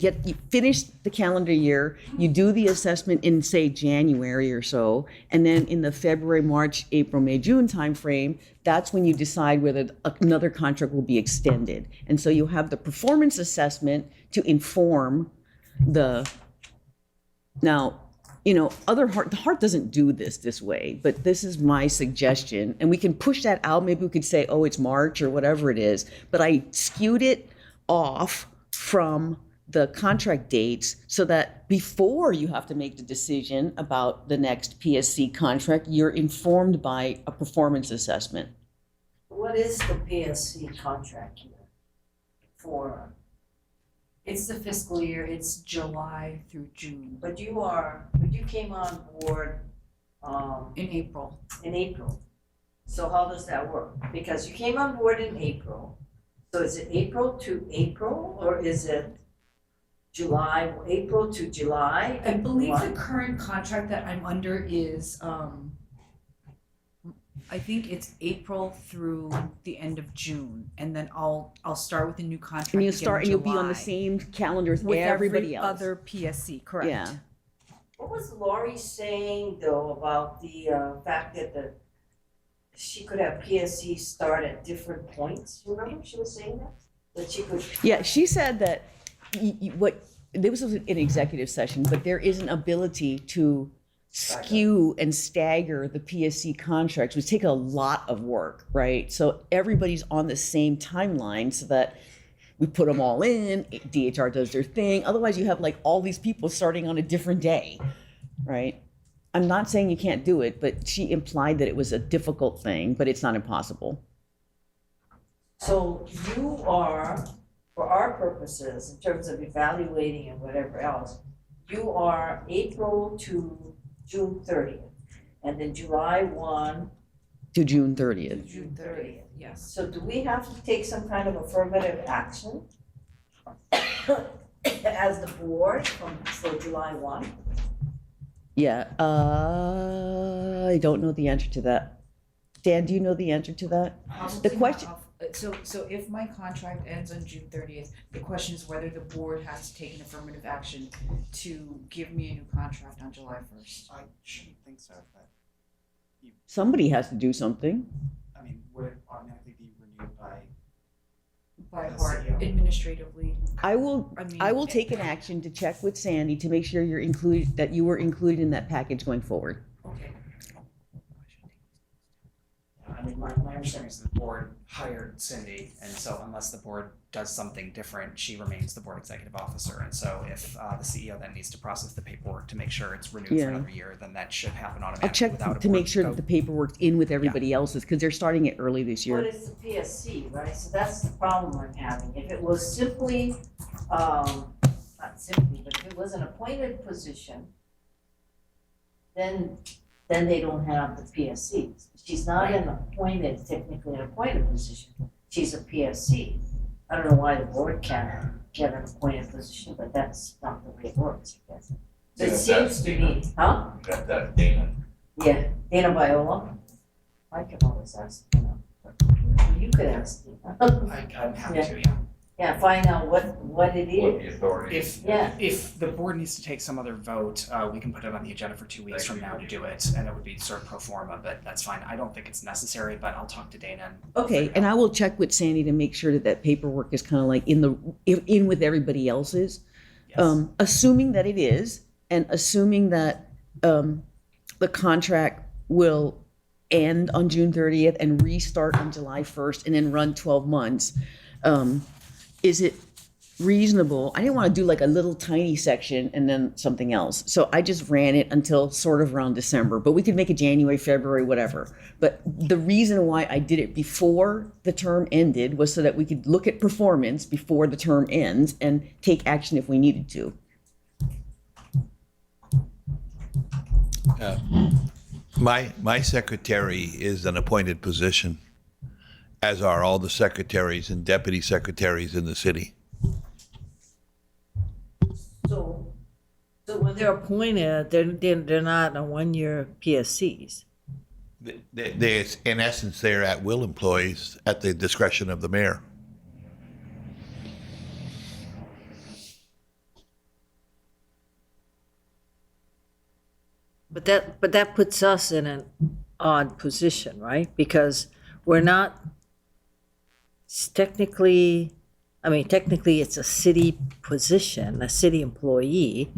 finish the calendar year, you do the assessment in, say, January or so, and then in the February, March, April, May, June timeframe, that's when you decide whether another contract will be extended. And so you have the performance assessment to inform now, you know, the heart doesn't do this way, but this is my suggestion. And we can push that out. Maybe we could say, oh, it's March or whatever it is. But I skewed it off from the contract dates so that before you have to make the decision about the next PSC contract, you're informed by a performance assessment. What is the PSC contract here for? It's the fiscal year, it's July through June. But you came on board, In April. in April. So how does that work? Because you came on board in April. So is it April to April or is it April to July? I believe the What? current contract that I'm under is, I think it's April through the end of June, and then I'll start with a new contract And you'll again in start, and you'll be on the July. same calendar as With everybody every else. other PSC, correct? Yeah. What was Lori saying though about the fact that she could have PSC start at different points? You remember she was saying that? That she could. Yeah, she said that there was an executive session, but there is an ability to skew and stagger the PSC contracts, which take a lot of work, right? So everybody's on the same timeline so that we put them all in, DHR does their thing. Otherwise, you have like all these people starting on a different day, right? I'm not saying you can't do it, but she implied that it was a difficult thing, but it's not impossible. So you are, for our purposes, in terms of evaluating and whatever else, you are April to June 30th, and then July 1 To June 30th. June 30th. Yes. So do we have to take some kind of affirmative action as the board for July 1? Yeah, I don't know the answer to that. Dan, do you know the answer to that? The question, So if my contract ends on June 30th, the question is whether the board has to take an affirmative action to give me a new contract on July 1st. I shouldn't think so, but, somebody has to do something. I mean, would it automatically be renewed by? By the Hart CEO? administratively. I will take an action to check with Sandy to make sure you're included, that you were included in that package going forward. Okay. I mean, my understanding is the board hired Cindy, and so unless the board does something different, she remains the board executive officer. And so if the CEO then needs to process the paperwork to make sure it's renewed Yeah. for another year, then that should happen I'll automatically check without a to board make sure that vote. the paperwork's in with everybody else's, because they're starting it early this But year. it's the PSC, right? So that's the problem I'm having. If it was simply, not simply, but if it was an appointed position, then they don't have the PSC. She's not an appointed, technically an appointed position. She's a PSC. I don't know why the board can't get an appointed position, but that's not the way it works, I guess. So it seems to me, huh? Got that, Dana. Yeah, Dana Viola. I can always ask, you could ask Dana. I'm happy to, yeah. Yeah, find out what it is. If the board needs to take some other vote, we can put it on the agenda for 2 weeks from now to do it, and it would be sort of pro forma, but that's fine. I don't think it's necessary, but I'll talk to Dana. And Okay, and I will check with Sandy to make sure that that paperwork is kind of like in with everybody else's. Assuming that it is, and assuming that the contract will end on June 30th and restart on July 1st and then run 12 months, is it reasonable? I didn't want to do like a little tiny section and then something else. So I just ran it until sort of around December, but we could make it January, February, whatever. But the reason why I did it before the term ended was so that we could look at performance before the term ends and take action if we needed to. My secretary is an appointed position, as are all the secretaries and deputy secretaries in the city. So when they're appointed, they're not on 1-year PSCs. They, in essence, they're at-will employees at the discretion of the mayor. But that puts us in an odd position, right? Because we're not technically, technically it's a city position, a city employee.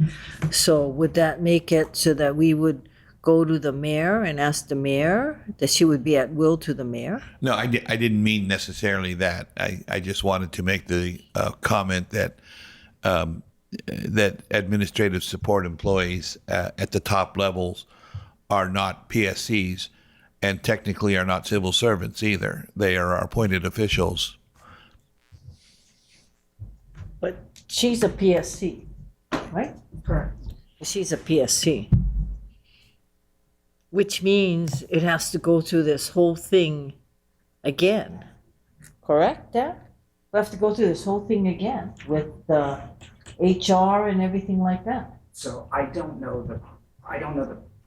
So would that make it so that we would go to the mayor and ask the mayor that she would be at will to the mayor? No, I didn't mean necessarily that. I just wanted to make the comment that that administrative support employees at the top levels are not PSCs and technically are not civil servants either. They are appointed officials. But she's a PSC, right? Correct. She's a PSC. Which means it has to go through this whole thing again. Correct, Dad? We have to go through this whole thing again with the HR and everything like that. So I don't know the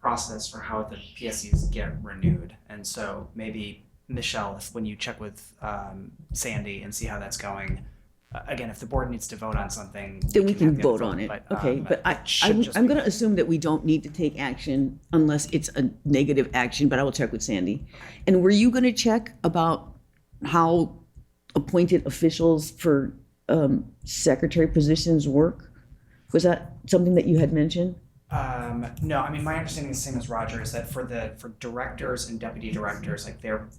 process for how the PSCs get renewed. And so maybe Michelle, when you check with Sandy and see how that's going, again, if the board needs to vote on something, Then we can have the vote on it. Okay, but I'm going to assume that we don't need to take action unless it's a negative action, but I will check with Sandy. And were you going to check about how appointed officials for secretary positions work? Was that something that you had mentioned? No, I mean, my understanding is the same as Roger, is that for directors and deputy directors, like their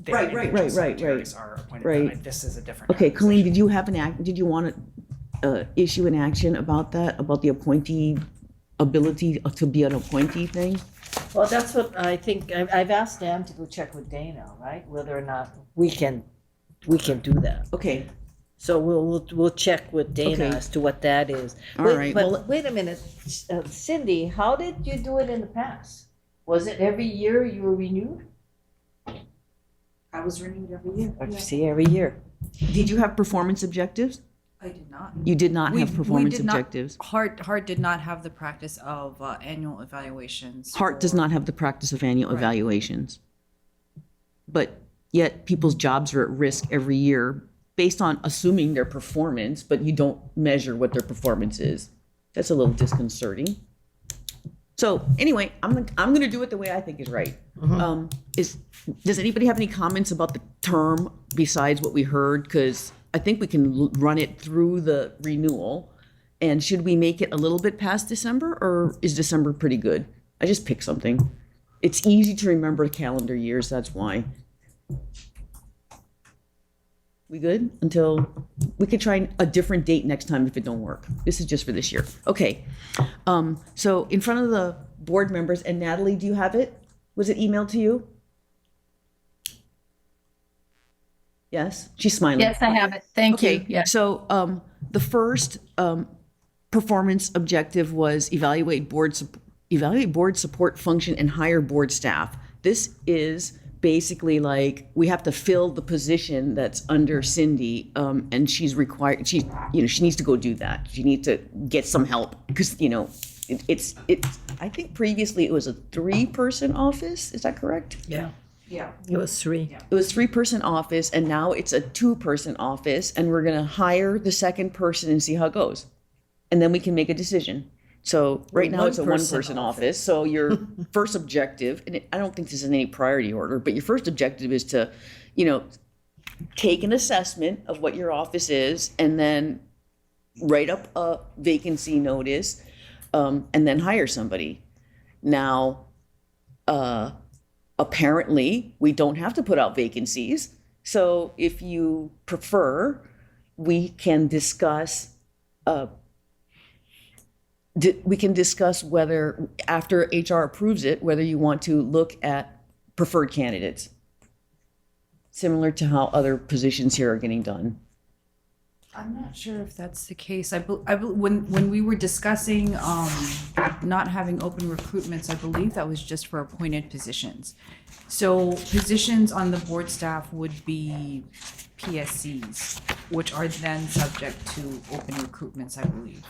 individual secretaries are appointed. Right. But this is a different. Okay, Colleen, did you have did you want to issue an action about that, about the appointee ability to be an appointee thing? Well, that's what I think. I've asked Dan to go check with Dana, right? Whether or not we can do that. Okay. So we'll check with Dana Okay. as to what that is. All Wait, right, But well- wait a minute, Cindy, how did you do it in the past? Was it every year you were renewed? I was renewed every year. I see, every year. Did you have performance objectives? I did not. You did not We- have we performance did not- objectives. Hart did not have the practice of annual evaluations. Hart does not have the practice of annual Right. evaluations. But yet people's jobs are at risk every year based on assuming their performance, but you don't measure what their performance is. That's a little disconcerting. So anyway, I'm going to do it the way I think is right. Does anybody have any comments about the term besides what we heard? Because I think we can run it through the renewal. And should we make it a little bit past December, or is December pretty good? I just picked something. It's easy to remember calendar years, that's why. We good? Until, we could try a different date next time if it don't work. This is just for this year. Okay. So in front of the board members, and Natalie, do you have it? Was it emailed to you? Yes, she's smiling. Yes, I have it. Thank you. Okay, so the first performance objective was evaluate board support function and hire board staff. This is basically like we have to fill the position that's under Cindy, and she's required. She needs to go do that. She needs to get some help because it's. I think previously it was a 3-person office. Is that correct? Yeah. Yeah. It was 3. It was 3-person office, and now it's a 2-person office, and we're gonna hire the second person and see how it goes, and then we can make a decision. So right now it's a 1-person office. So your first objective, and I don't think this is in any priority order, but your first objective is to, take an assessment of what your office is, and then write up a vacancy notice, and then hire somebody. Now, apparently, we don't have to put out vacancies. So if you prefer, we can discuss whether, after HR approves it, whether you want to look at preferred candidates, similar to how other positions here are getting done. I'm not sure if that's the case. When we were discussing not having open recruitments, I believe that was just for appointed positions. So positions on the board staff would be PSCs, which are then subject to open recruitments, I believe.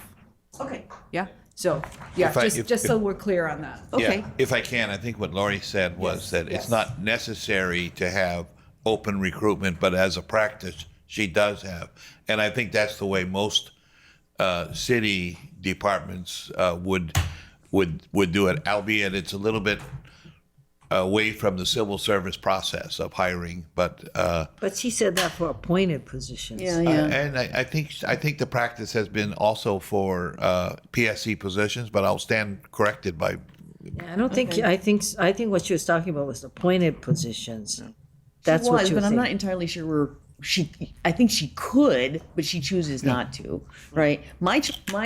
Okay. Yeah. So yeah, If just so we're clear on that. Okay. Yeah, if I can, I think what Lori said was that it's not necessary to have open recruitment, but as a practice, she does have. And I think that's the way most city departments would do it, albeit it's a little bit away from the civil service process of hiring, but she said that for appointed positions. and I think the practice has been also for PSC positions, but I'll stand corrected by. Yeah, I don't think, I think what she was talking about was appointed positions. That's She what was, she but was I'm saying. not entirely sure we're I think she could, but she chooses not to, right? My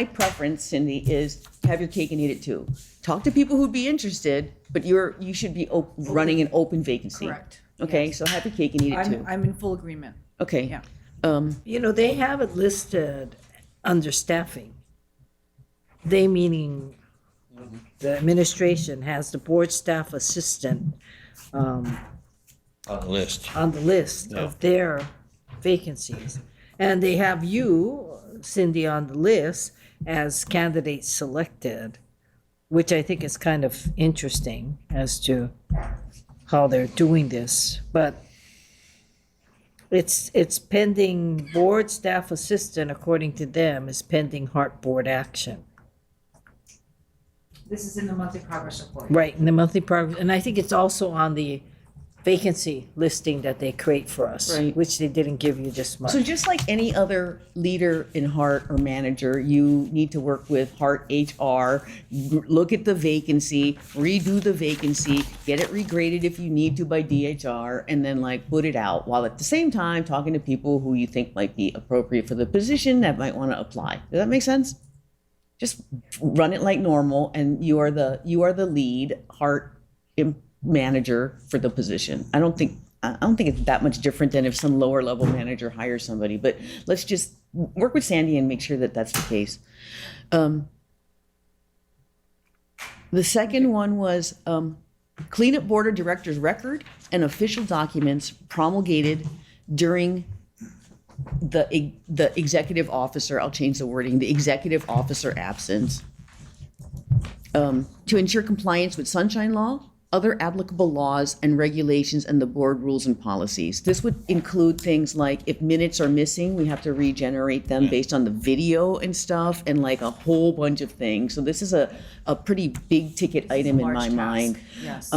preference, Cindy, is have your cake and eat it too. Talk to people who'd be interested, but you should be running an open vacancy. Correct. Okay, Yes. so have your cake and eat it too. I'm in full agreement. Okay. Yeah. You know, they have it listed under staffing. They meaning the administration has the board staff assistant On the list. on the list Yeah. of their vacancies. And they have you, Cindy, on the list as candidate selected, which I think is kind of interesting as to how they're doing this. But it's pending board staff assistant, according to them, is pending Hart board action. This is in the monthly progress report. Right, in the monthly progress, and I think it's also on the vacancy listing that they create for us, Right. which they didn't give you this month. So just like any other leader in Hart or manager, you need to work with Hart HR, look at the vacancy, redo the vacancy, get it regraded if you need to by DHR, and then like put it out while at the same time talking to people who you think might be appropriate for the position that might want to apply. Does that make sense? Just run it like normal, and you are the lead Hart manager for the position. I don't think it's that much different than if some lower level manager hires somebody, but let's just work with Sandy and make sure that that's the case. The second one was clean up board of directors record and official documents promulgated during the executive officer, I'll change the wording, the executive officer absence, to ensure compliance with sunshine law, other applicable laws and regulations, and the board rules and policies. This would include things like if minutes are missing, we have to regenerate them based on the video and stuff, and like a whole bunch of things. So this is a pretty big ticket item in my mind. Yes.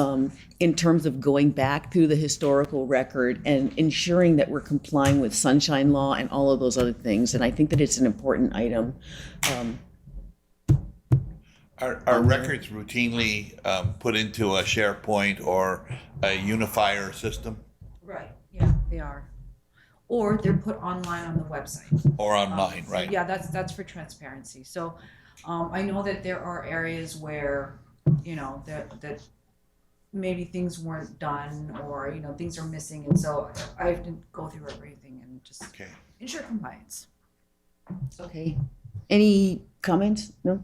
In terms of going back through the historical record and ensuring that we're complying with sunshine law and all of those other things. And I think that it's an important item. Are records routinely put into a SharePoint or a unifier system Right, yeah, they are. Or they're put online on the website. or online, So, right? Yeah, that's for transparency. So, I know that there are areas where, that maybe things weren't done or, things are missing. And so I have to go through everything and just ensure compliance. Okay. Any comments? No?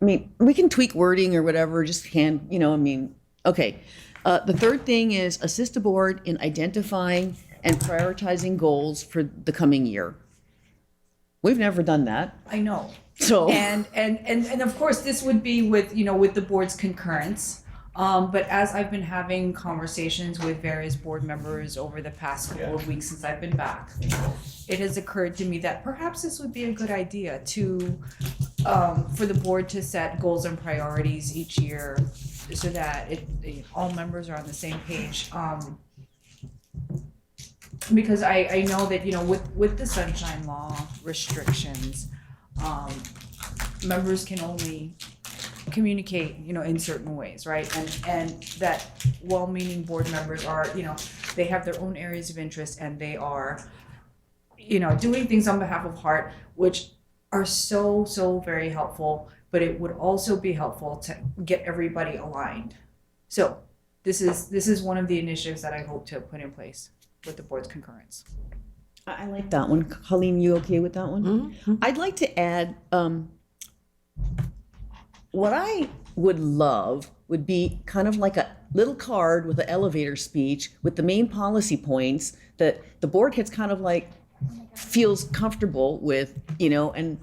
I mean, we can tweak wording or whatever, just okay. The third thing is assist the board in identifying and prioritizing goals for the coming year. We've never done that. I know. So and of course this would be with with the board's concurrence. But as I've been having conversations with various board members over the past couple of weeks since I've been back, it has occurred to me that perhaps this would be a good idea to for the board to set goals and priorities each year so that all members are on the same page. Because I know that with the sunshine law restrictions, members can only communicate in certain ways, right? And that well-meaning board members are they have their own areas of interest and they are doing things on behalf of Hart, which are so very helpful, but it would also be helpful to get everybody aligned. So this is one of the initiatives that I hope to put in place with the board's concurrence. I like that one. Colleen, you okay with that one? Mm-hmm. I'd like to add, what I would love would be kind of like a little card with an elevator speech with the main policy points that the board gets kind of like feels comfortable with, and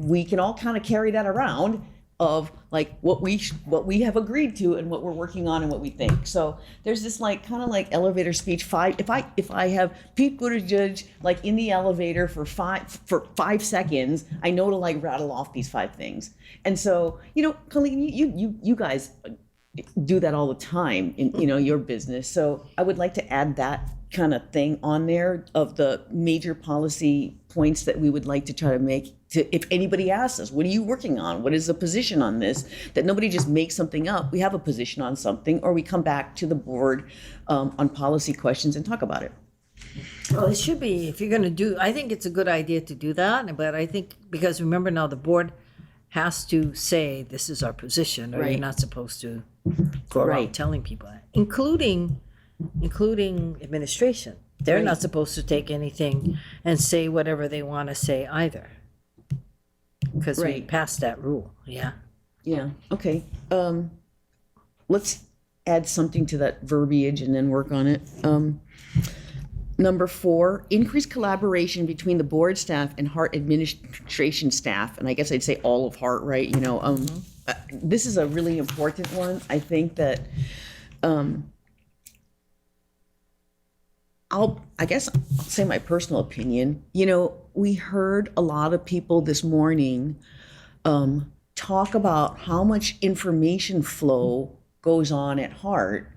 we can all kind of carry that around of like what we have agreed to and what we're working on and what we think. So there's this like kind of like elevator speech. If I have Pete Buttigieg like in the elevator for 5 seconds, I know to like rattle off these 5 things. And so Colleen, you guys do that all the time in your business. So I would like to add that kind of thing on there of the major policy points that we would like to try to make to, if anybody asks us, what are you working on? What is the position on this? That nobody just makes something up. We have a position on something, or we come back to the board on policy questions and talk about it. Well, it should be, if you're gonna do, I think it's a good idea to do that, but I think, because remember now, the board has to say, this is our position, or you're Right. not supposed to go around Right. telling people that, including administration. They're not Right. supposed to take anything and say whatever they wanna say either. Because we Right. passed that rule, yeah. Yeah, okay. Let's add something to that verbiage and then work on it. Number 4, increase collaboration between the board staff and Hart administration staff. And I guess I'd say all of Hart, right? You know, this is a really important one. I think that, I'll say my personal opinion. You know, we heard a lot of people this morning talk about how much information flow goes on at Hart.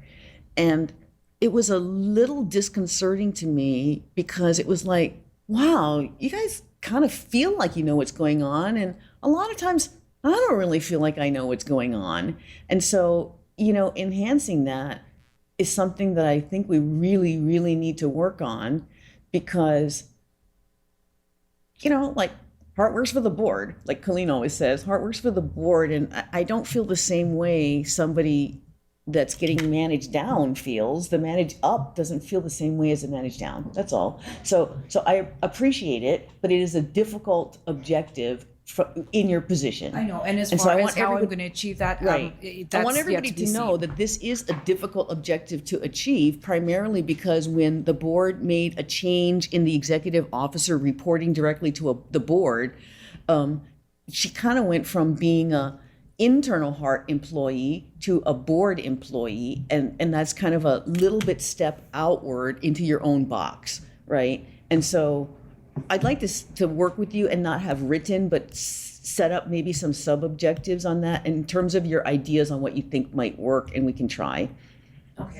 And it was a little disconcerting to me because it was like, wow, you guys kind of feel like you know what's going on. And a lot of times I don't really feel like I know what's going on. And so, you know, enhancing that is something that I think we really, really need to work on because, you know, like Hart works for the board, like Colleen always says, Hart works for the board. And I don't feel the same way somebody that's getting managed down feels. The managed up doesn't feel the same way as the managed down. That's all. So I appreciate it, but it is a difficult objective in your position. I know, and as so far I as want how I'm everybody- going to achieve that, Right. I that's want yet everybody be to know seen. that this is a difficult objective to achieve, primarily because when the board made a change in the executive officer reporting directly to the board, she kind of went from being a internal Hart employee to a board employee, and that's kind of a little bit step outward into your own box, right? And so I'd like to work with you and not have written, but set up maybe some sub-objectives on that in terms of your ideas on what you think might work, and we can try.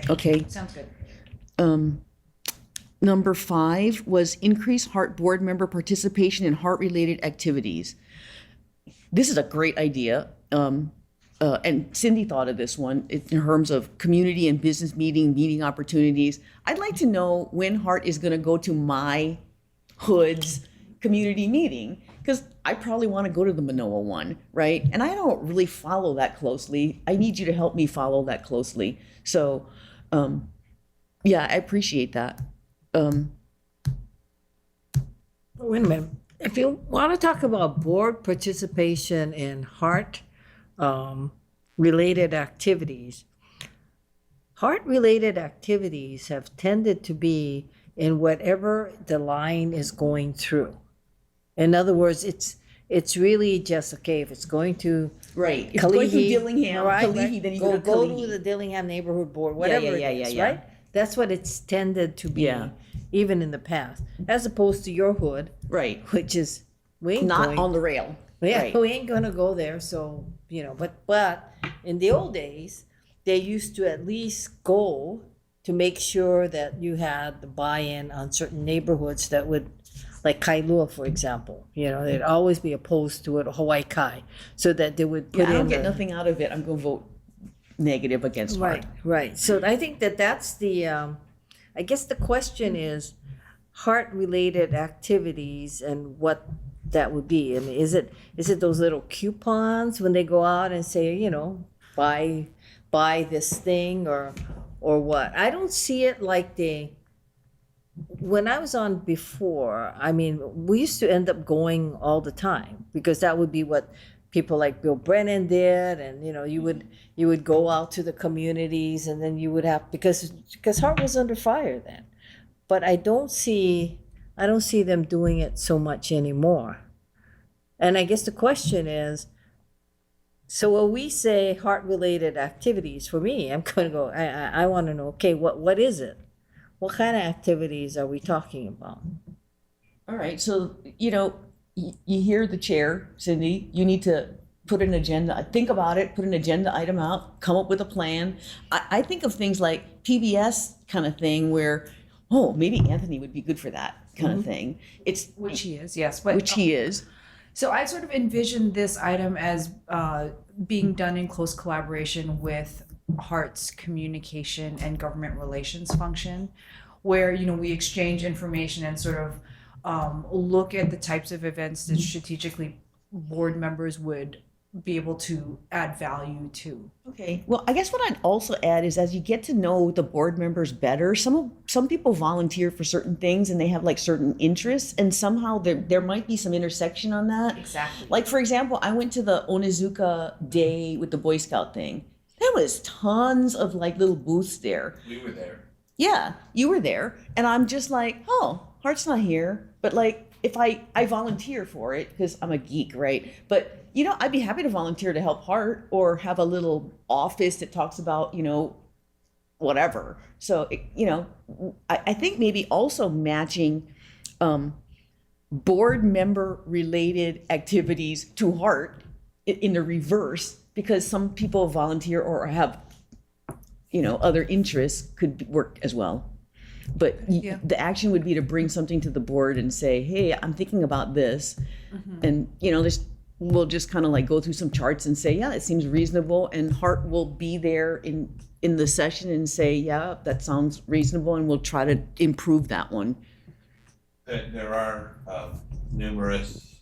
Okay. Sounds good. Number 5 was increase Hart board member participation in Hart-related activities. This is a great idea. And Cindy thought of this one in terms of community and business meeting opportunities. I'd like to know when Hart is going to go to my hood's community meeting, because I probably want to go to the Manoa one, right? And I don't really follow that closely. I need you to help me follow that closely. So, yeah, I appreciate that. Wait a minute. If you want to talk about board participation in Hart related activities, Hart related activities have tended to be in whatever the line is going through. In other words, it's really just, okay, if it's going to Right. If it's going through Kalihi, Dillingham, right, Kalihi, then you go go to Kalihi. to the Dillingham Neighborhood Board, whatever yeah, it is, yeah. right? That's what it's tended to be, Yeah. even in the past, as opposed to your hood, Right. which is, we ain't Not going- on the rail. Yeah, Right. we ain't gonna go there, so, you know, but in the old days, they used to at least go to make sure that you had the buy-in on certain neighborhoods that would, like Kailua, for example, you know, they'd always be opposed to it, Hawaii Kai, so that they would put Yeah, I don't in get the- nothing out of it. I'm going to vote negative against Hart. Right, right. So I think that's the, I guess the question is Hart-related activities and what that would be. I mean, is it those little coupons when they go out and say, you know, buy this thing or what? I don't see it like when I was on before, I mean, we used to end up going all the time because that would be what people like Bill Brennan did, and you know, you would go out to the communities, and then you would have because Hart was under fire then. But I don't see them doing it so much anymore. And I guess the question is, so when we say Hart-related activities, for me, I'm going to go, I want to know, okay, what is it? What kind of activities are we talking about? All right. So, you know, you hear the chair, Cindy, you need to put an agenda, think about it, put an agenda item out, come up with a plan. I think of things like PBS kind of thing where, oh, maybe Anthony would be good for that kind of thing. It's Which he is, yes. But, which he is. So I sort of envisioned this item as being done in close collaboration with Hart's communication and government relations function. where, you know, we exchange information and sort of look at the types of events that strategically board members would be able to add value to. Okay. Well, I guess what I'd also add is as you get to know the board members better, some people volunteer for certain things and they have like certain interests, and somehow there might be some intersection on that. Exactly. Like for example, I went to the Onizuka Day with the Boy Scout thing. There was tons of like little booths there. We were there. Yeah, you were there, and I'm just like, oh, Hart's not here, but like if I volunteer for it because I'm a geek, right? But you know, I'd be happy to volunteer to help Hart or have a little office that talks about, you know, whatever. So, you know, I think maybe also matching board member related activities to Hart in the reverse, because some people volunteer or have, you know, other interests could work as well. But the action would be to bring something to the board and say, hey, I'm thinking about this. And, you know, we'll just kind of like go through some charts and say, yeah, it seems reasonable. And Hart will be there in the session and say, yeah, that sounds reasonable. And we'll try to improve that one. There are numerous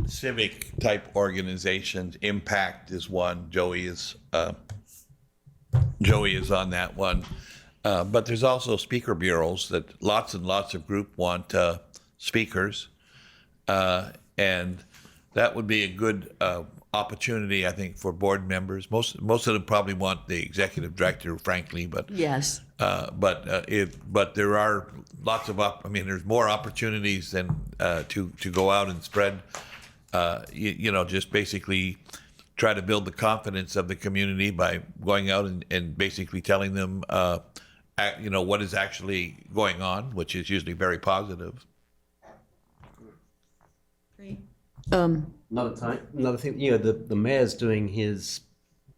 civic type organizations. Impact is one. Joey is on that one. But there's also speaker bureaus that lots and lots of group want speakers. And that would be a good opportunity, I think, for board members. Most of them probably want the executive director, frankly, but yes. But there are lots of there's more opportunities than to go out and spread. You know, just basically try to build the confidence of the community by going out and basically telling them, you know, what is actually going on, which is usually very positive. Great. Another thing, you know, the mayor's doing his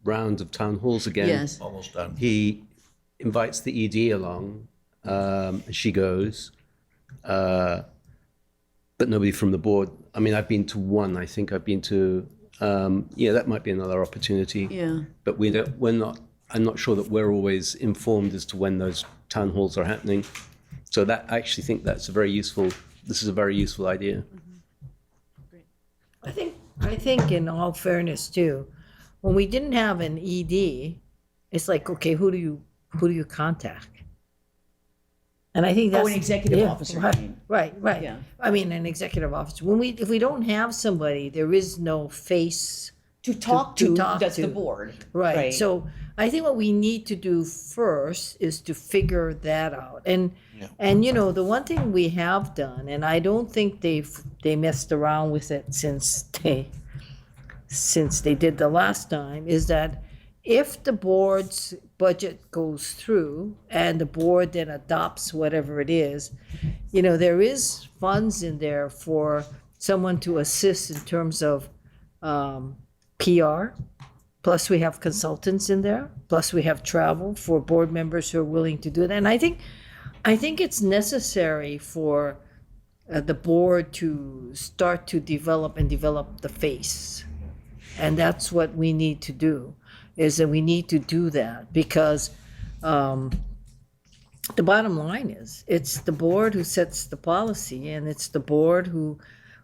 rounds of town halls again. Yes. Almost done. He invites the ED along. She goes, but nobody from the board. I mean, I've been to one. I think I've been to. That might be another opportunity. Yeah. But I'm not sure that we're always informed as to when those town halls are happening. So I actually think this is a very useful idea. I think in all fairness too, when we didn't have an ED, it's like, okay, who do you contact? And I think that's an executive officer. Right. Yeah. I mean, an executive officer. If we don't have somebody, there is no face to talk to. That's the board. Right. So I think what we need to do first is to figure that out. And you know, the one thing we have done, and I don't think they messed around with it since they did the last time, is that if the board's budget goes through and the board then adopts whatever it is, you know, there is funds in there for someone to assist in terms of PR. Plus we have consultants in there. Plus we have travel for board members who are willing to do that. And I think it's necessary for the board to start to develop the face. And that's what we need to do, is that we need to do that because the bottom line is it's the board who sets the policy, and it's the board who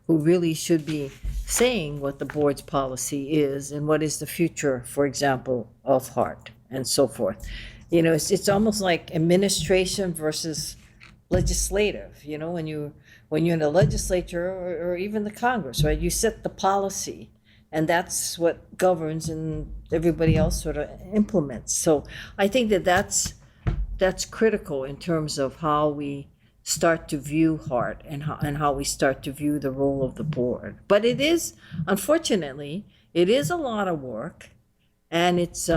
really should be saying what the board's policy is and what is the future, for example, of Hart and so forth. You know, it's almost like administration versus legislative. You know, when you're in the legislature or even the Congress, right? You set the policy, and that's what governs, and everybody else sort of implements. So I think that's critical in terms of how we start to view Hart and how we start to view the role of the board. But it is, unfortunately, it is a lot of work, and it's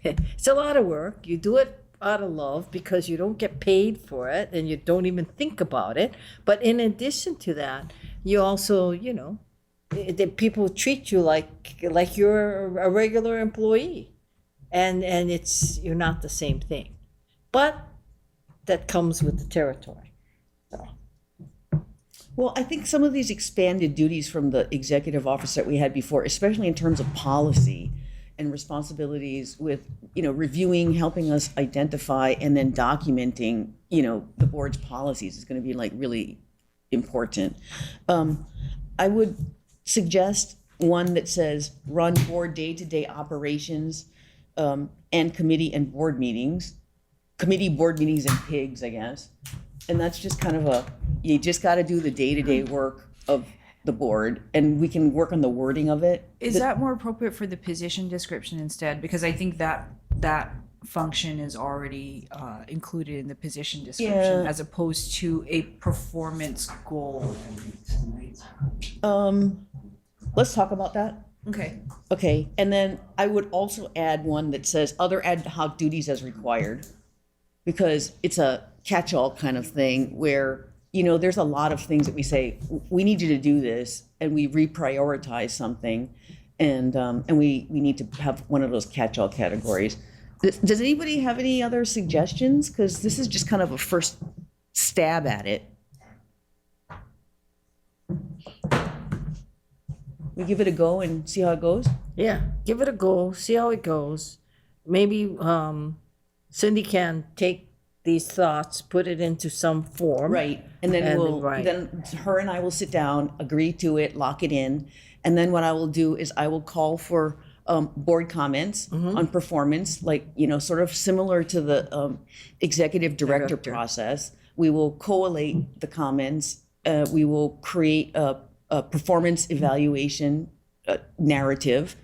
it's a lot of work. You do it out of love because you don't get paid for it and you don't even think about it. But in addition to that, you also, you know, the people treat you like you're a regular employee, and you're not the same thing. But that comes with the territory. So. Well, I think some of these expanded duties from the executive office that we had before, especially in terms of policy, and responsibilities with, reviewing, helping us identify, and then documenting, the board's policies is going to be like really important. I would suggest one that says run board day-to-day operations and committee and board meetings. Committee, board meetings, and pigs, I guess. And that's just kind of you just got to do the day-to-day work of the board, and we can work on the wording of it. Is that more appropriate for the position description instead? Because I think that function is already included in the position description, Yeah. as opposed to a performance goal. Let's talk about that. Okay. Okay, and then I would also add one that says other ad hoc duties as required, because it's a catch-all kind of thing where, there's a lot of things that we say, we need you to do this, and we reprioritize something, and we need to have one of those catch-all categories. Does anybody have any other suggestions? Because this is just kind of a first stab at it. We give it a go and see how it goes? Yeah, give it a go, see how it goes. Maybe Cindy can take these thoughts, put it into some form. Right, and then then her and I will sit down, agree to it, lock it in, and then what I will do is I will call for board comments on performance, like, sort of similar to the executive director process. We will collate the comments. We will create a performance evaluation narrative.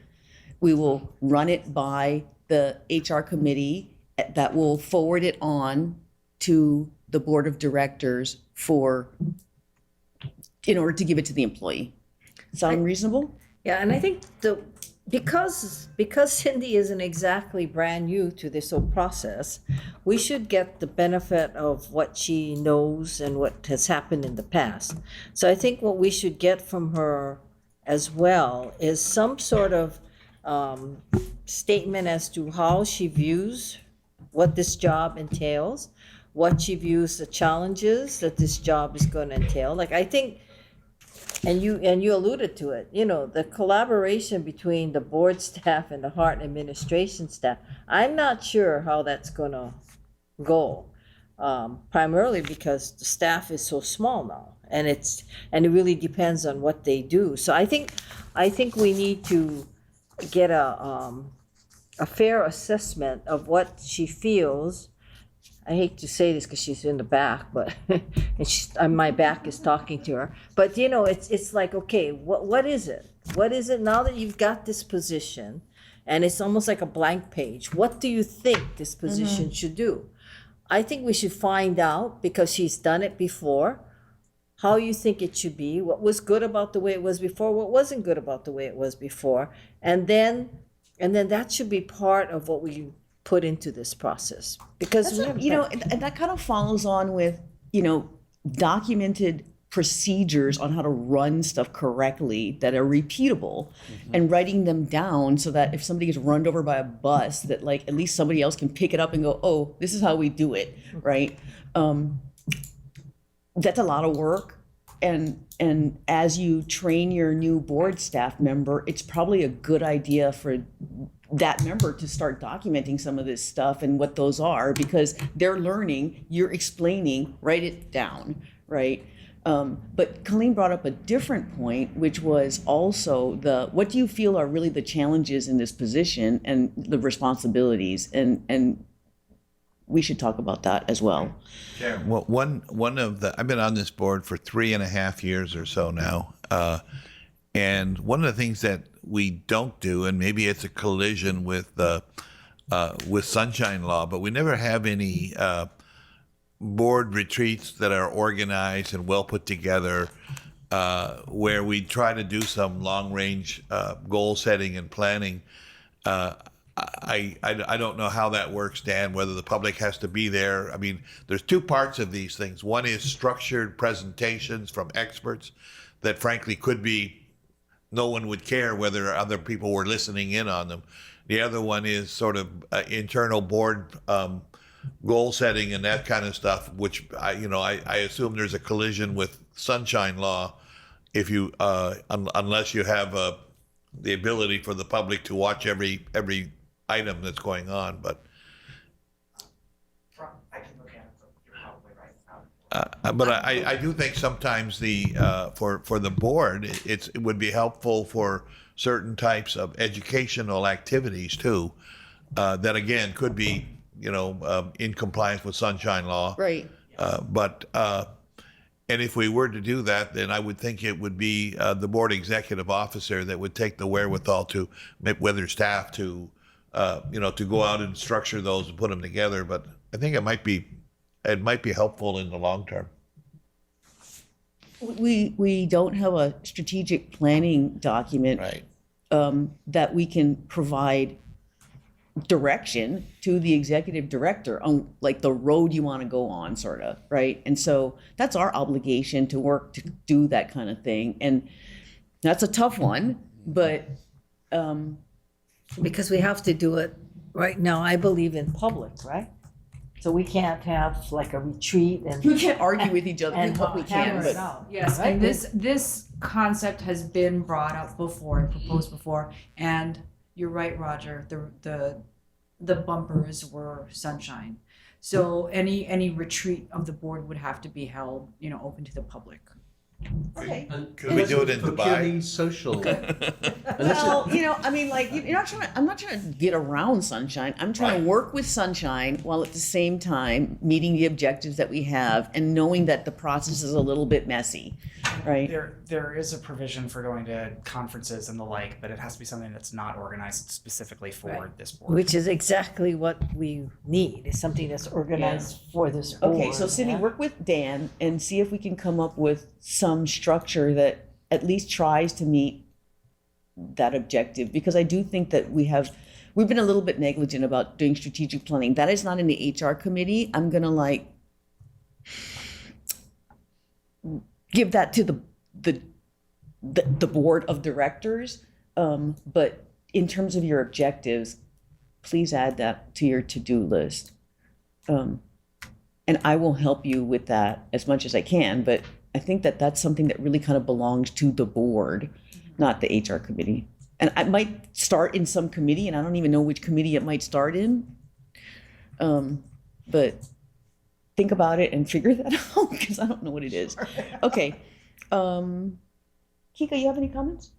We will run it by the HR committee that will forward it on to the board of directors in order to give it to the employee. Sound reasonable? Yeah, and I think because Cindy isn't exactly brand new to this whole process, we should get the benefit of what she knows and what has happened in the past. So I think what we should get from her as well is some sort of statement as to how she views what this job entails, what she views the challenges that this job is going to entail. Like, I think, and you alluded to it, the collaboration between the board staff and the Hart administration staff, I'm not sure how that's going to go, primarily because the staff is so small now, and it really depends on what they do. So I think we need to get a fair assessment of what she feels. I hate to say this because she's in the back, but and my back is talking to her. But it's like, okay, what is it? What is it now that you've got this position, and it's almost like a blank page? What do you think this position should do? I think we should find out, because she's done it before, how you think it should be, what was good about the way it was before, what wasn't good about the way it was before, and then that should be part of what we put into this process. Because and that kind of follows on with, documented procedures on how to run stuff correctly that are repeatable, and writing them down so that if somebody gets run over by a bus, that like at least somebody else can pick it up and go, oh, this is how we do it, right? That's a lot of work. And as you train your new board staff member, it's probably a good idea for that member to start documenting some of this stuff and what those are, because they're learning, you're explaining, write it down, right? But Colleen brought up a different point, which was also what do you feel are really the challenges in this position and the responsibilities, and we should talk about that as well. Yeah. Well, I've been on this board for 3.5 years or so now, and one of the things that we don't do, and maybe it's a collision with Sunshine Law, but we never have any board retreats that are organized and well put together, where we try to do some long range goal setting and planning. I don't know how that works, Dan, whether the public has to be there. I mean, there's two parts of these things. One is structured presentations from experts that frankly could be, no one would care whether other people were listening in on them. The other one is sort of internal board goal setting and that kind of stuff, which I assume there's a collision with Sunshine Law if you unless you have the ability for the public to watch every item that's going on, but. I can look at it, but you're probably right. But I do think sometimes for the board, it would be helpful for certain types of educational activities too, that again could be, in compliance with sunshine law. Right. And if we were to do that, then I would think it would be the board executive officer that would take the wherewithal to, whether staff to go out and structure those and put them together. But I think it might be helpful in the long term. We don't have a strategic planning document that we can provide direction to the executive director on like the road you want to go on, sort of, right? And so that's our obligation to work to do that kind of thing. And that's a tough one, but because we have to do it right now, I believe, in public, right? So we can't have like a retreat and. We can't argue with each other with what we can, hammer it but out, Yes, right? and this concept has been brought up before and proposed before, and you're right, Roger, the bumpers were sunshine. So any retreat of the board would have to be held, open to the public. Okay. Could we do it in Dubai? Social. Well, I mean, like, I'm not trying to get around sunshine. I'm trying to work with sunshine while at the same time meeting the objectives that we have and knowing that the process is a little bit messy, right? There is a provision for going to conferences and the like, but it has to be something that's not organized specifically for this board. Which is exactly what we need, is something that's organized for this board. Okay, so Cindy, yeah? work with Dan and see if we can come up with some structure that at least tries to meet that objective, because I do think that we've been a little bit negligent about doing strategic planning. That is not in the HR committee. I'm gonna give that to the board of directors. But in terms of your objectives, please add that to your to-do list. And I will help you with that as much as I can, but I think that that's something that really kind of belongs to the board, not the HR committee. And I might start in some committee, and I don't even know which committee it might start in. But think about it and figure that out, because I don't know what it is. Okay. Kika, you have any comments?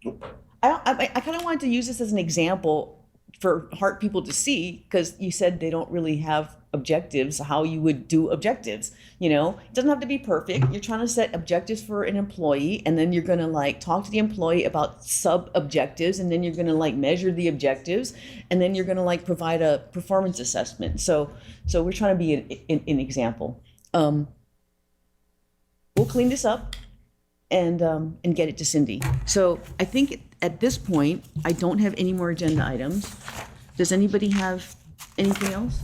I kind of wanted to use this as an example for HART people to see, because you said they don't really have objectives, how you would do objectives. It doesn't have to be perfect. You're trying to set objectives for an employee, and then you're going to talk to the employee about sub objectives, and then you're going to measure the objectives, and then you're going to provide a performance assessment. So we're trying to be an example. We'll clean this up and get it to Cindy. So I think at this point, I don't have any more agenda items. Does anybody have anything else?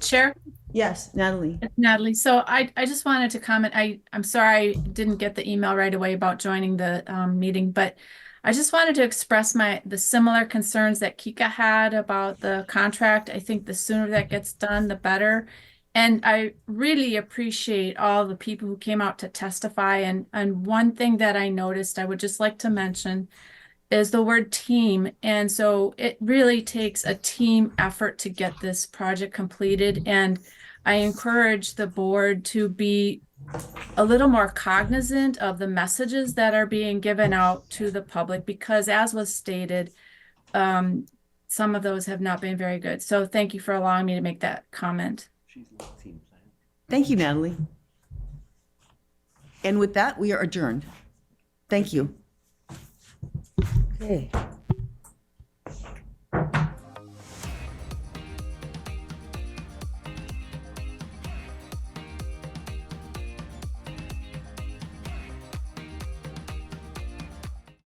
Chair? Yes, Natalie. It's Natalie. So I just wanted to comment. I'm sorry I didn't get the email right away about joining the meeting, but I just wanted to express the similar concerns that Kika had about the contract. I think the sooner that gets done, the better. And I really appreciate all the people who came out to testify. And one thing that I noticed, I would just like to mention, is the word team. And so it really takes a team effort to get this project completed. And I encourage the board to be a little more cognizant of the messages that are being given out to the public, because as was stated, some of those have not been very good. So thank you for allowing me to make that comment. Thank you, Natalie. And with that, we are adjourned. Thank you. Okay.